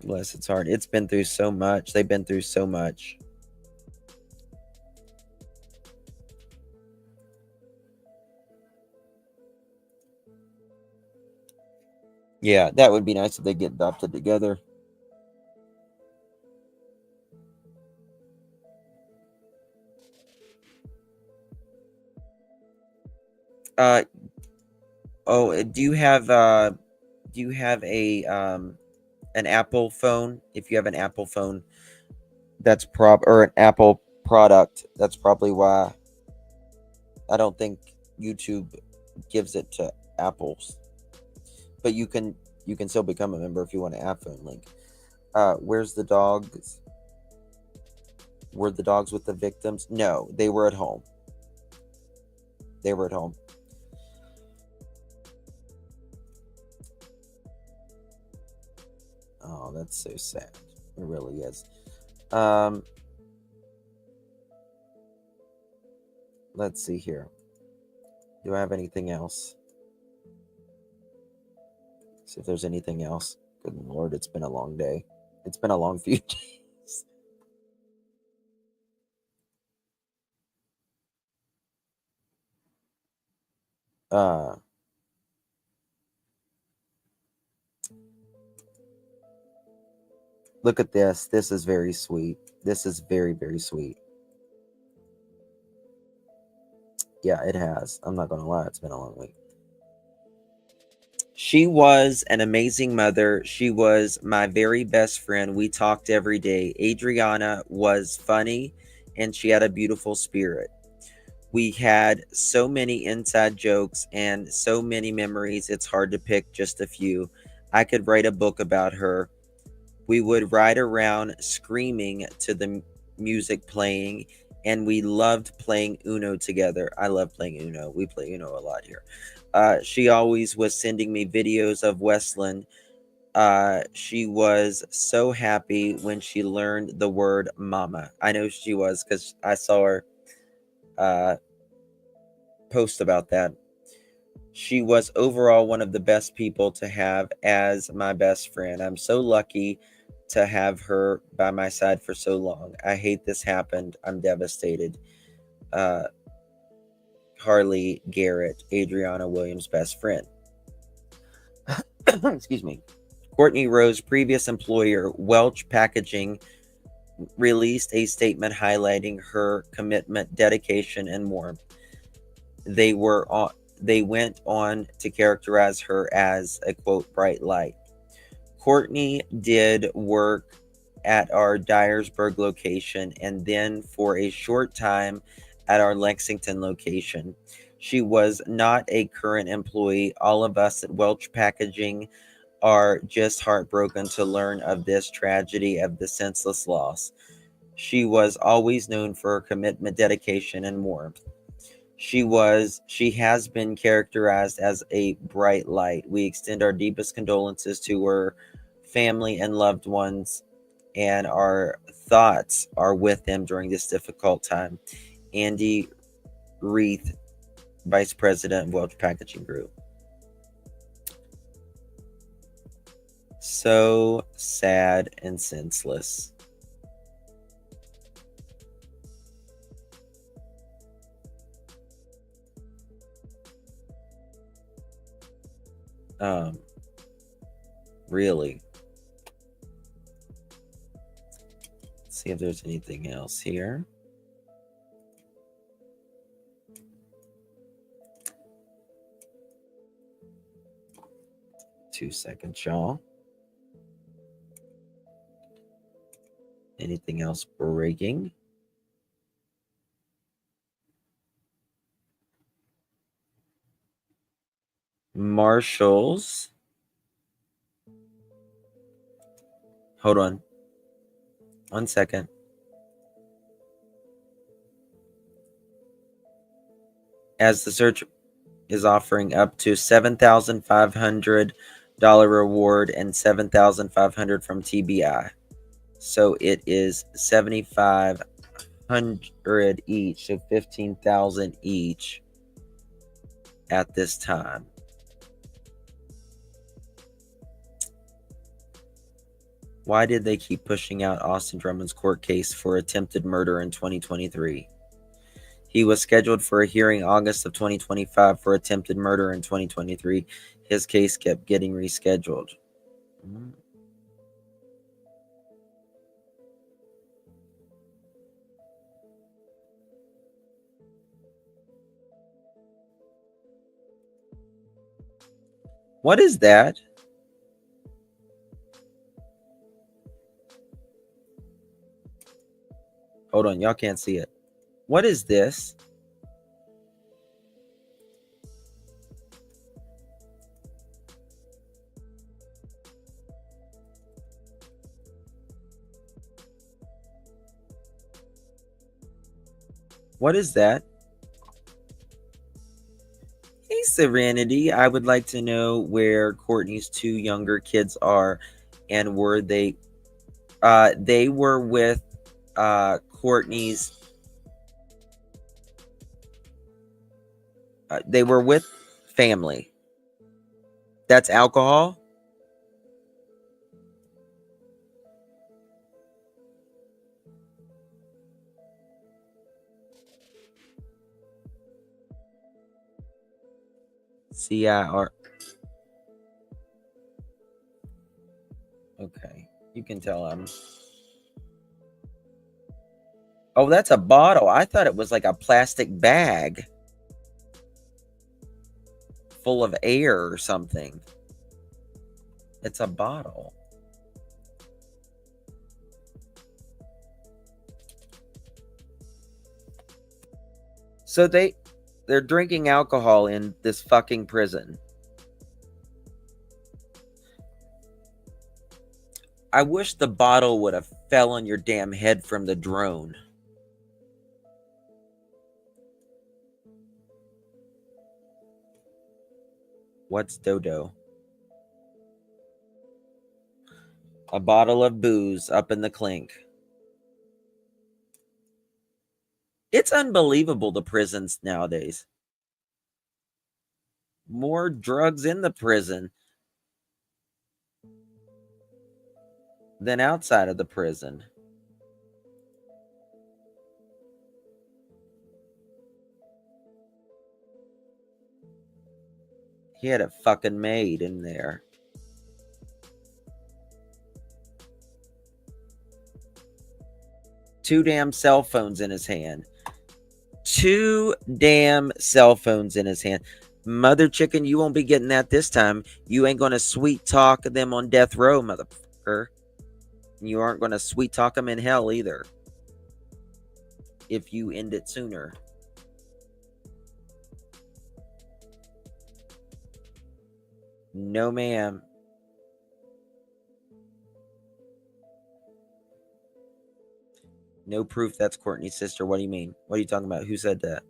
Bless its heart. It's been through so much. They've been through so much. Yeah, that would be nice if they get adopted together. Oh, do you have a an Apple phone? If you have an Apple phone, that's or an Apple product, that's probably why. I don't think YouTube gives it to Apples. But you can still become a member if you want an app phone link. Where's the dogs? Were the dogs with the victims? No, they were at home. They were at home. Oh, that's so sad. It really is. Let's see here. Do I have anything else? See if there's anything else. Good Lord, it's been a long day. It's been a long few days. Look at this. This is very sweet. This is very, very sweet. Yeah, it has. I'm not going to lie. It's been a long week. She was an amazing mother. She was my very best friend. We talked every day. Adriana was funny and she had a beautiful spirit. We had so many inside jokes and so many memories. It's hard to pick just a few. I could write a book about her. We would ride around screaming to the music playing, and we loved playing Uno together. I love playing Uno. We play Uno a lot here. She always was sending me videos of Westland. She was so happy when she learned the word mama. I know she was because I saw her post about that. She was overall one of the best people to have as my best friend. I'm so lucky to have her by my side for so long. I hate this happened. I'm devastated. Harley Garrett, Adriana Williams' best friend. Excuse me. Courtney Rowe's previous employer, Welch Packaging, released a statement highlighting her commitment, dedication, and warmth. They went on to characterize her as a, quote, bright light. Courtney did work at our Dyersburg location and then for a short time at our Lexington location. She was not a current employee. All of us at Welch Packaging are just heartbroken to learn of this tragedy of the senseless loss. She was always known for her commitment, dedication, and warmth. She has been characterized as a bright light. We extend our deepest condolences to her family and loved ones, and our thoughts are with them during this difficult time. Andy Reith, Vice President of Welch Packaging Group. So sad and senseless. Really. Let's see if there's anything else here. Two seconds, y'all. Anything else breaking? Marshals. Hold on. 1 second. As the search is offering up to $7,500 reward and $7,500 from TBI. So it is $7,500 each, so $15,000 each at this time. Why did they keep pushing out Austin Drummond's court case for attempted murder in 2023? He was scheduled for a hearing August of 2025 for attempted murder in 2023. His case kept getting rescheduled. What is that? Hold on, y'all can't see it. What is this? What is that? Hey, Serenity. I would like to know where Courtney's two younger kids are, and were they were with Courtney's they were with family. That's alcohol? CIR. Okay. You can tell I'm... Oh, that's a bottle. I thought it was like a plastic bag full of air or something. It's a bottle. So they're drinking alcohol in this fucking prison. I wish the bottle would have fell on your damn head from the drone. What's Dodo? A bottle of booze up in the clink. It's unbelievable, the prisons nowadays. More drugs in the prison than outside of the prison. He had it fucking made in there. Two damn cell phones in his hand. Two damn cell phones in his hand. Mother chicken, you won't be getting that this time. You ain't gonna sweet talk them on death row, motherfucker. You aren't gonna sweet talk them in hell either. If you end it sooner. No, ma'am. No proof that's Courtney's sister. What do you mean? What are you talking about? Who said that?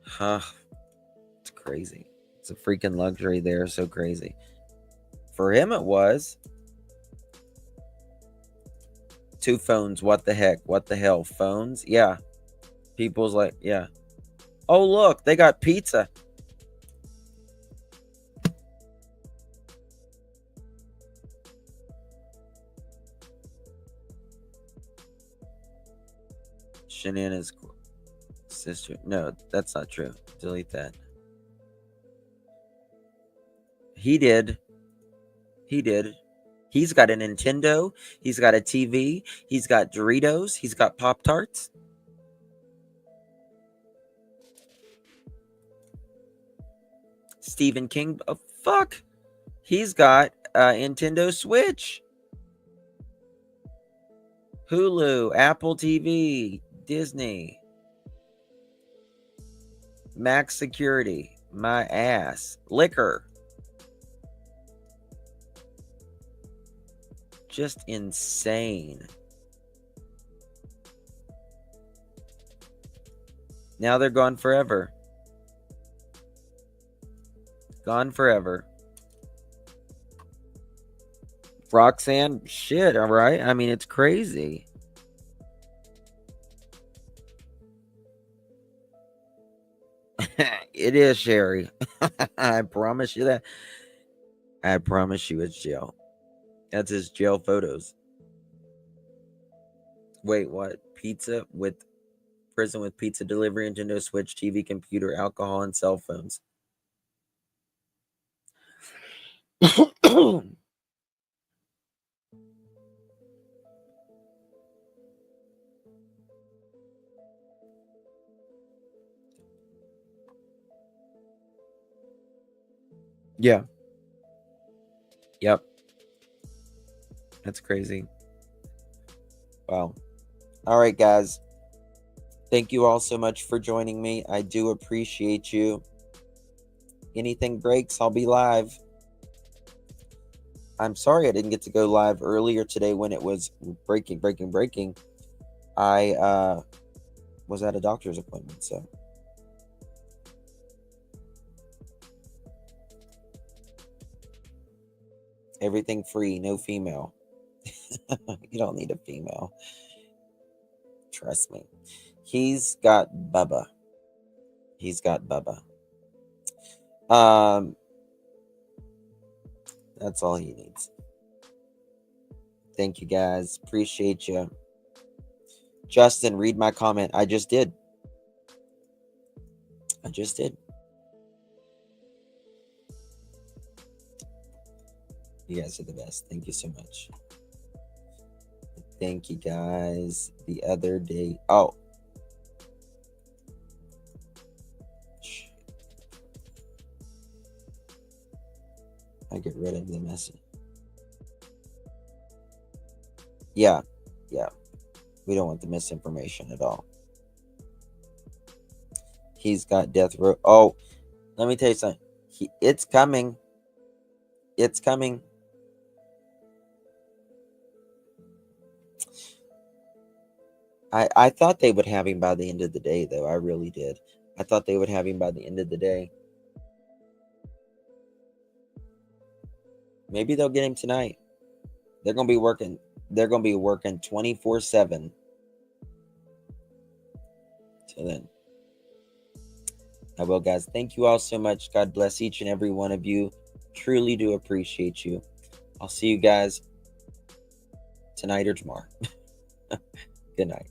Huh. It's crazy. It's a freaking luxury there. So crazy. For him, it was. Two phones. What the heck? What the hell? Phones? Yeah. People's like, yeah. Oh, look. They got pizza. Shanana's sister. No, that's not true. Delete that. He did. He's got a Nintendo. He's got a TV. He's got Doritos. He's got Pop-Tarts. Stephen King. Oh, fuck. He's got a Nintendo Switch. Hulu, Apple TV, Disney. Max Security. My ass. Liquor. Just insane. Now they're gone forever. Gone forever. Roxanne, shit, all right. I mean, it's crazy. It is, Sherry. I promise you that. I promise you it's jail. That's his jail photos. Wait, what? Pizza with prison with pizza delivery, Nintendo Switch, TV, computer, alcohol, and cell phones. Yeah. Yep. That's crazy. Wow. All right, guys. Thank you all so much for joining me. I do appreciate you. Anything breaks, I'll be live. I'm sorry I didn't get to go live earlier today when it was breaking. I was at a doctor's appointment, so. Everything free, no female. You don't need a female. Trust me. He's got Bubba. That's all he needs. Thank you, guys. Appreciate you. Justin, read my comment. I just did. You guys are the best. Thank you so much. Thank you, guys. The other day. Oh. I get rid of the message. Yeah. We don't want the misinformation at all. He's got death row. Oh, let me tell you something. It's coming. I thought they would have him by the end of the day, though. I really did. I thought they would have him by the end of the day. Maybe they'll get him tonight. They're going to be working 24/7. Till then. I will, guys. Thank you all so much. God bless each and every one of you. Truly do appreciate you. I'll see you guys tonight or tomorrow. Good night.